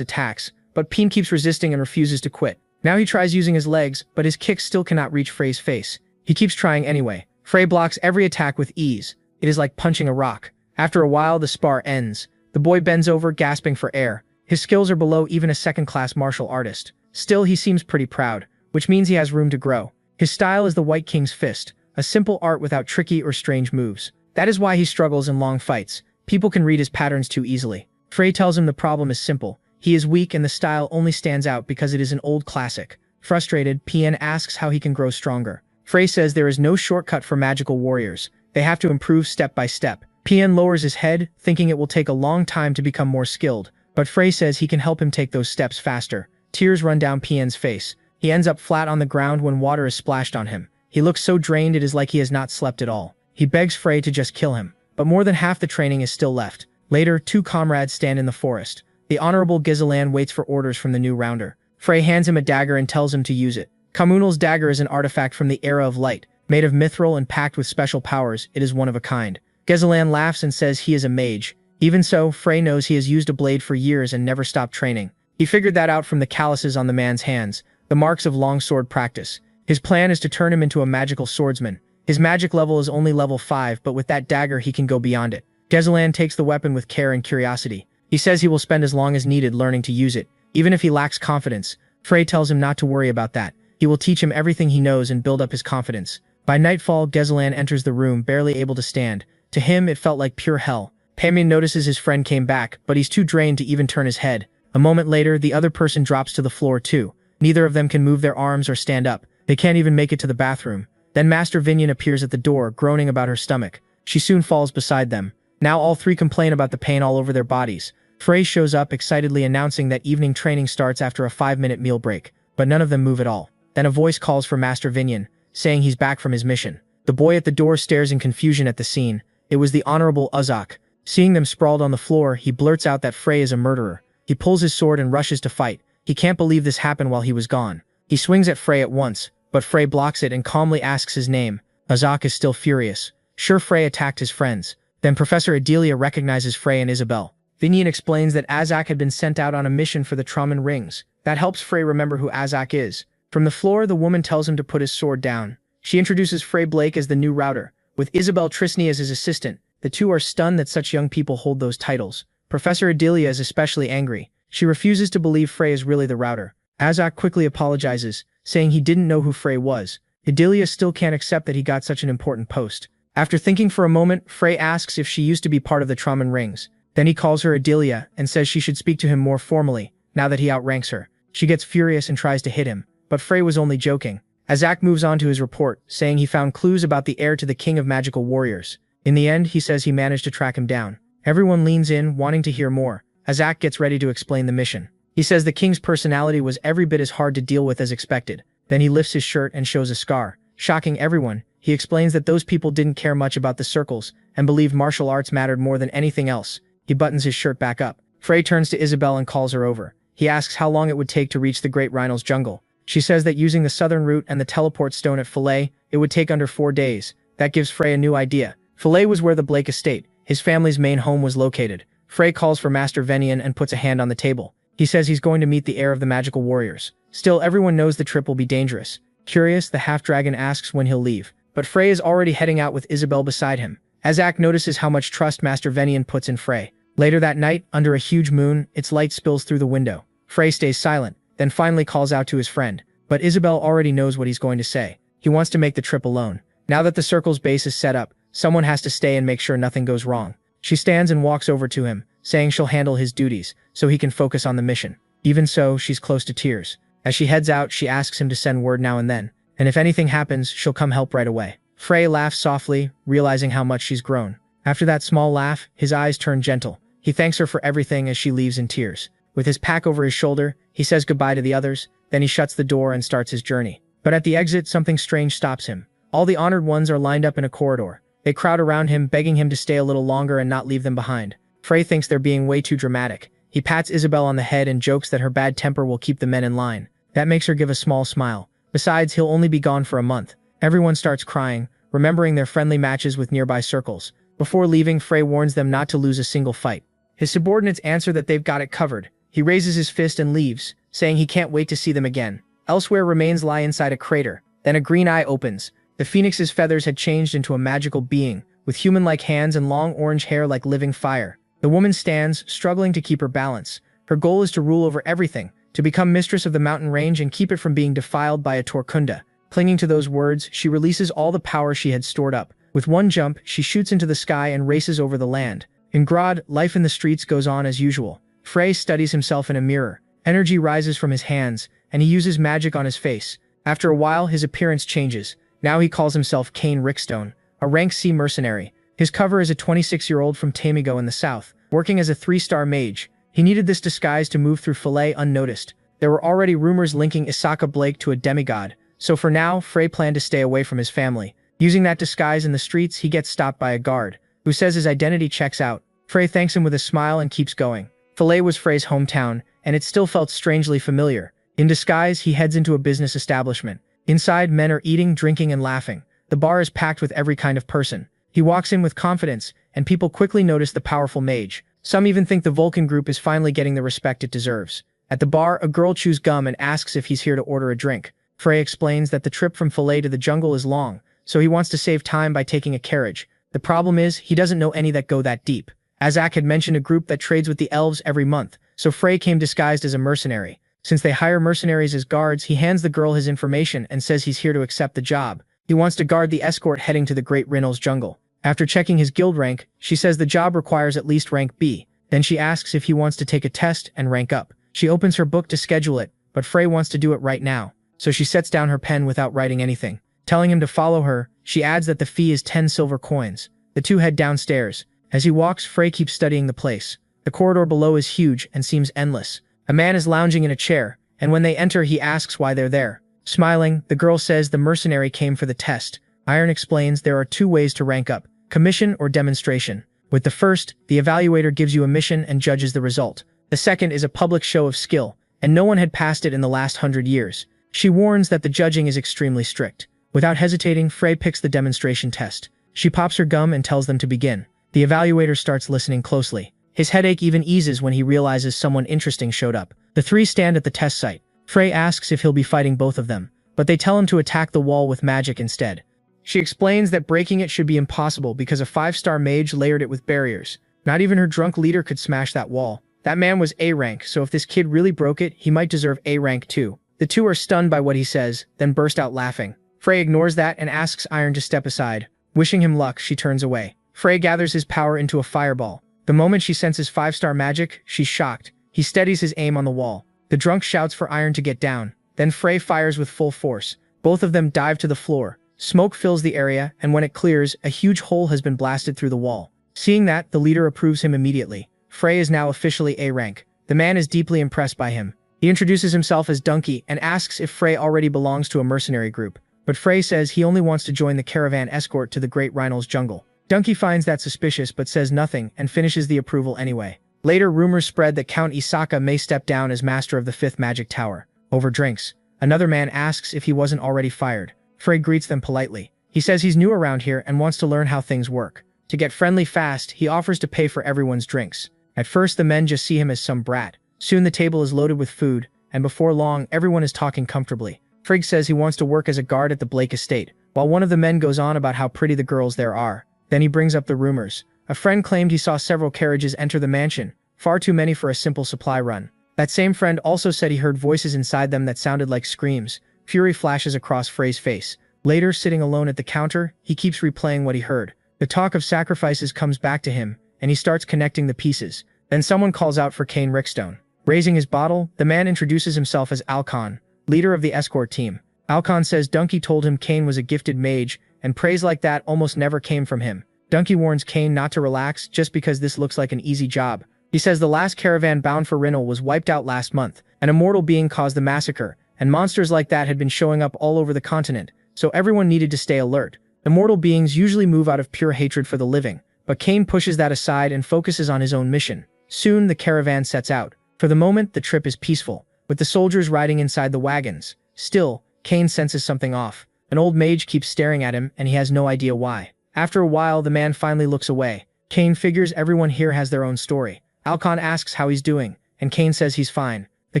attacks, but Pian keeps resisting and refuses to quit. Now he tries using his legs, but his kicks still cannot reach Frey's face. He keeps trying anyway. Frey blocks every attack with ease. It is like punching a rock. After a while, the spar ends. The boy bends over, gasping for air. His skills are below even a second-class martial artist. Still, he seems pretty proud, which means he has room to grow. His style is the White King's Fist, a simple art without tricky or strange moves. That is why he struggles in long fights. People can read his patterns too easily. Frey tells him the problem is simple. He is weak and the style only stands out because it is an old classic. Frustrated, Pian asks how he can grow stronger. Frey says there is no shortcut for magical warriors. They have to improve step by step. Pian lowers his head, thinking it will take a long time to become more skilled, but Frey says he can help him take those steps faster. Tears run down Pian's face. He ends up flat on the ground when water is splashed on him. He looks so drained it is like he has not slept at all. He begs Frey to just kill him, but more than half the training is still left. Later, two comrades stand in the forest. The Honorable Gizelan waits for orders from the new rounder. Frey hands him a dagger and tells him to use it. Kamunal's dagger is an artifact from the Era of Light. Made of mithril and packed with special powers, it is one of a kind. Gizelan laughs and says he is a mage. Even so, Frey knows he has used a blade for years and never stopped training. He figured that out from the calluses on the man's hands, the marks of longsword practice. His plan is to turn him into a magical swordsman. His magic level is only level 5, but with that dagger he can go beyond it. Gizelan takes the weapon with care and curiosity. He says he will spend as long as needed learning to use it, even if he lacks confidence. Frey tells him not to worry about that. He will teach him everything he knows and build up his confidence. By nightfall, Gizelan enters the room, barely able to stand. To him, it felt like pure hell. Paimon notices his friend came back, but he's too drained to even turn his head. A moment later, the other person drops to the floor too. Neither of them can move their arms or stand up. They can't even make it to the bathroom. Then Master Vinyan appears at the door, groaning about her stomach. She soon falls beside them. Now all three complain about the pain all over their bodies. Frey shows up, excitedly announcing that evening training starts after a 5-minute meal break, but none of them move at all. Then a voice calls for Master Vinyan, saying he's back from his mission. The boy at the door stares in confusion at the scene. It was the Honorable Uzak. Seeing them sprawled on the floor, he blurts out that Frey is a murderer. He pulls his sword and rushes to fight. He can't believe this happened while he was gone. He swings at Frey at once, but Frey blocks it and calmly asks his name. Uzak is still furious. Sure, Frey attacked his friends. Then Professor Adelia recognizes Frey and Isabel. Vinyan explains that Azak had been sent out on a mission for the Traman rings. That helps Frey remember who Azak is. From the floor, the woman tells him to put his sword down. She introduces Frey Blake as the new router, with Isabel Trisney as his assistant. The two are stunned that such young people hold those titles. Professor Adelia is especially angry. She refuses to believe Frey is really the router. Azak quickly apologizes, saying he didn't know who Frey was. Adelia still can't accept that he got such an important post. After thinking for a moment, Frey asks if she used to be part of the Traman rings. Then he calls her Adelia and says she should speak to him more formally, now that he outranks her. She gets furious and tries to hit him, but Frey was only joking. Azak moves on to his report, saying he found clues about the heir to the King of Magical Warriors. In the end, he says he managed to track him down. Everyone leans in, wanting to hear more. Azak gets ready to explain the mission. He says the king's personality was every bit as hard to deal with as expected. Then he lifts his shirt and shows a scar. Shocking everyone, he explains that those people didn't care much about the circles and believed martial arts mattered more than anything else. He buttons his shirt back up. Frey turns to Isabel and calls her over. He asks how long it would take to reach the Great Rhinal's jungle. She says that using the southern route and the teleport stone at Fillet, it would take under 4 days. That gives Frey a new idea. Fillet was where the Blake estate, his family's main home, was located. Frey calls for Master Venian and puts a hand on the table. He says he's going to meet the heir of the magical warriors. Still, everyone knows the trip will be dangerous. Curious, the half-dragon asks when he'll leave, but Frey is already heading out with Isabel beside him. Azak notices how much trust Master Venian puts in Frey. Later that night, under a huge moon, its light spills through the window. Frey stays silent. then finally calls out to his friend. But Isabel already knows what he's going to say. He wants to make the trip alone. Now that the circle's base is set up, someone has to stay and make sure nothing goes wrong. She stands and walks over to him, saying she'll handle his duties, so he can focus on the mission. Even so, she's close to tears. As she heads out, she asks him to send word now and then, and if anything happens, she'll come help right away. Frey laughs softly, realizing how much she's grown. After that small laugh, his eyes turn gentle. He thanks her for everything as she leaves in tears. With his pack over his shoulder, he says goodbye to the others, then he shuts the door and starts his journey. But at the exit, something strange stops him. All the honored ones are lined up in a corridor. They crowd around him, begging him to stay a little longer and not leave them behind. Frey thinks they're being way too dramatic. He pats Isabel on the head and jokes that her bad temper will keep the men in line. That makes her give a small smile. Besides, he'll only be gone for a month. Everyone starts crying, remembering their friendly matches with nearby circles. Before leaving, Frey warns them not to lose a single fight. His subordinates answer that they've got it covered. He raises his fist and leaves, saying he can't wait to see them again. Elsewhere, remains lie inside a crater. Then a green eye opens. The phoenix's feathers had changed into a magical being, with human-like hands and long orange hair like living fire. The woman stands, struggling to keep her balance. Her goal is to rule over everything, to become mistress of the mountain range and keep it from being defiled by a Torkunda. Clinging to those words, she releases all the power she had stored up. With one jump, she shoots into the sky and races over the land. In Grodd, life in the streets goes on as usual. Frey studies himself in a mirror. Energy rises from his hands, and he uses magic on his face. After a while, his appearance changes. Now he calls himself Kane Rickstone, a rank C mercenary. His cover is a 26-year-old from Tamigo in the south, working as a 3-star mage. He needed this disguise to move through Fillet unnoticed. There were already rumors linking Isaka Blake to a demigod, so for now, Frey planned to stay away from his family. Using that disguise in the streets, he gets stopped by a guard, who says his identity checks out. Frey thanks him with a smile and keeps going. Fillet was Frey's hometown, and it still felt strangely familiar. In disguise, he heads into a business establishment. Inside, men are eating, drinking, and laughing. The bar is packed with every kind of person. He walks in with confidence, and people quickly notice the powerful mage. Some even think the Vulcan group is finally getting the respect it deserves. At the bar, a girl chews gum and asks if he's here to order a drink. Frey explains that the trip from Fillet to the jungle is long, so he wants to save time by taking a carriage. The problem is, he doesn't know any that go that deep. Azak had mentioned a group that trades with the elves every month, so Frey came disguised as a mercenary. Since they hire mercenaries as guards, he hands the girl his information and says he's here to accept the job. He wants to guard the escort heading to the Great Rinno's jungle. After checking his guild rank, she says the job requires at least rank B. Then she asks if he wants to take a test and rank up. She opens her book to schedule it, but Frey wants to do it right now, so she sets down her pen without writing anything. Telling him to follow her, she adds that the fee is 10 silver coins. The two head downstairs. As he walks, Frey keeps studying the place. The corridor below is huge and seems endless. A man is lounging in a chair, and when they enter, he asks why they're there. Smiling, the girl says the mercenary came for the test. Iron explains there are 2 ways to rank up: commission or demonstration. With the first, the evaluator gives you a mission and judges the result. The second is a public show of skill, and no one had passed it in the last 100 years. She warns that the judging is extremely strict. Without hesitating, Frey picks the demonstration test. She pops her gum and tells them to begin. The evaluator starts listening closely. His headache even eases when he realizes someone interesting showed up. The 3 stand at the test site. Frey asks if he'll be fighting both of them, but they tell him to attack the wall with magic instead. She explains that breaking it should be impossible because a 5-star mage layered it with barriers. Not even her drunk leader could smash that wall. That man was A rank, so if this kid really broke it, he might deserve A rank too. The 2 are stunned by what he says, then burst out laughing. Frey ignores that and asks Iron to step aside. Wishing him luck, she turns away. Frey gathers his power into a fireball. The moment she senses 5-star magic, she's shocked. He steadies his aim on the wall. The drunk shouts for Iron to get down. Then Frey fires with full force. Both of them dive to the floor. Smoke fills the area, and when it clears, a huge hole has been blasted through the wall. Seeing that, the leader approves him immediately. Frey is now officially A rank. The man is deeply impressed by him. He introduces himself as Donkey and asks if Frey already belongs to a mercenary group. But Frey says he only wants to join the caravan escort to the Great Rhino's jungle. Donkey finds that suspicious but says nothing and finishes the approval anyway. Later, rumors spread that Count Isaka may step down as master of the 5th magic tower. Over drinks, another man asks if he wasn't already fired. Frey greets them politely. He says he's new around here and wants to learn how things work. To get friendly fast, he offers to pay for everyone's drinks. At first, the men just see him as some brat. Soon the table is loaded with food, and before long, everyone is talking comfortably. Frigg says he wants to work as a guard at the Blake estate, while one of the men goes on about how pretty the girls there are. Then he brings up the rumors. A friend claimed he saw several carriages enter the mansion, far too many for a simple supply run. That same friend also said he heard voices inside them that sounded like screams. Fury flashes across Frey's face. Later, sitting alone at the counter, he keeps replaying what he heard. The talk of sacrifices comes back to him, and he starts connecting the pieces. Then someone calls out for Kane Rickstone. Raising his bottle, the man introduces himself as Alcon, leader of the escort team. Alcon says Donkey told him Kane was a gifted mage, and praise like that almost never came from him. Donkey warns Kane not to relax just because this looks like an easy job. He says the last caravan bound for Rinnell was wiped out last month. An immortal being caused the massacre, and monsters like that had been showing up all over the continent, so everyone needed to stay alert. Immortal beings usually move out of pure hatred for the living, but Kane pushes that aside and focuses on his own mission. Soon, the caravan sets out. For the moment, the trip is peaceful, with the soldiers riding inside the wagons. Still, Kane senses something off. An old mage keeps staring at him, and he has no idea why. After a while, the man finally looks away. Kane figures everyone here has their own story. Alcon asks how he's doing, and Kane says he's fine. The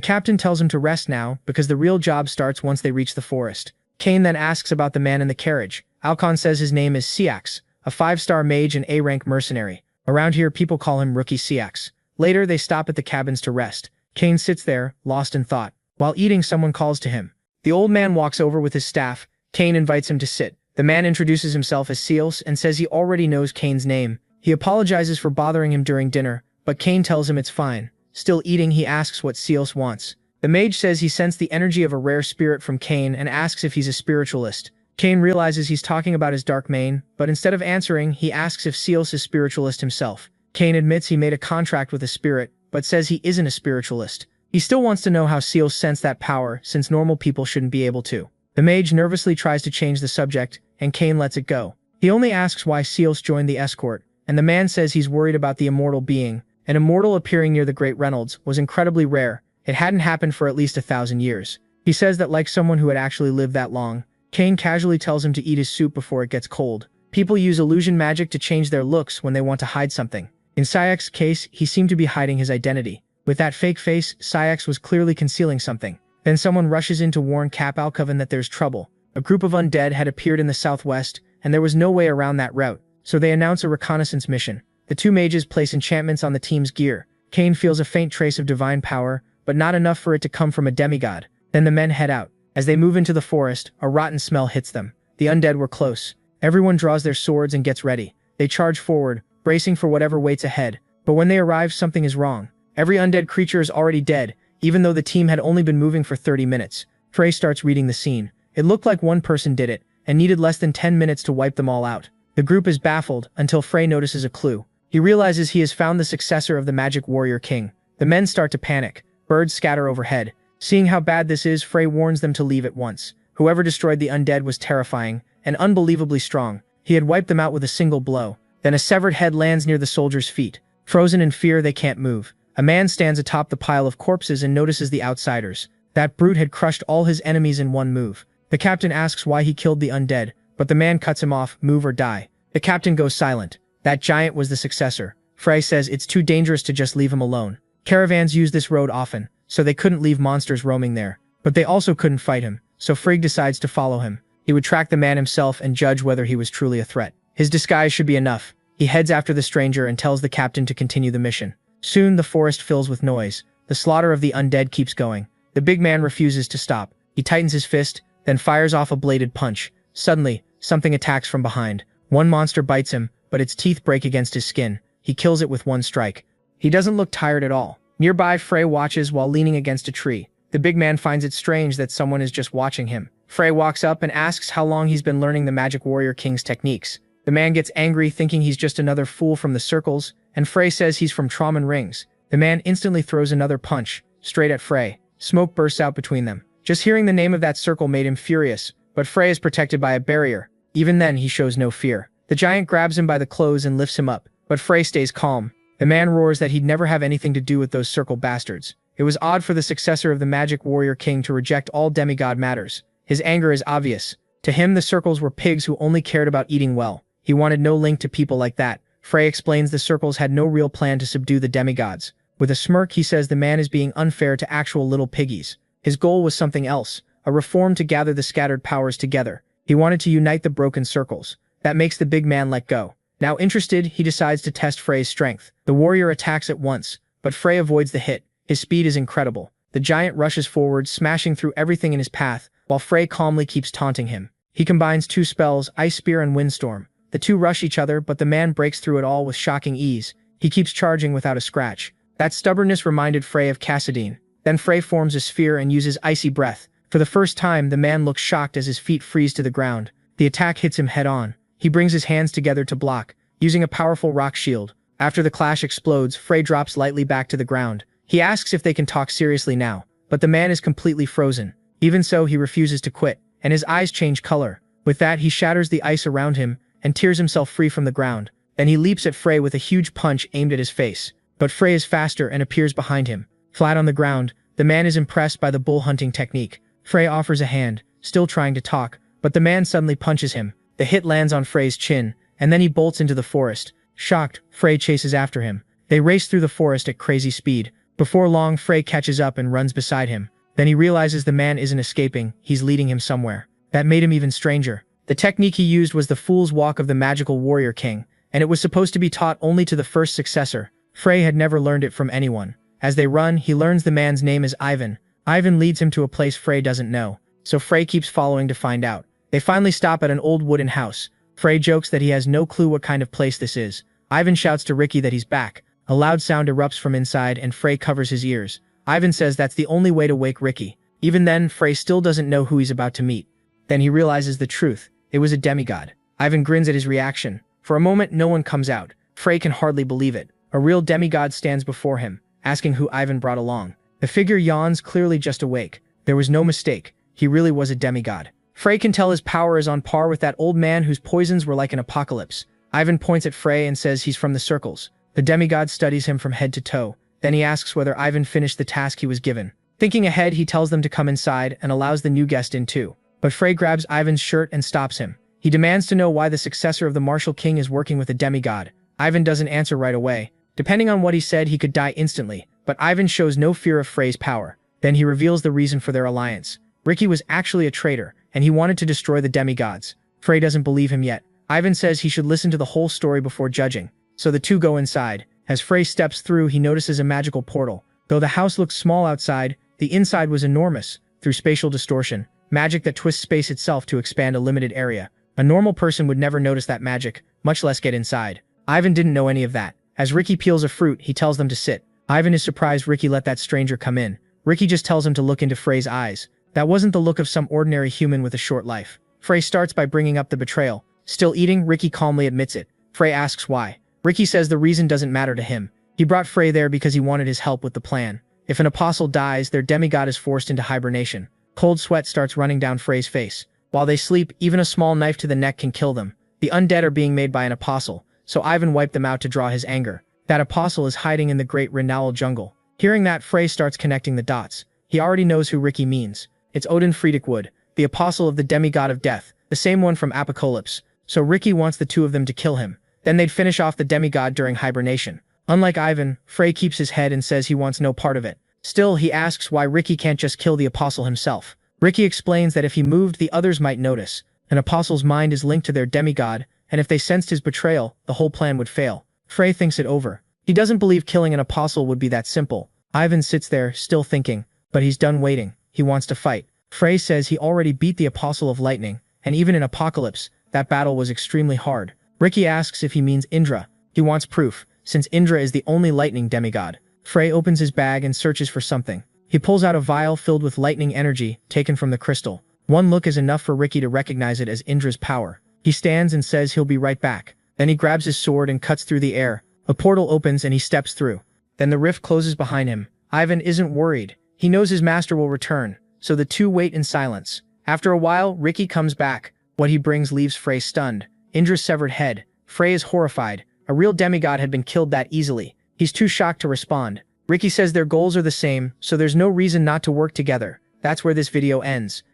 captain tells him to rest now, because the real job starts once they reach the forest. Kane then asks about the man in the carriage. Alcon says his name is Siax, a 5-star mage and A-rank mercenary. Around here, people call him Rookie Siax. Later, they stop at the cabins to rest. Kane sits there, lost in thought. While eating, someone calls to him. The old man walks over with his staff. Kane invites him to sit. The man introduces himself as Seals and says he already knows Kane's name. He apologizes for bothering him during dinner, but Kane tells him it's fine. Still eating, he asks what Seals wants. The mage says he sensed the energy of a rare spirit from Kane and asks if he's a spiritualist. Kane realizes he's talking about his dark mane, but instead of answering, he asks if Seals is spiritualist himself. Kane admits he made a contract with a spirit, but says he isn't a spiritualist. He still wants to know how Seals sense that power, since normal people shouldn't be able to. The mage nervously tries to change the subject, and Kane lets it go. He only asks why Seals joined the escort, and the man says he's worried about the immortal being. An immortal appearing near the Great Reynolds was incredibly rare. It hadn't happened for at least 1,000 years. He says that like someone who had actually lived that long. Kane casually tells him to eat his soup before it gets cold. People use illusion magic to change their looks when they want to hide something. In Syak's case, he seemed to be hiding his identity. With that fake face, Syax was clearly concealing something. Then someone rushes in to warn Cap Alcoven that there's trouble. A group of undead had appeared in the southwest, and there was no way around that route, so they announce a reconnaissance mission. The two mages place enchantments on the team's gear. Kane feels a faint trace of divine power, but not enough for it to come from a demigod. Then the men head out. As they move into the forest, a rotten smell hits them. The undead were close. Everyone draws their swords and gets ready. They charge forward, bracing for whatever waits ahead. But when they arrive, something is wrong. Every undead creature is already dead, even though the team had only been moving for 30 minutes. Frey starts reading the scene. It looked like one person did it, and needed less than 10 minutes to wipe them all out. The group is baffled, until Frey notices a clue. He realizes he has found the successor of the Magic Warrior King. The men start to panic. Birds scatter overhead. Seeing how bad this is, Frey warns them to leave at once. Whoever destroyed the undead was terrifying, and unbelievably strong. He had wiped them out with a single blow. Then a severed head lands near the soldiers' feet. Frozen in fear, they can't move. A man stands atop the pile of corpses and notices the outsiders. That brute had crushed all his enemies in one move. The captain asks why he killed the undead, but the man cuts him off, move or die. The captain goes silent. That giant was the successor. Frey says it's too dangerous to just leave him alone. Caravans use this road often, so they couldn't leave monsters roaming there. But they also couldn't fight him, so Frigg decides to follow him. He would track the man himself and judge whether he was truly a threat. His disguise should be enough. He heads after the stranger and tells the captain to continue the mission. Soon the forest fills with noise. The slaughter of the undead keeps going. The big man refuses to stop. He tightens his fist, then fires off a bladed punch. Suddenly, something attacks from behind. One monster bites him, but its teeth break against his skin. He kills it with one strike. He doesn't look tired at all. Nearby, Frey watches while leaning against a tree. The big man finds it strange that someone is just watching him. Frey walks up and asks how long he's been learning the Magic Warrior King's techniques. The man gets angry, thinking he's just another fool from the circles, and Frey says he's from Trauman Rings. The man instantly throws another punch, straight at Frey. Smoke bursts out between them. Just hearing the name of that circle made him furious, but Frey is protected by a barrier. Even then, he shows no fear. The giant grabs him by the clothes and lifts him up, but Frey stays calm. The man roars that he'd never have anything to do with those circle bastards. It was odd for the successor of the Magic Warrior King to reject all demigod matters. His anger is obvious. To him, the circles were pigs who only cared about eating well. He wanted no link to people like that. Frey explains the circles had no real plan to subdue the demigods. With a smirk, he says the man is being unfair to actual little piggies. His goal was something else, a reform to gather the scattered powers together. He wanted to unite the broken circles. That makes the big man let go. Now interested, he decides to test Frey's strength. The warrior attacks at once, but Frey avoids the hit. His speed is incredible. The giant rushes forward, smashing through everything in his path, while Frey calmly keeps taunting him. He combines two spells, Ice Spear and Windstorm. The two rush each other, but the man breaks through it all with shocking ease. He keeps charging without a scratch. That stubbornness reminded Frey of Cassadine. Then Frey forms a sphere and uses Icy Breath. For the first time, the man looks shocked as his feet freeze to the ground. The attack hits him head-on. He brings his hands together to block, using a powerful rock shield. After the clash explodes, Frey drops lightly back to the ground. He asks if they can talk seriously now, but the man is completely frozen. Even so, he refuses to quit, and his eyes change color. With that, he shatters the ice around him and tears himself free from the ground. Then he leaps at Frey with a huge punch aimed at his face. But Frey is faster and appears behind him. Flat on the ground, the man is impressed by the bull hunting technique. Frey offers a hand, still trying to talk, but the man suddenly punches him. The hit lands on Frey's chin, and then he bolts into the forest. Shocked, Frey chases after him. They race through the forest at crazy speed. Before long, Frey catches up and runs beside him. Then he realizes the man isn't escaping, he's leading him somewhere. That made him even stranger. The technique he used was the Fool's Walk of the Magical Warrior King, and it was supposed to be taught only to the first successor. Frey had never learned it from anyone. As they run, he learns the man's name is Ivan. Ivan leads him to a place Frey doesn't know, so Frey keeps following to find out. They finally stop at an old wooden house. Frey jokes that he has no clue what kind of place this is. Ivan shouts to Ricky that he's back. A loud sound erupts from inside and Frey covers his ears. Ivan says that's the only way to wake Ricky. Even then, Frey still doesn't know who he's about to meet. Then he realizes the truth. It was a demigod. Ivan grins at his reaction. For a moment, no one comes out. Frey can hardly believe it. A real demigod stands before him, asking who Ivan brought along. The figure yawns, clearly just awake. There was no mistake. He really was a demigod. Frey can tell his power is on par with that old man whose poisons were like an apocalypse. Ivan points at Frey and says he's from the circles. The demigod studies him from head to toe. Then he asks whether Ivan finished the task he was given. Thinking ahead, he tells them to come inside and allows the new guest in too. But Frey grabs Ivan's shirt and stops him. He demands to know why the successor of the martial king is working with a demigod. Ivan doesn't answer right away. Depending on what he said, he could die instantly, but Ivan shows no fear of Frey's power. Then he reveals the reason for their alliance. Ricky was actually a traitor, and he wanted to destroy the demigods. Frey doesn't believe him yet. Ivan says he should listen to the whole story before judging. So the two go inside. As Frey steps through, he notices a magical portal. Though the house looks small outside, the inside was enormous, through spatial distortion, magic that twists space itself to expand a limited area. A normal person would never notice that magic, much less get inside. Ivan didn't know any of that. As Ricky peels a fruit, he tells them to sit. Ivan is surprised Ricky let that stranger come in. Ricky just tells him to look into Frey's eyes. That wasn't the look of some ordinary human with a short life. Frey starts by bringing up the betrayal. Still eating, Ricky calmly admits it. Frey asks why. Ricky says the reason doesn't matter to him. He brought Frey there because he wanted his help with the plan. If an apostle dies, their demigod is forced into hibernation. Cold sweat starts running down Frey's face. While they sleep, even a small knife to the neck can kill them. The undead are being made by an apostle, so Ivan wiped them out to draw his anger. That apostle is hiding in the great Renal jungle. Hearing that, Frey starts connecting the dots. He already knows who Ricky means. It's Odin Friedikwood, the apostle of the demigod of death, the same one from Apocalypse. So Ricky wants the two of them to kill him. Then they'd finish off the demigod during hibernation. Unlike Ivan, Frey keeps his head and says he wants no part of it. Still, he asks why Ricky can't just kill the apostle himself. Ricky explains that if he moved, the others might notice. An apostle's mind is linked to their demigod, and if they sensed his betrayal, the whole plan would fail. Frey thinks it over. He doesn't believe killing an apostle would be that simple. Ivan sits there, still thinking, but he's done waiting. He wants to fight. Frey says he already beat the Apostle of Lightning, and even in Apocalypse, that battle was extremely hard. Ricky asks if he means Indra. He wants proof, since Indra is the only lightning demigod. Frey opens his bag and searches for something. He pulls out a vial filled with lightning energy, taken from the crystal. One look is enough for Ricky to recognize it as Indra's power. He stands and says he'll be right back. Then he grabs his sword and cuts through the air. A portal opens and he steps through. Then the rift closes behind him. Ivan isn't worried. He knows his master will return, so the two wait in silence. After a while, Ricky comes back. What he brings leaves Frey stunned. Indra's severed head. Frey is horrified. A real demigod had been killed that easily. He's too shocked to respond. Ricky says their goals are the same, so there's no reason not to work together. That's where this video ends.